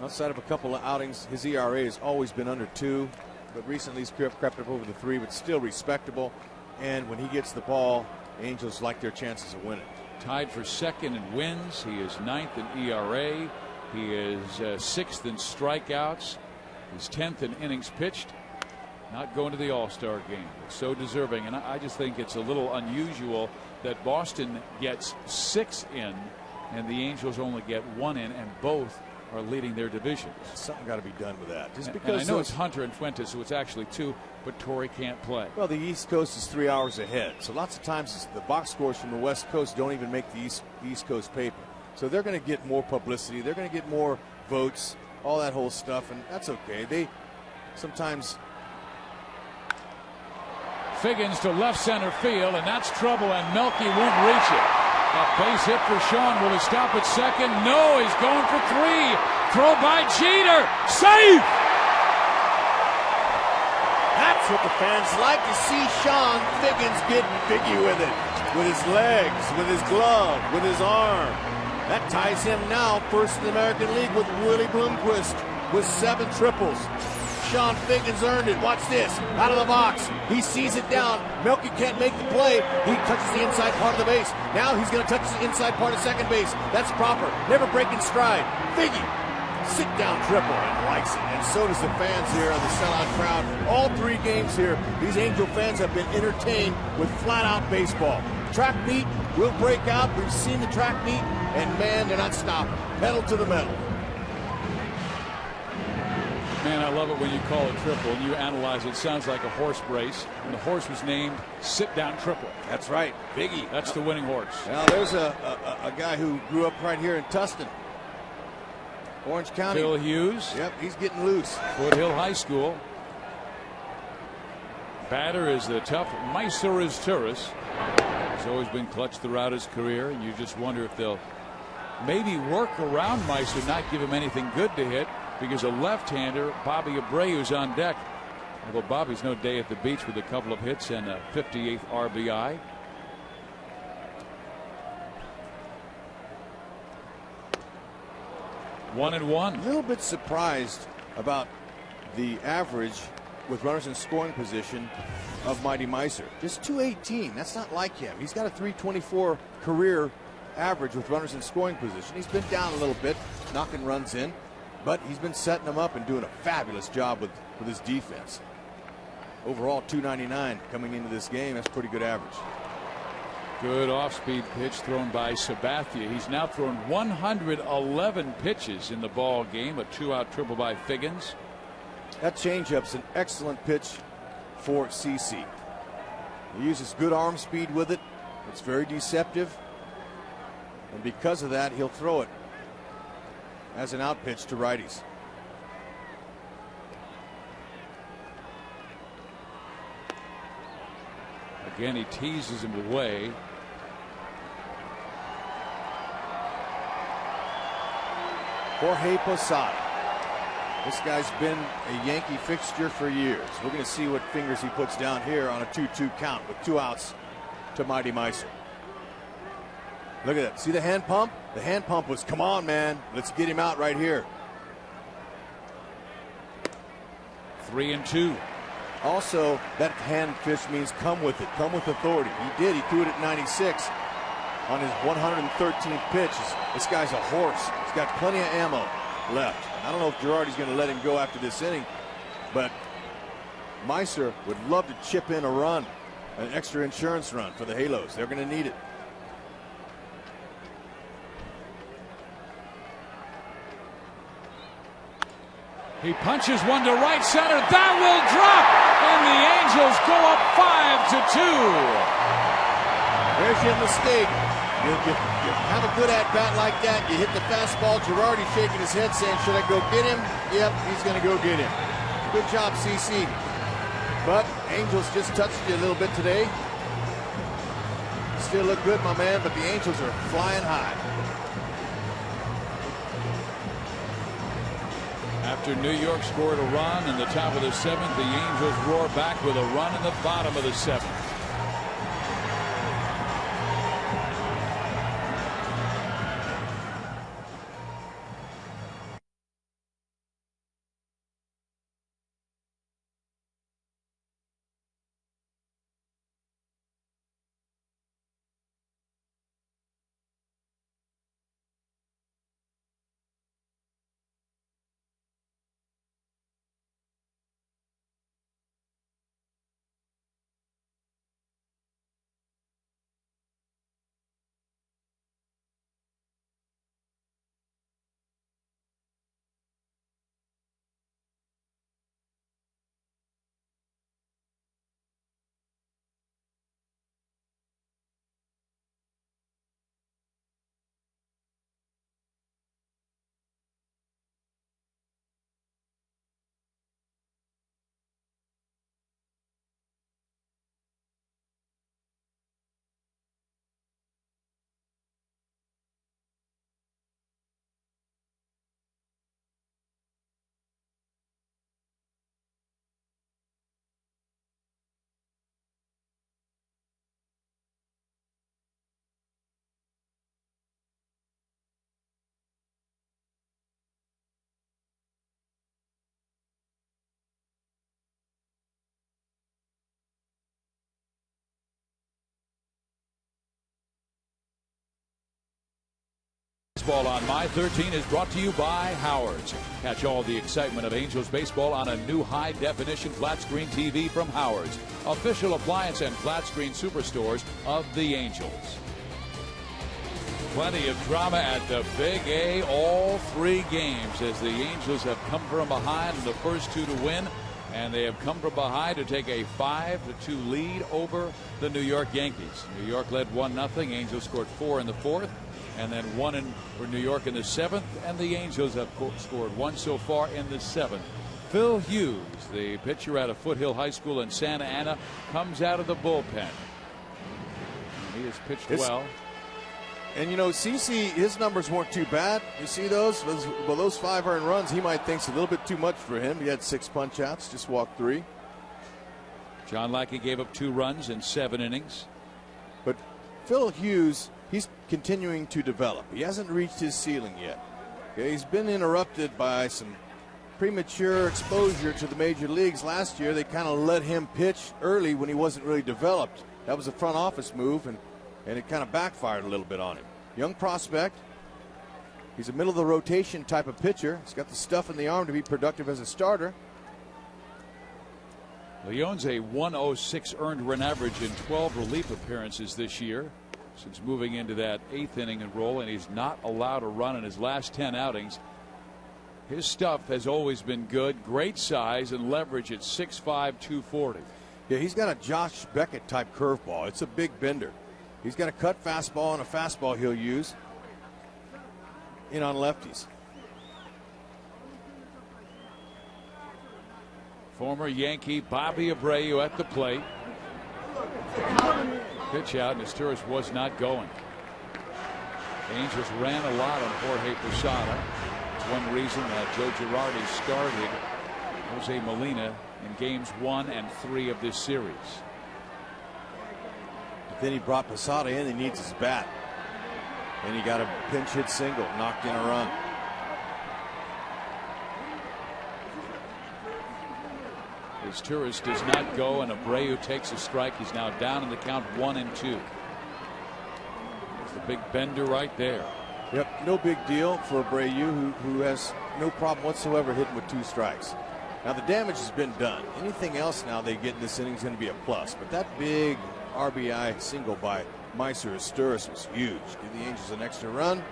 Outside of a couple of outings, his ERA has always been under 2, but recently he's crept up over the 3, but still respectable. And when he gets the ball, the Angels like their chances of winning. Tied for 2nd in wins. He is 9th in ERA. He is 6th in strikeouts. He's 10th in innings pitched. Not going to the All-Star game. So deserving. And I just think it's a little unusual that Boston gets 6 in and the Angels only get 1 in, and both are leading their divisions. Something got to be done with that. Just and because I know it's Hunter and Fuentes, so it's actually 2, but Torrey can't play. Well, the East Coast is 3 hours ahead, so lots of times the box scores from the West Coast don't even make the East Coast paper. So they're going to get more publicity. They're going to get more votes, all that whole stuff, and that's okay. They sometimes. Figgins to left center field, and that's trouble, and Melky won't reach it. A base hit for Sean. Will he stop at second? No, he's going for 3. Throw by Jeter. Safe! That's what the fans like to see. Sean Figgins get biggy with it. With his legs, with his glove, with his arm. That ties him now first in the American League with Willie Bloomquist with 7 triples. Sean Figgins earned it. Watch this. Out of the box. He sees it down. Melky can't make the play. He touches the inside part of the base. Now he's going to touch the inside part of second base. That's proper. Never breaking stride. Figgy. Sit down triple, and likes it. And so does the fans here on the sellout crowd. All 3 games here, these Angel fans have been entertained with flat-out baseball. Track meet will break out. We've seen the track meet, and man, they're not stopping. Pedal to the metal. Man, I love it when you call it triple and you analyze it. It sounds like a horse race, and the horse was named Sit Down Triple. That's right, Biggie. That's the winning horse. Now there's a guy who grew up right here in Tustin, Orange County. Phil Hughes. Yep, he's getting loose. Foothill High School. Batter is the tough Mysoris Turris. He's always been clutch throughout his career, and you just wonder if they'll maybe work around Mysor, not give him anything good to hit, because a left-hander, Bobby Abreu's on deck. Although Bobby's no day at the beach with a couple of hits and a 58th RBI. One and one. A little bit surprised about the average with runners in scoring position of Mighty Mysor. Just 218. That's not like him. He's got a 324 career average with runners in scoring position. He's been down a little bit, knocking runs in, but he's been setting them up and doing a fabulous job with his defense. Overall, 299 coming into this game. That's pretty good average. Good off-speed pitch thrown by Sabathia. He's now thrown 111 pitches in the ball game. A 2-out triple by Figgins. That changeup's an excellent pitch for CC. He uses good arm speed with it. It's very deceptive. And because of that, he'll throw it as an out pitch to righties. Again, he teases him away. Jorge Posada. This guy's been a Yankee fixture for years. We're going to see what fingers he puts down here on a 2-2 count with 2 outs to Mighty Meiser. Look at that. See the hand pump? The hand pump was, come on, man. Let's get him out right here. 3-2. Also, that hand fish means come with it. Come with authority. He did. He threw it at 96 on his 113th pitch. This guy's a horse. He's got plenty of ammo left. I don't know if Girardi's going to let him go after this inning, but Meiser would love to chip in a run, an extra insurance run for the Halos. They're going to need it. He punches one to right center. That will drop, and the Angels go up 5-2. There's your mistake. You have a good at bat like that. You hit the fastball. Girardi shaking his head, saying, "Should I go get him?" Yep, he's going to go get him. Good job, CC. But Angels just touched you a little bit today. You still look good, my man, but the Angels are flying high. After New York scored a run in the top of the 7th, the Angels roar back with a run in the bottom of the 7th. Baseball on My 13 is brought to you by Howard's. Catch all the excitement of Angels baseball on a new high-definition flat-screen TV from Howard's, official appliance and flat-screen superstores of the Angels. Plenty of drama at the Big A all 3 games as the Angels have come from behind in the first 2 to win, and they have come from behind to take a 5-2 lead over the New York Yankees. New York led 1-0. Angels scored 4 in the 4th. And then 1 for New York in the 7th, and the Angels have scored 1 so far in the 7th. Phil Hughes, the pitcher out of Foothill High School in Santa Ana, comes out of the bullpen. He has pitched well. And you know, CC, his numbers weren't too bad. You see those? Well, those 5 earned runs, he might think's a little bit too much for him. He had 6 punch outs, just walked 3. John Lackey gave up 2 runs in 7 innings. But Phil Hughes, he's continuing to develop. He hasn't reached his ceiling yet. Okay, he's been interrupted by some premature exposure to the major leagues last year. They kind of let him pitch early when he wasn't really developed. That was a front office move, and it kind of backfired a little bit on him. Young prospect. He's a middle of the rotation type of pitcher. He's got the stuff in the arm to be productive as a starter. Well, he owns a 106 earned run average in 12 relief appearances this year since moving into that 8th inning and role, and he's not allowed a run in his last 10 outings. His stuff has always been good. Great size and leverage at 6'5", 240. Yeah, he's got a Josh Beckett type curveball. It's a big bender. He's got a cut fastball and a fastball he'll use in on lefties. Former Yankee Bobby Abreu at the plate. Pitch out, and Asturias was not going. The Angels ran a lot on Jorge Posada. It's one reason that Joe Girardi started Jose Molina in games 1 and 3 of this series. But then he brought Posada in. He needs his bat. And he got a pinch hit single, knocked in a run. Asturias does not go, and Abreu takes a strike. He's now down in the count 1-2. There's the big bender right there. Yep, no big deal for Abreu, who has no problem whatsoever hitting with 2 strikes. Now the damage has been done. Anything else now they get in this inning is going to be a plus. But that big RBI single by Meister Asturias was huge. Give the Angels an extra run.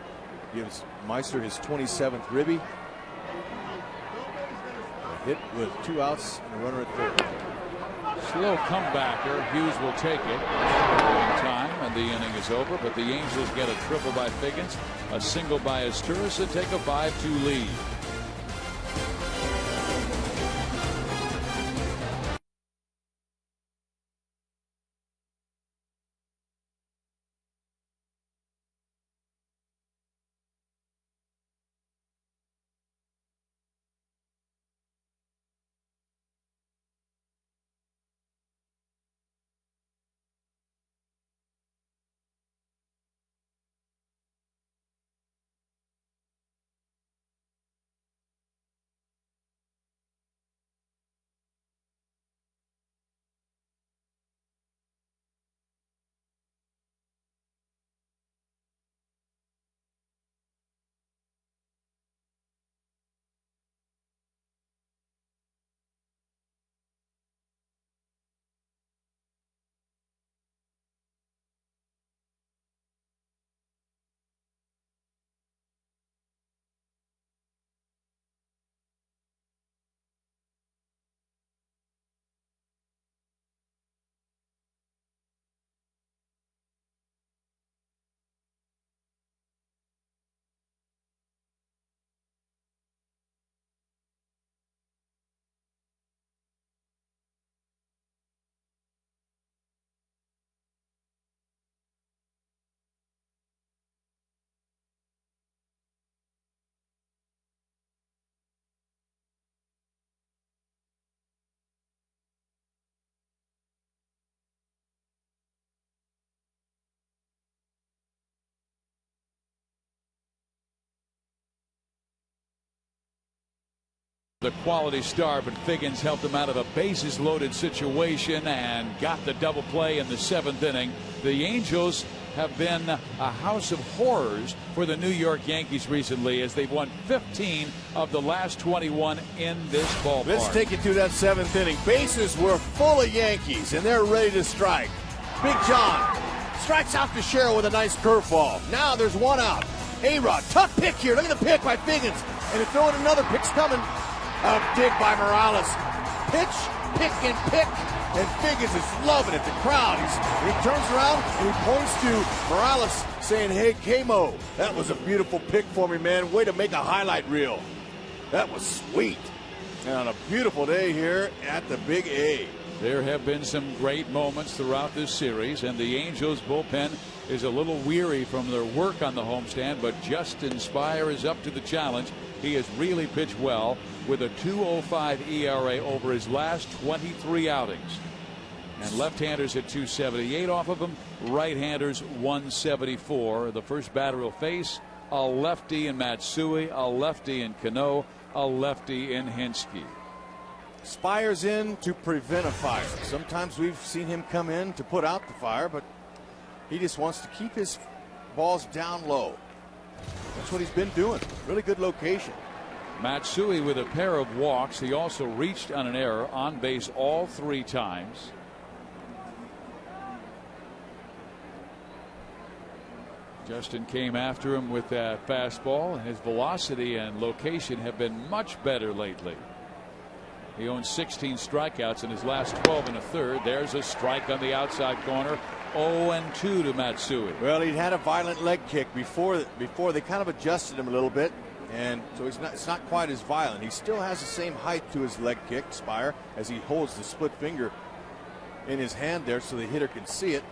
Gives Meister his 27th ribby. A hit with 2 outs and a runner at third. Slow comebacker. Hughes will take it in time, and the inning is over. But the Angels get a triple by Figgins, a single by Asturias, and take a 5-2 lead. The quality start, but Figgins helped him out of a bases loaded situation and got the double play in the 7th inning. The Angels have been a house of horrors for the New York Yankees recently, as they've won 15 of the last 21 in this ballpark. Let's take you through that 7th inning. Bases were full of Yankees, and they're ready to strike. Big John strikes out to Sherrill with a nice curveball. Now there's 1 out. A-Rod, tough pick here. Look at the pick by Figgins. And to throw in another pick's coming. A dig by Morales. Pitch, pick, and pick. And Figgins is loving it. The crowd. He turns around and he points to Morales saying, "Hey, K-Mo, that was a beautiful pick for me, man. Way to make a highlight reel. That was sweet." And on a beautiful day here at the Big A. There have been some great moments throughout this series, and the Angels bullpen is a little weary from their work on the homestand, but Justin Spire is up to the challenge. He has really pitched well with a 2.05 ERA over his last 23 outings. And left-handers at 278 off of him, right-handers 174. The first batter will face a lefty in Matsui, a lefty in Cano, a lefty in Hinske. Spire's in to prevent a fire. Sometimes we've seen him come in to put out the fire, but he just wants to keep his balls down low. That's what he's been doing. Really good location. Matsui with a pair of walks. He also reached on an error, on base all 3 times. Justin came after him with that fastball, and his velocity and location have been much better lately. He owns 16 strikeouts in his last 12 and a third. There's a strike on the outside corner. 0-2 to Matsui. Well, he'd had a violent leg kick before they kind of adjusted him a little bit, and so it's not quite as violent. He still has the same height to his leg kick, Spire, as he holds the split finger in his hand there so the hitter can see it.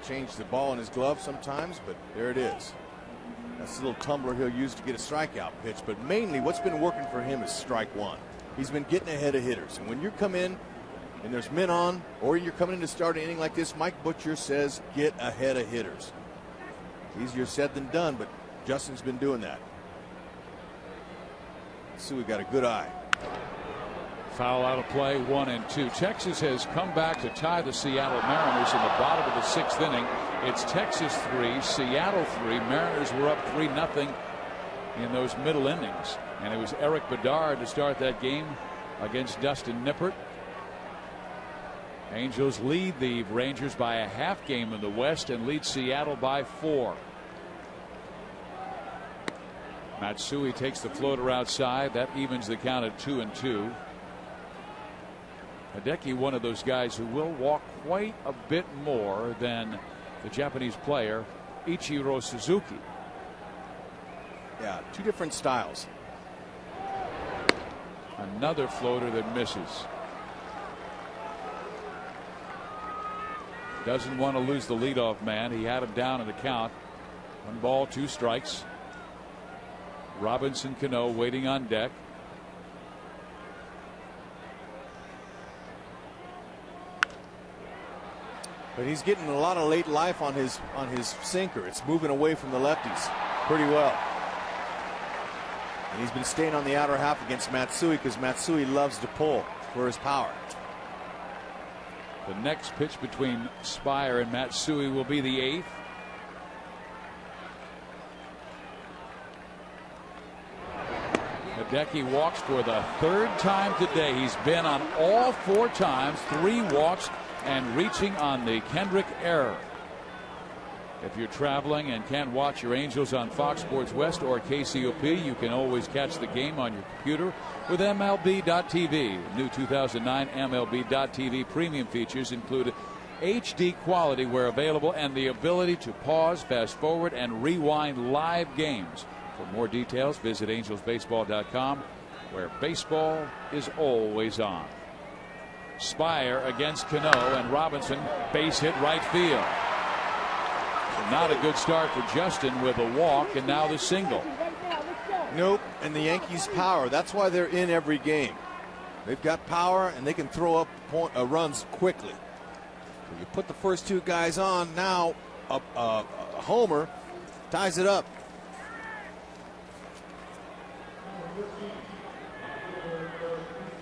Change the ball in his glove sometimes, but there it is. That's the little tumbler he'll use to get a strikeout pitch, but mainly what's been working for him is strike one. He's been getting ahead of hitters, and when you come in and there's men on, or you're coming in to start an inning like this, Mike Butcher says get ahead of hitters. Easier said than done, but Justin's been doing that. So we got a good eye. Foul out of play, 1-2. Texas has come back to tie the Seattle Mariners in the bottom of the 6th inning. It's Texas 3, Seattle 3. Mariners were up 3-0 in those middle innings. And it was Eric Bedard to start that game against Dustin Nippert. Angels lead the Rangers by a half game in the West and lead Seattle by 4. Matsui takes the floater outside. That evens the count at 2-2. Hideki, one of those guys who will walk quite a bit more than the Japanese player Ichiro Suzuki. Yeah, two different styles. Another floater that misses. Doesn't want to lose the leadoff man. He had him down in the count. 1 ball, 2 strikes. Robinson Cano waiting on deck. But he's getting a lot of late life on his sinker. It's moving away from the lefties pretty well. And he's been staying on the outer half against Matsui because Matsui loves to pull for his power. The next pitch between Spire and Matsui will be the 8th. Hideki walks for the 3rd time today. He's been on all 4 times, 3 walks, and reaching on the Kendrick error. If you're traveling and can't watch your Angels on Fox Sports West or KCOP, you can always catch the game on your computer with MLB.TV. New 2009 MLB.TV premium features include HD quality where available and the ability to pause, fast forward, and rewind live games. For more details, visit angelsbaseball.com, where baseball is always on. Spire against Cano, and Robinson base hit right field. So not a good start for Justin with a walk and now the single. Nope, and the Yankees power. That's why they're in every game. They've got power and they can throw up runs quickly. So you put the first 2 guys on, now a homer ties it up.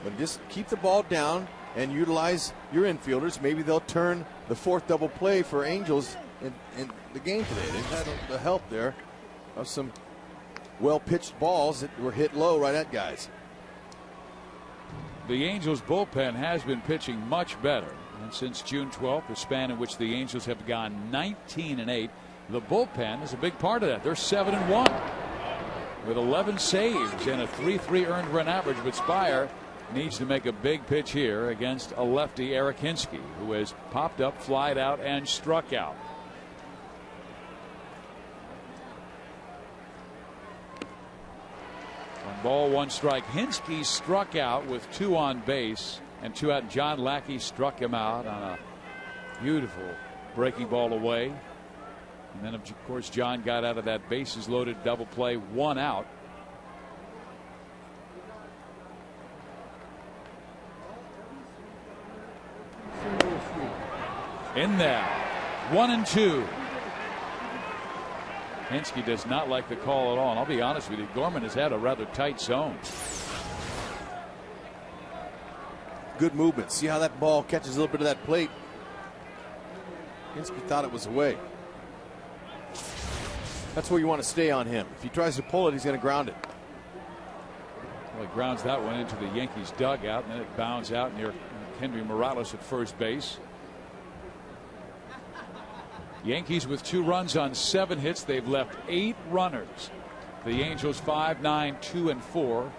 But just keep the ball down and utilize your infielders. Maybe they'll turn the 4th double play for Angels in the game today. They've had the help there of some well-pitched balls that were hit low right at guys. The Angels bullpen has been pitching much better. And since June 12th, the span in which the Angels have gone 19-8, the bullpen is a big part of that. They're 7-1 with 11 saves and a 3.3 earned run average. But Spire needs to make a big pitch here against a lefty, Eric Hinsky, who has popped up, flied out, and struck out. One ball, 1 strike. Hinsky struck out with 2 on base and 2 out. John Lackey struck him out on a beautiful breaking ball away. And then, of course, John got out of that bases loaded double play, 1 out. In there, 1-2. Hinsky does not like the call at all. And I'll be honest with you, Gorman has had a rather tight zone. Good movement. See how that ball catches a little bit of that plate. Hinsky thought it was away. That's where you want to stay on him. If he tries to pull it, he's going to ground it. Well, he grounds that one into the Yankees dugout, and then it bounds out near Henry Morales at first base. Yankees with 2 runs on 7 hits. They've left 8 runners. The Angels 5, 9, 2, and 4.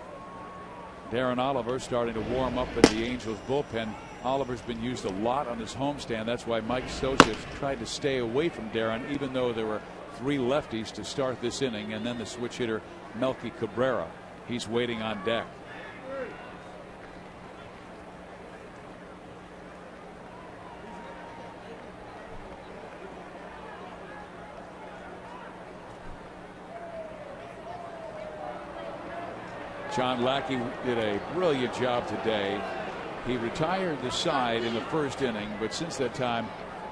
Darren Oliver starting to warm up in the Angels bullpen. Oliver's been used a lot on his homestand. That's why Mike Scioscia tried to stay away from Darren, even though there were 3 lefties to start this inning, and then the switch hitter Melky Cabrera. He's waiting on deck. John Lackey did a brilliant job today. He retired the side in the first inning, but since that time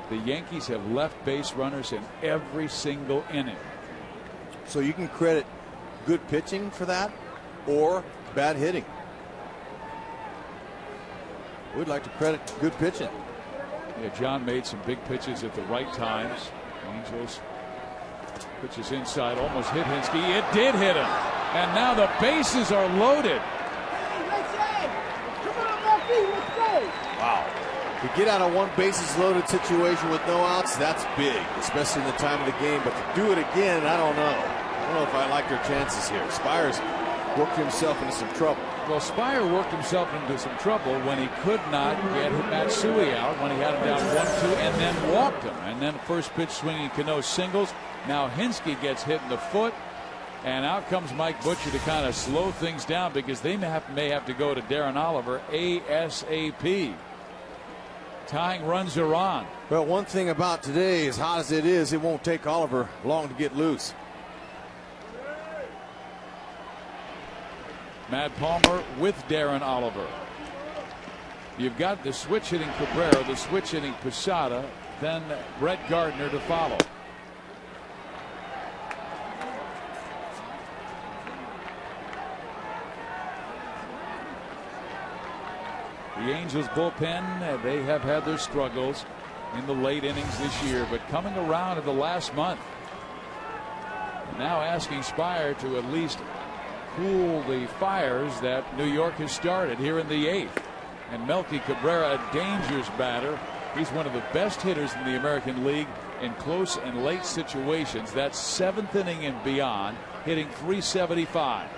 the Yankees have left base runners in every single inning. So you can credit good pitching for that or bad hitting. We'd like to credit good pitching. Yeah, John made some big pitches at the right times. Angels pitches inside, almost hit Hinsky. It did hit him. And now the bases are loaded. Wow. To get out of one bases loaded situation with no outs, that's big, especially in the time of the game. But to do it again, I don't know. I don't know if I like their chances here. Spires worked himself into some trouble. Well, Spire worked himself into some trouble when he could not get Matsui out when he had him down 1-2 and then walked him. And then first pitch swinging Cano singles. Now Hinsky gets hit in the foot. And out comes Mike Butcher to kind of slow things down because they may have to go to Darren Oliver ASAP. Tying runs are on. Well, one thing about today, as hot as it is, it won't take Oliver long to get loose. Matt Palmer with Darren Oliver. You've got the switch hitting Cabrera, the switch hitting Posada, then Brett Gardner to follow. The Angels bullpen, they have had their struggles in the late innings this year, but coming around in the last month. Now asking Spire to at least cool the fires that New York has started here in the 8th. And Melky Cabrera, a dangerous batter. He's one of the best hitters in the American League in close and late situations. That's 7th inning and beyond, hitting .375.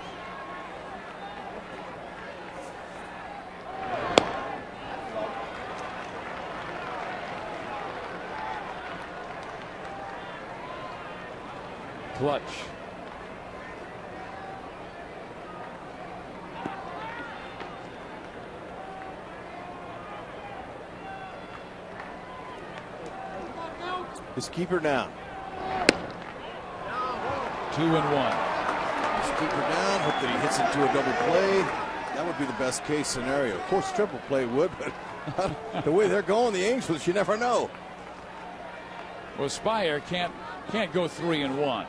Clutch. His keeper down. 2-1. His keeper down. Hope that he hits into a double play. That would be the best case scenario. Of course, triple play would, but the way they're going, the Angels, you never know. Well, Spire can't go 3-1.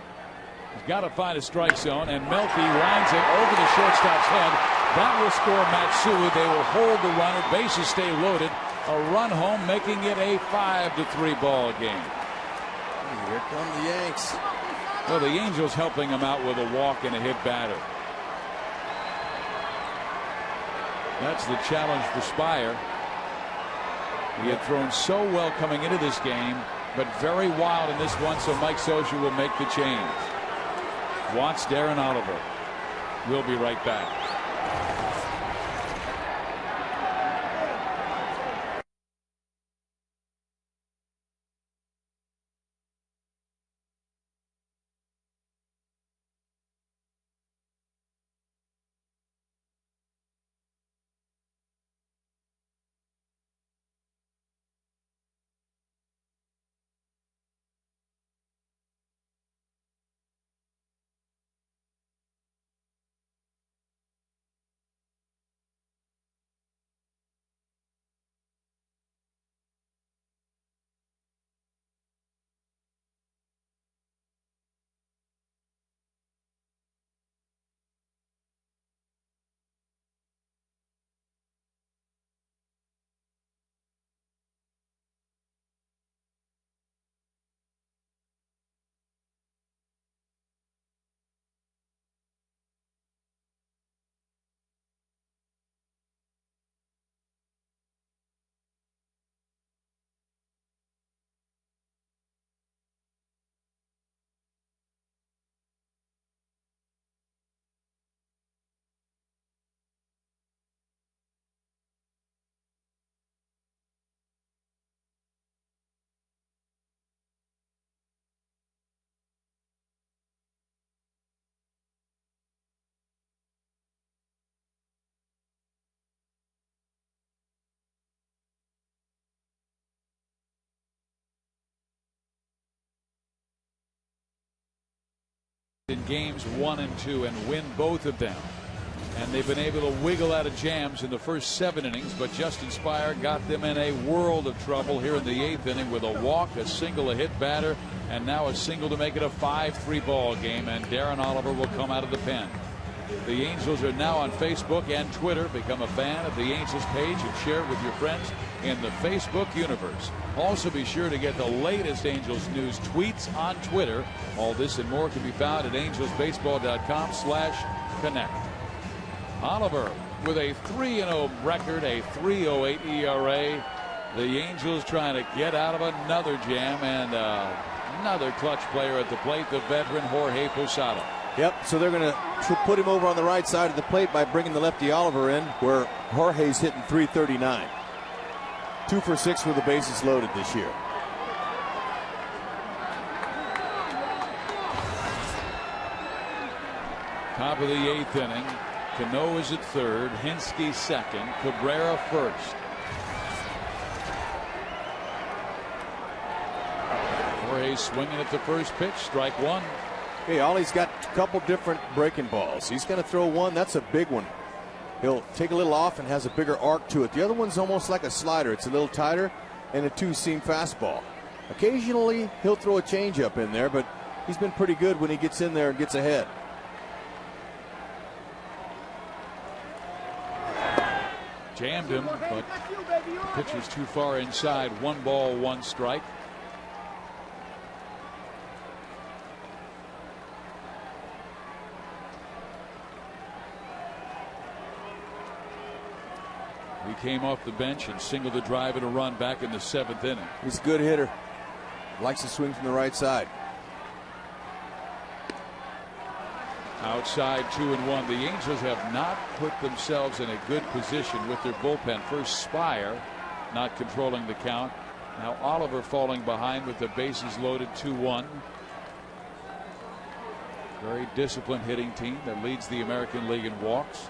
He's got to find a strike zone, and Melky lines it over the shortstop's head. That will score Matsui. They will hold the runner. Bases stay loaded. A run home, making it a 5-3 ball game. Here come the Yanks. Well, the Angels helping him out with a walk and a hit batter. That's the challenge for Spire. He had thrown so well coming into this game, but very wild in this one, so Mike Scioscia will make the change. Wants Darren Oliver. We'll be right back. in games 1 and 2 and win both of them. And they've been able to wiggle out of jams in the first 7 innings, but Justin Spire got them in a world of trouble here in the 8th inning with a walk, a single, a hit batter, and now a single to make it a 5-3 ball game, and Darren Oliver will come out of the pen. The Angels are now on Facebook and Twitter. Become a fan of the Angels page and share it with your friends in the Facebook universe. Also be sure to get the latest Angels news tweets on Twitter. All this and more can be found at angelsbaseball.com/connect. Oliver with a 3-0 record, a 3.08 ERA. The Angels trying to get out of another jam, and another clutch player at the plate, the veteran Jorge Posada. Yep, so they're going to put him over on the right side of the plate by bringing the lefty Oliver in, where Jorge's hitting .339. 2 for 6 with the bases loaded this year. Top of the 8th inning. Cano is at third, Hinsky second, Cabrera first. Jorge swinging at the first pitch, strike one. Hey, Ollie's got a couple different breaking balls. He's going to throw one. That's a big one. He'll take a little off and has a bigger arc to it. The other one's almost like a slider. It's a little tighter and a 2-seam fastball. Occasionally, he'll throw a changeup in there, but he's been pretty good when he gets in there and gets ahead. Jammed him, but the pitcher's too far inside. 1 ball, 1 strike. He came off the bench and singled a drive and a run back in the 7th inning. He's a good hitter. Likes to swing from the right side. Outside 2-1. The Angels have not put themselves in a good position with their bullpen. First Spire not controlling the count. Now Oliver falling behind with the bases loaded 2-1. Very disciplined hitting team that leads the American League in walks.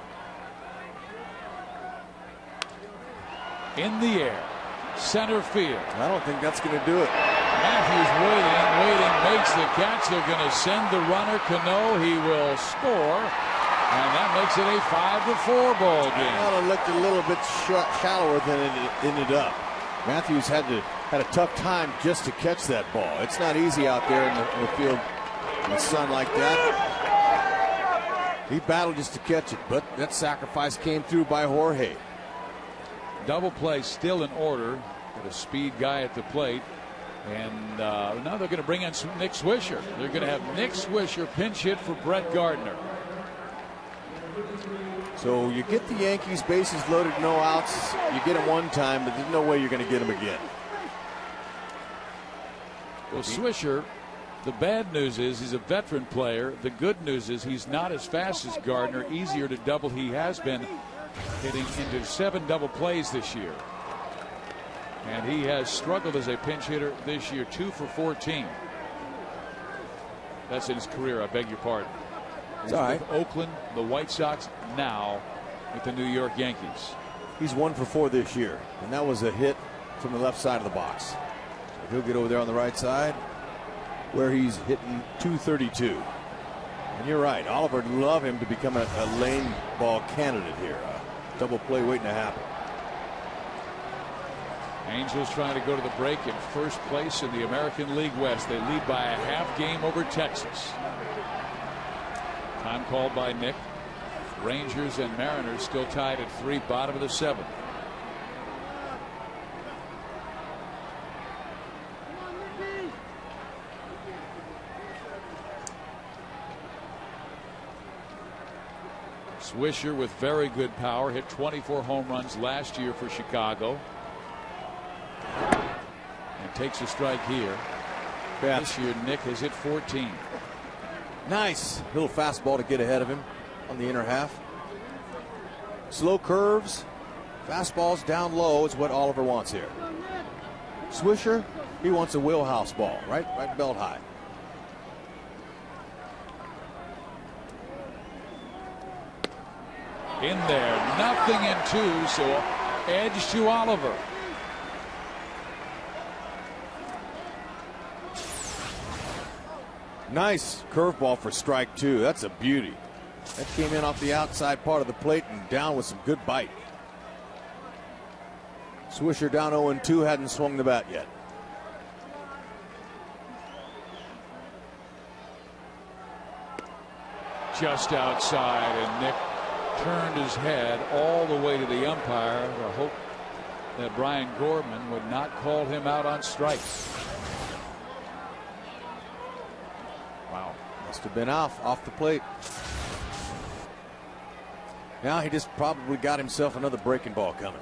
In the air, center field. I don't think that's going to do it. Matthews waiting, makes the catch. They're going to send the runner. Cano, he will score, and that makes it a 5-4 ball game. Well, it looked a little bit shallower than it ended up. Matthews had a tough time just to catch that ball. It's not easy out there in the field in the sun like that. He battled just to catch it, but that sacrifice came through by Jorge. Double play still in order. Got a speed guy at the plate. And now they're going to bring in Nick Swisher. They're going to have Nick Swisher pinch hit for Brett Gardner. So you get the Yankees bases loaded, no outs. You get them one time, but there's no way you're going to get them again. Well, Swisher, the bad news is he's a veteran player. The good news is he's not as fast as Gardner. Easier to double. He has been hitting into 7 double plays this year. And he has struggled as a pinch hitter this year, 2 for 14. That's in his career, I beg your pardon. He's all right. with Oakland, the White Sox, now with the New York Yankees. He's 1 for 4 this year, and that was a hit from the left side of the box. So he'll get over there on the right side where he's hitting .232. And you're right, Oliver would love him to become a lane ball candidate here. A double play waiting to happen. Angels trying to go to the break in first place in the American League West. They lead by a half game over Texas. Time called by Nick. Rangers and Mariners still tied at 3, bottom of the 7th. Swisher with very good power, hit 24 home runs last year for Chicago. And takes a strike here. Yeah. This year Nick has hit 14. Nice little fastball to get ahead of him on the inner half. Slow curves, fastballs down low is what Oliver wants here. Swisher, he wants a wheelhouse ball, right belt high. In there, nothing in 2, so edge to Oliver. Nice curveball for strike two. That's a beauty. That came in off the outside part of the plate and down with some good bite. Swisher down 0-2, hadn't swung the bat yet. Just outside, and Nick turned his head all the way to the umpire to hope that Brian Gorman would not call him out on strikes. Wow, must have been off the plate. Now he just probably got himself another breaking ball coming.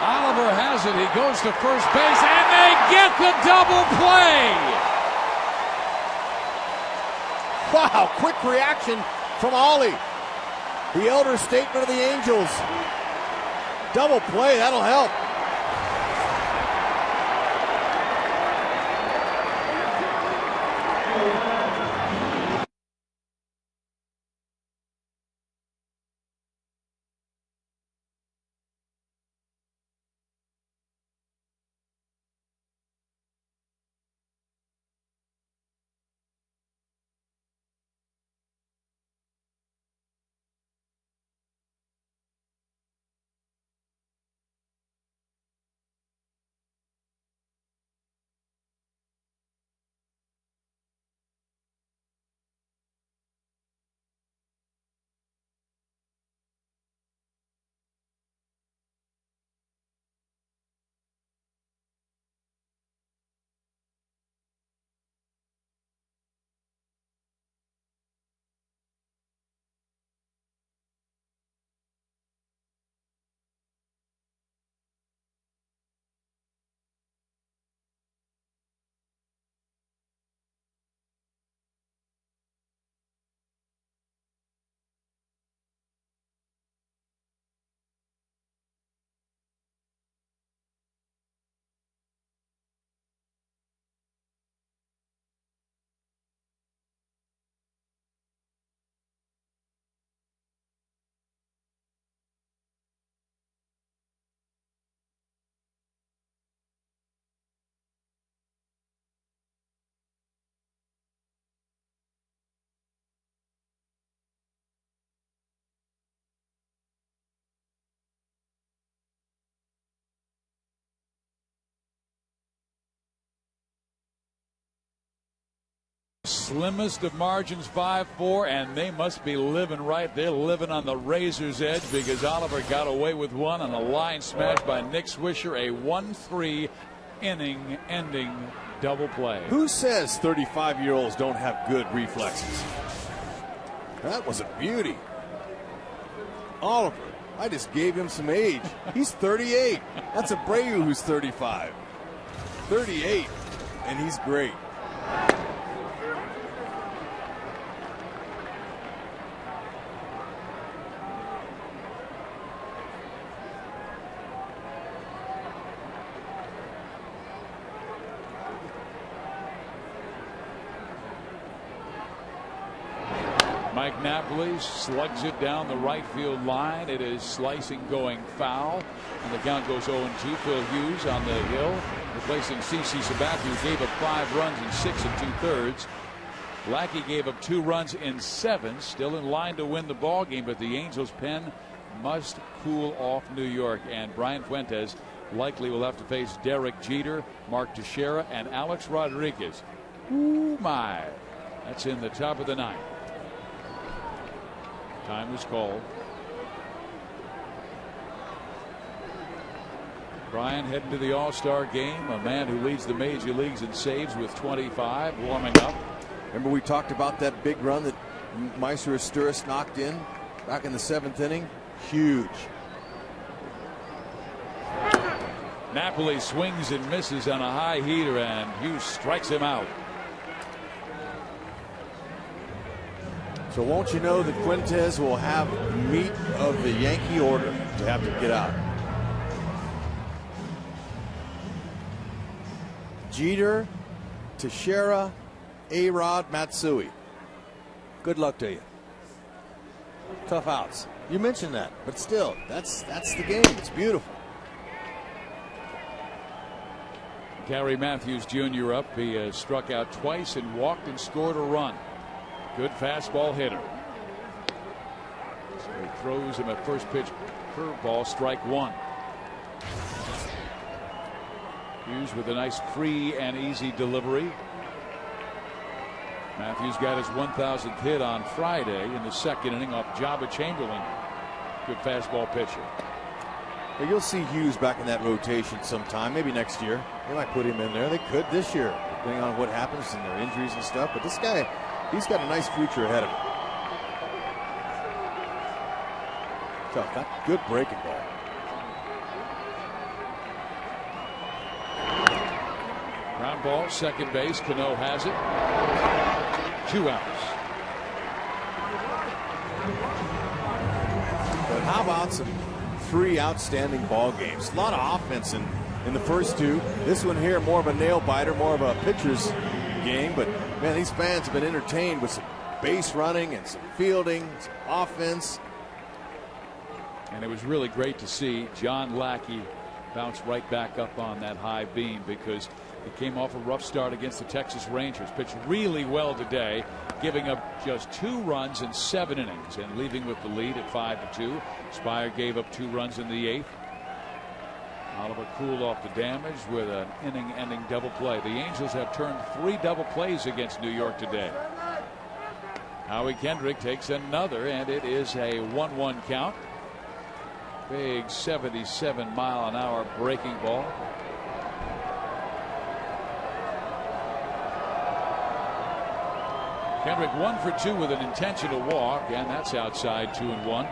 Oliver has it. He goes to first base, and they get the double play. Wow, quick reaction from Ollie. The elder statesman of the Angels. Double play, that'll help. Slimmest of margins, 5-4, and they must be living right. They're living on the razor's edge because Oliver got away with one on a line smash by Nick Swisher, a 1-3 inning ending double play. Who says 35-year-olds don't have good reflexes? That was a beauty. Oliver, I just gave him some age. He's 38. That's Abreu who's 35. 38, and he's great. Mike Napoli slugs it down the right field line. It is slicing going foul. And the count goes 0-2. Phil Hughes on the hill, replacing CC Sabathia, who gave up 5 runs in 6 2/3. Lackey gave up 2 runs in 7, still in line to win the ball game, but the Angels pen must cool off New York, and Brian Fuentes likely will have to face Derek Jeter, Mark Teixeira, and Alex Rodriguez. Ooh my. That's in the top of the 9th. Time was called. Brian heading to the All-Star game, a man who leads the major leagues in saves with 25, warming up. Remember we talked about that big run that Meister Asturis knocked in back in the 7th inning? Huge. Napoli swings and misses on a high heater, and Hughes strikes him out. So won't you know that Fuentes will have meat of the Yankee order to have to get out. Jeter, Teixeira, A-Rod, Matsui. Good luck to you. Tough outs. You mentioned that, but still, that's the game. It's beautiful. Gary Matthews Jr. up. He has struck out twice and walked and scored a run. Good fastball hitter. So he throws him a first pitch curveball, strike one. Hughes with a nice free and easy delivery. Matthews got his 1,000th hit on Friday in the second inning off Jabba Chamberlain. Good fastball pitcher. Well, you'll see Hughes back in that rotation sometime, maybe next year. They might put him in there. They could this year, depending on what happens and their injuries and stuff. But this guy, he's got a nice future ahead of him. Tough, that good breaking ball. Ground ball, second base. Cano has it. 2 outs. But how about some 3 outstanding ball games? A lot of offense in the first 2. This one here, more of a nail biter, more of a pitcher's game. But man, these fans have been entertained with some base running and some fielding, some offense. And it was really great to see John Lackey bounce right back up on that high beam, because he came off a rough start against the Texas Rangers. Pitched really well today, giving up just 2 runs in 7 innings and leaving with the lead at 5-2. Spire gave up 2 runs in the 8th. Oliver cooled off the damage with an inning-ending double play. The Angels have turned 3 double plays against New York today. Howie Kendrick takes another, and it is a 1-1 count. Big 77-mile-an-hour breaking ball. Kendrick 1 for 2 with an intentional walk, and that's outside 2-1.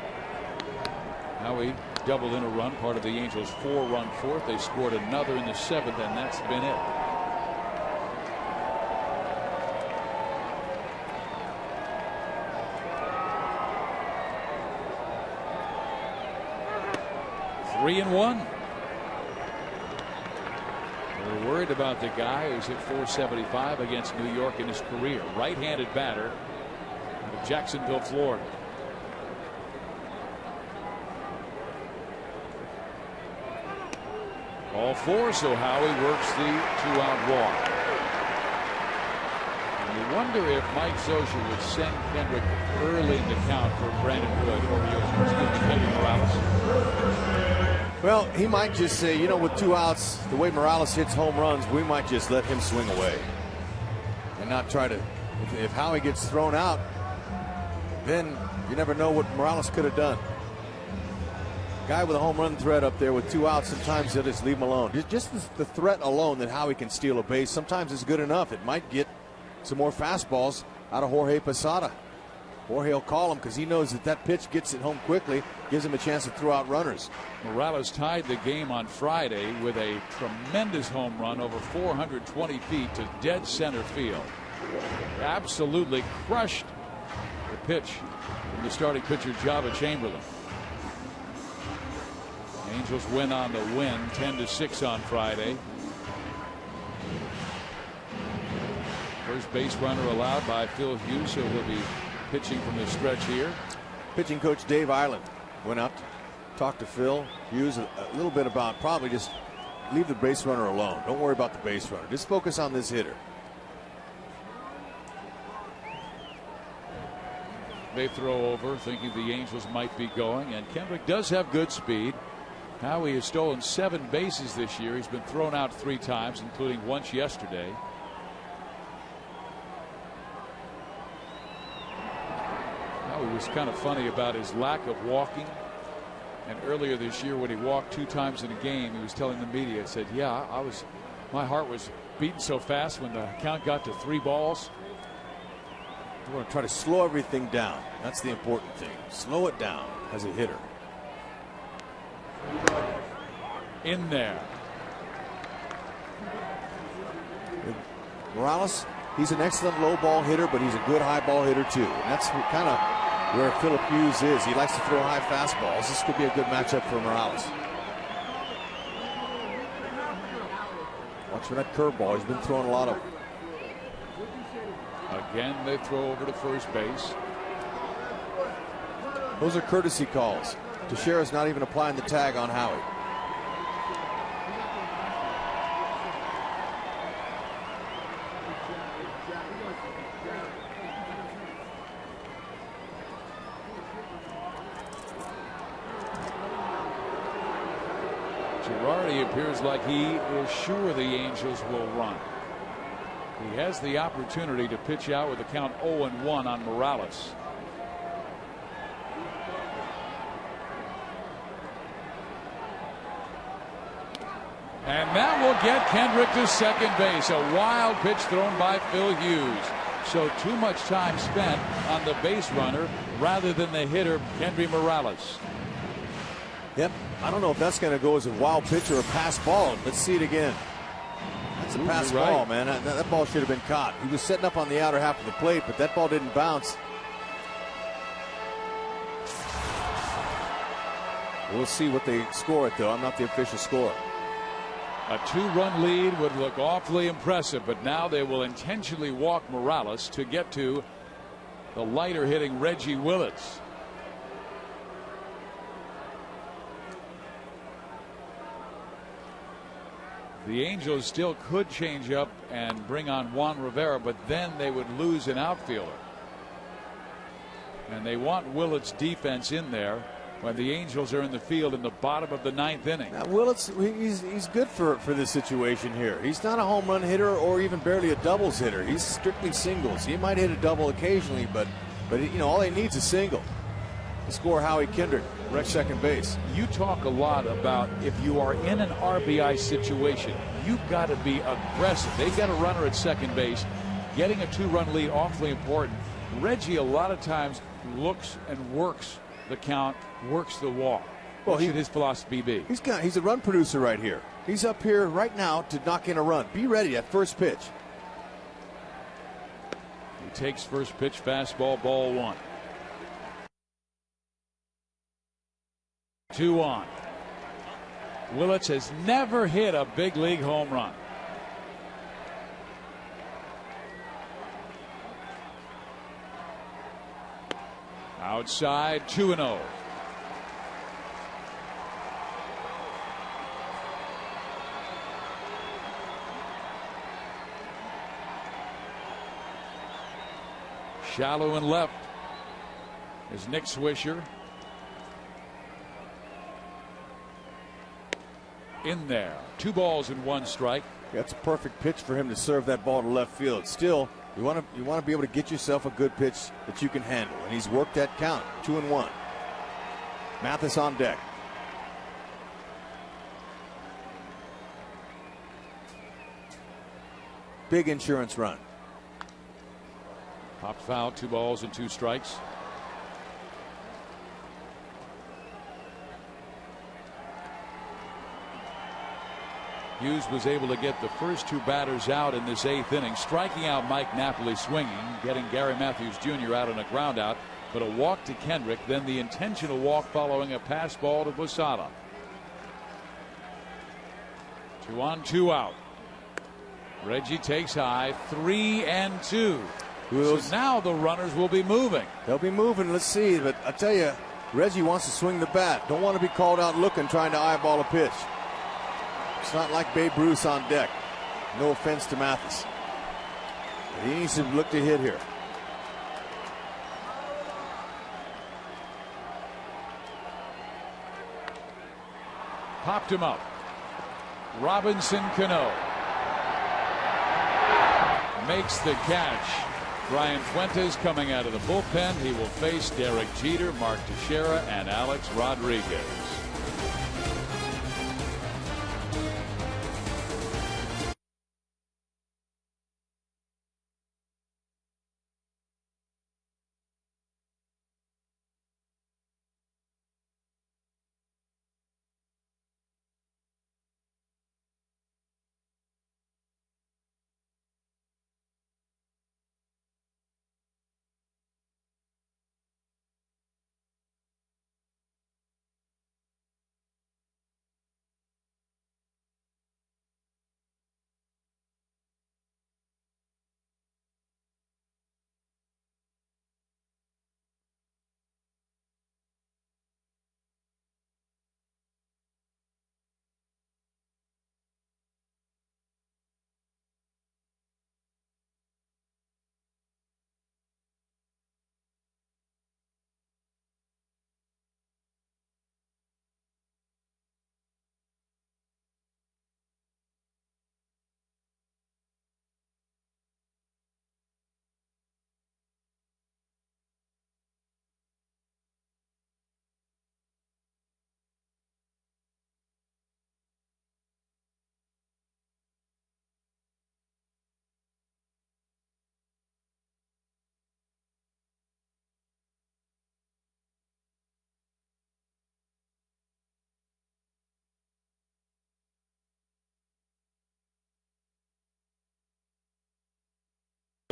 Howie doubled in a run, part of the Angels' 4-run fourth. They scored another in the 7th, and that's been it. Three and 1. We're worried about the guy who's hit .475 against New York in his career. Right-handed batter out of Jacksonville, Florida. All 4, so Howie works the 2-out walk. And you wonder if Mike Scioscia would send Kendrick early in the count for Brandon Wood, or Kendrick Morales. Well, he might just say, you know, with 2 outs, the way Morales hits home runs, we might just let him swing away and not try to. If Howie gets thrown out, then you never know what Morales could have done. Guy with a home run threat up there with 2 outs, sometimes they'll just leave him alone. Just the threat alone that Howie can steal a base, sometimes is good enough. It might get some more fastballs out of Jorge Posada. Jorge will call him because he knows that pitch gets it home quickly, gives him a chance to throw out runners. Morales tied the game on Friday with a tremendous home run over 420 feet to dead center field. Absolutely crushed the pitch from the starting pitcher Jabba Chamberlain. Angels win on the win, 10-6 on Friday. First base runner allowed by Phil Hughes, so he'll be pitching from the stretch here. Pitching coach Dave Island went up, talked to Phil Hughes a little bit about probably just leave the base runner alone. Don't worry about the base runner. Just focus on this hitter. They throw over, thinking the Angels might be going, and Kendrick does have good speed. Howie has stolen 7 bases this year. He's been thrown out 3 times, including once yesterday. Howie was kind of funny about his lack of walking. And earlier this year, when he walked 2 times in a game, he was telling the media, he said, yeah, my heart was beating so fast when the count got to 3 balls. You want to try to slow everything down. That's the important thing. Slow it down as a hitter. In there. Morales, he's an excellent low ball hitter, but he's a good high ball hitter too. And that's kind of where Philip Hughes is. He likes to throw high fastballs. This could be a good matchup for Morales. Watch for that curveball. He's been throwing a lot of. Again, they throw over to first base. Those are courtesy calls. Teixeira's not even applying the tag on Howie. Girardi appears like he is sure the Angels will run. He has the opportunity to pitch out with a count 0-1 on Morales. And that will get Kendrick to second base. A wild pitch thrown by Phil Hughes. So too much time spent on the base runner rather than the hitter, Kendry Morales. Yep. I don't know if that's going to go as a wild pitch or a pass ball. Let's see it again. That's a pass ball, man. That ball should have been caught. He was setting up on the outer half of the plate, but that ball didn't bounce. We'll see what they score it, though. I'm not the official score. A 2-run lead would look awfully impressive, but now they will intentionally walk Morales to get to the lighter hitting Reggie Willits. The Angels still could change up and bring on Juan Rivera, but then they would lose an outfielder. And they want Willits' defense in there when the Angels are in the field in the bottom of the 9th inning. Now, Willits, he's good for this situation here. He's not a home run hitter or even barely a doubles hitter. He's strictly singles. He might hit a double occasionally, but you know, all he needs is a single to score Howie Kendrick, wreck second base. You talk a lot about if you are in an RBI situation, you've got to be aggressive. They've got a runner at second base. Getting a 2-run lead awfully important. Reggie a lot of times looks and works the count, works the walk. What should his philosophy be? He's a run producer right here. He's up here right now to knock in a run. Be ready at first pitch. He takes first pitch, fastball, ball 1. 2-on. Willits has never hit a big league home run. Outside, 2-0. Shallow and left is Nick Swisher. In there. 2 balls and 1 strike. That's a perfect pitch for him to serve that ball to left field. Still, you want to be able to get yourself a good pitch that you can handle, and he's worked that count. 2-1. Mathis on deck. Big insurance run. Popped foul, 2 balls and 2 strikes. Hughes was able to get the first 2 batters out in this 8th inning, striking out Mike Napoli swinging, getting Gary Matthews Jr. out on a ground out, but a walk to Kendrick, then the intentional walk following a pass ball to Posada. 2 on, 2 out. Reggie takes high, 3-2. So now the runners will be moving. They'll be moving. Let's see. But I tell you, Reggie wants to swing the bat. Don't want to be called out looking, trying to eyeball a pitch. It's not like Babe Ruth on deck. No offense to Mathis. But he needs to look to hit here. Popped him up. Robinson Cano makes the catch. Brian Fuentes coming out of the bullpen. He will face Derek Jeter, Mark Teixeira, and Alex Rodriguez.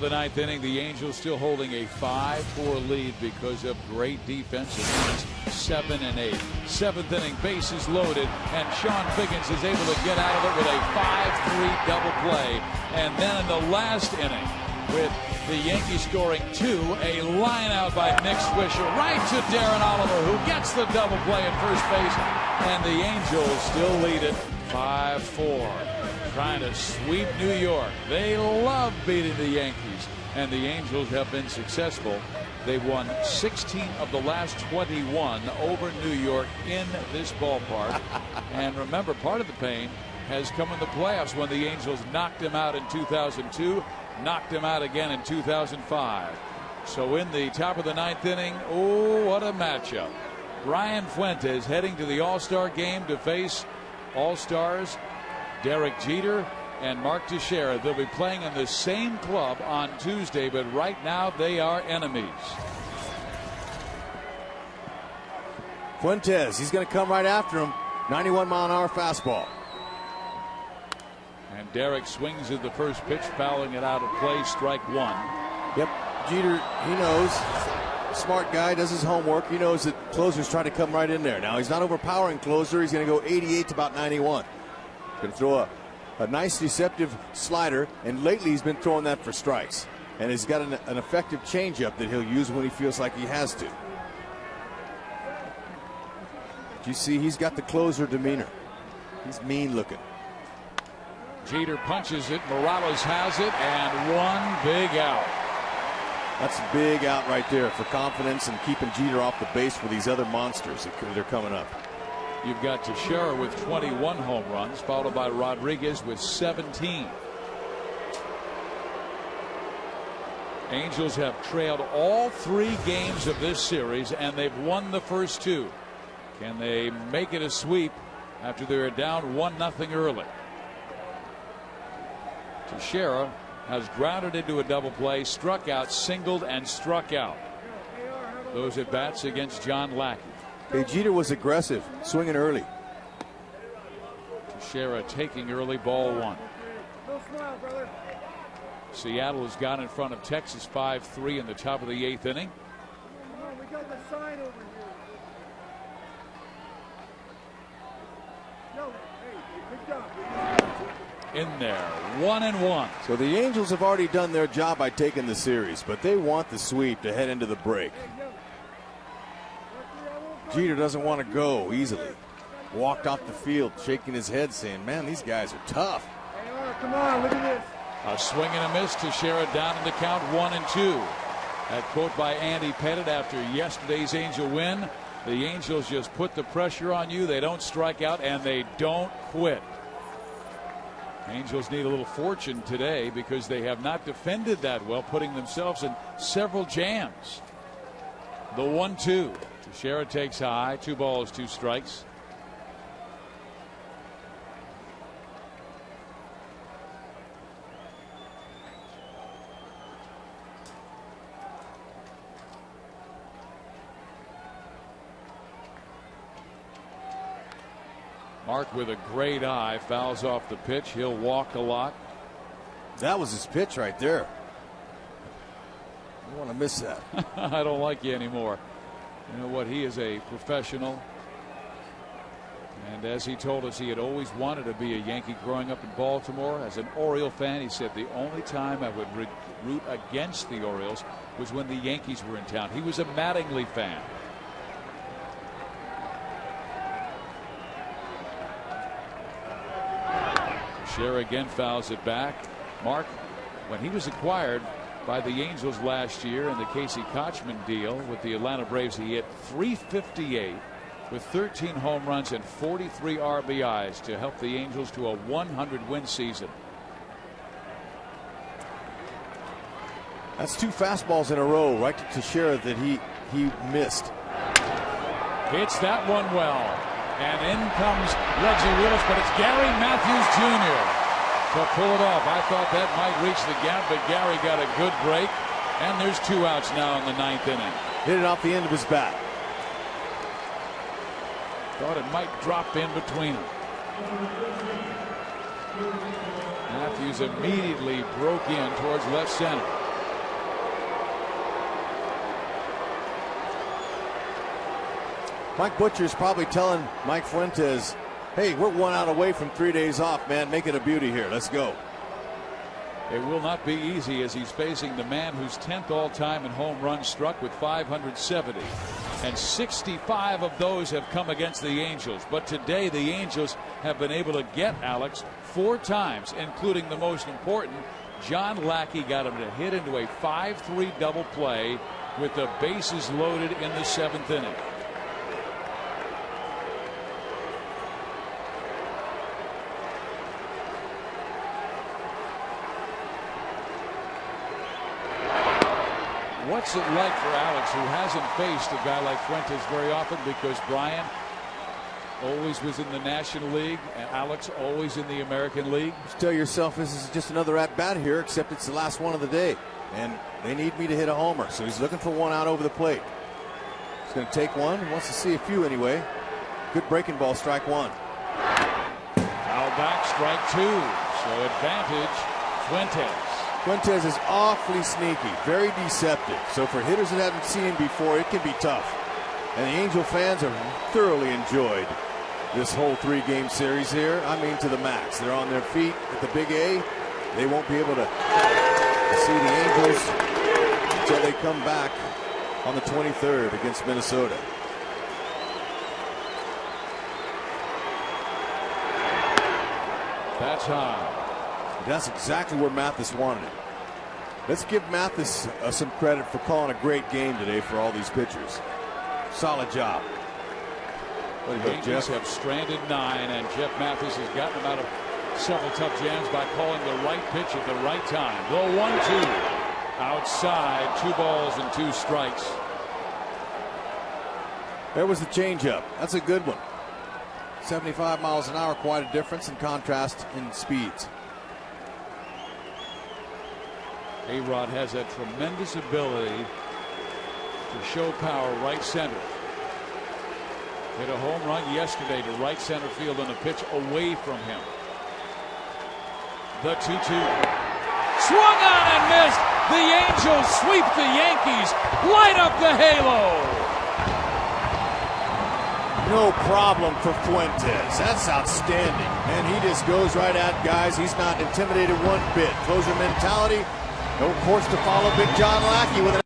The ninth inning, the Angels still holding a 5-4 lead because of great defense. It means 7 and 8. Seventh inning, bases loaded, and Sean Figgins is able to get out of it with a 5-3 double play. And then in the last inning, with the Yankees scoring 2, a line out by Nick Swisher right to Darren Oliver, who gets the double play at first base, and the Angels still lead it 5-4. Trying to sweep New York. They love beating the Yankees, and the Angels have been successful. They've won 16 of the last 21 over New York in this ballpark. And remember, part of the pain has come in the playoffs when the Angels knocked them out in 2002, knocked them out again in 2005. So in the top of the ninth inning, oh, what a matchup. Brian Fuentes heading to the All-Star game to face All-Stars Derek Jeter and Mark Teixeira. They'll be playing in the same club on Tuesday, but right now they are enemies. Fuentes, he's going to come right after him. 91-mile-an-hour fastball. And Derek swings at the first pitch, fouling it out of play, strike one. Yep, Jeter, he knows. Smart guy, does his homework. He knows that closer's trying to come right in there. Now, he's not overpowering closer. He's going to go 88 to about 91. Going to throw a nice deceptive slider, and lately he's been throwing that for strikes. And he's got an effective changeup that he'll use when he feels like he has to. You see, he's got the closer demeanor. He's mean looking. Jeter punches it. Morales has it, and one big out. That's a big out right there for confidence and keeping Jeter off the base for these other monsters that are coming up. You've got Teixeira with 21 home runs, followed by Rodriguez with 17. Angels have trailed all 3 games of this series, and they've won the first 2. Can they make it a sweep after they're down 1-0 early? Teixeira has grounded into a double play, struck out, singled, and struck out. Those at bats against John Lackey. Hey, Jeter was aggressive, swinging early. Teixeira taking early, ball 1. Seattle has got in front of Texas 5-3 in the top of the 8th inning. We got the sign over here. In there, 1-1. So the Angels have already done their job by taking the series, but they want the sweep to head into the break. Jeter doesn't want to go easily. Walked off the field shaking his head saying, man, these guys are tough. Hey, come on, look at this. A swing and a miss. Teixeira down in the count 1-2. That quote by Andy Pettit after yesterday's Angel win. The Angels just put the pressure on you. They don't strike out and they don't quit. Angels need a little fortune today because they have not defended that well, putting themselves in several jams. The 1-2. Teixeira takes high. 2 balls, 2 strikes. Mark with a great eye fouls off the pitch. He'll walk a lot. That was his pitch right there. You want to miss that. I don't like you anymore. You know what? He is a professional. And as he told us, he had always wanted to be a Yankee growing up in Baltimore. As an Oriole fan, he said the only time I would root against the Orioles was when the Yankees were in town. He was a Mattingly fan. Teixeira again fouls it back. Mark, when he was acquired by the Angels last year in the Casey Kotchman deal with the Atlanta Braves, he hit .358 with 13 home runs and 43 RBIs to help the Angels to a 100-win season. That's 2 fastballs in a row right to Teixeira that he missed. Hits that one well. And in comes Reggie Willis, but it's Gary Matthews Jr. to pull it off. I thought that might reach the gap, but Gary got a good break. And there's 2 outs now in the 9th inning. Hit it off the end of his bat. Thought it might drop in between them. Matthews immediately broke in towards left center. Mike Butcher's probably telling Mike Fuentes, hey, we're 1 out away from 3 days off, man. Make it a beauty here. Let's go. It will not be easy as he's facing the man who's 10th all-time in home runs struck with 570. And 65 of those have come against the Angels. But today the Angels have been able to get Alex 4 times, including the most important. John Lackey got him to hit into a 5-3 double play with the bases loaded in the 7th inning. What's it like for Alex, who hasn't faced a guy like Fuentes very often, because Brian always was in the National League and Alex always in the American League? Just tell yourself this is just another at-bat here, except it's the last one of the day. And they need me to hit a homer, so he's looking for 1 out over the plate. He's going to take one. He wants to see a few anyway. Good breaking ball, strike 1. Foul back, strike 2. So advantage, Fuentes. Fuentes is awfully sneaky, very deceptive. So for hitters that haven't seen him before, it can be tough. And the Angel fans have thoroughly enjoyed this whole 3-game series here. I mean, to the max. They're on their feet at the Big A. They won't be able to see the Angels until they come back on the 23rd against Minnesota. That's high. That's exactly where Mathis wanted it. Let's give Mathis some credit for calling a great game today for all these pitchers. Solid job. The Yankees have stranded 9, and Jeff Mathis has gotten them out of several tough jams by calling the right pitch at the right time. The 1-2 outside, 2 balls and 2 strikes. There was the changeup. That's a good one. 75 miles an hour, quite a difference in contrast in speeds. A-Rod has that tremendous ability to show power right center. Hit a home run yesterday to right center field on a pitch away from him. The 2-2. Swung on and missed. The Angels sweep the Yankees. Light up the halo. No problem for Fuentes. That's outstanding. And he just goes right at guys. He's not intimidated one bit. Closer mentality. No course to follow. Big John Lackey with an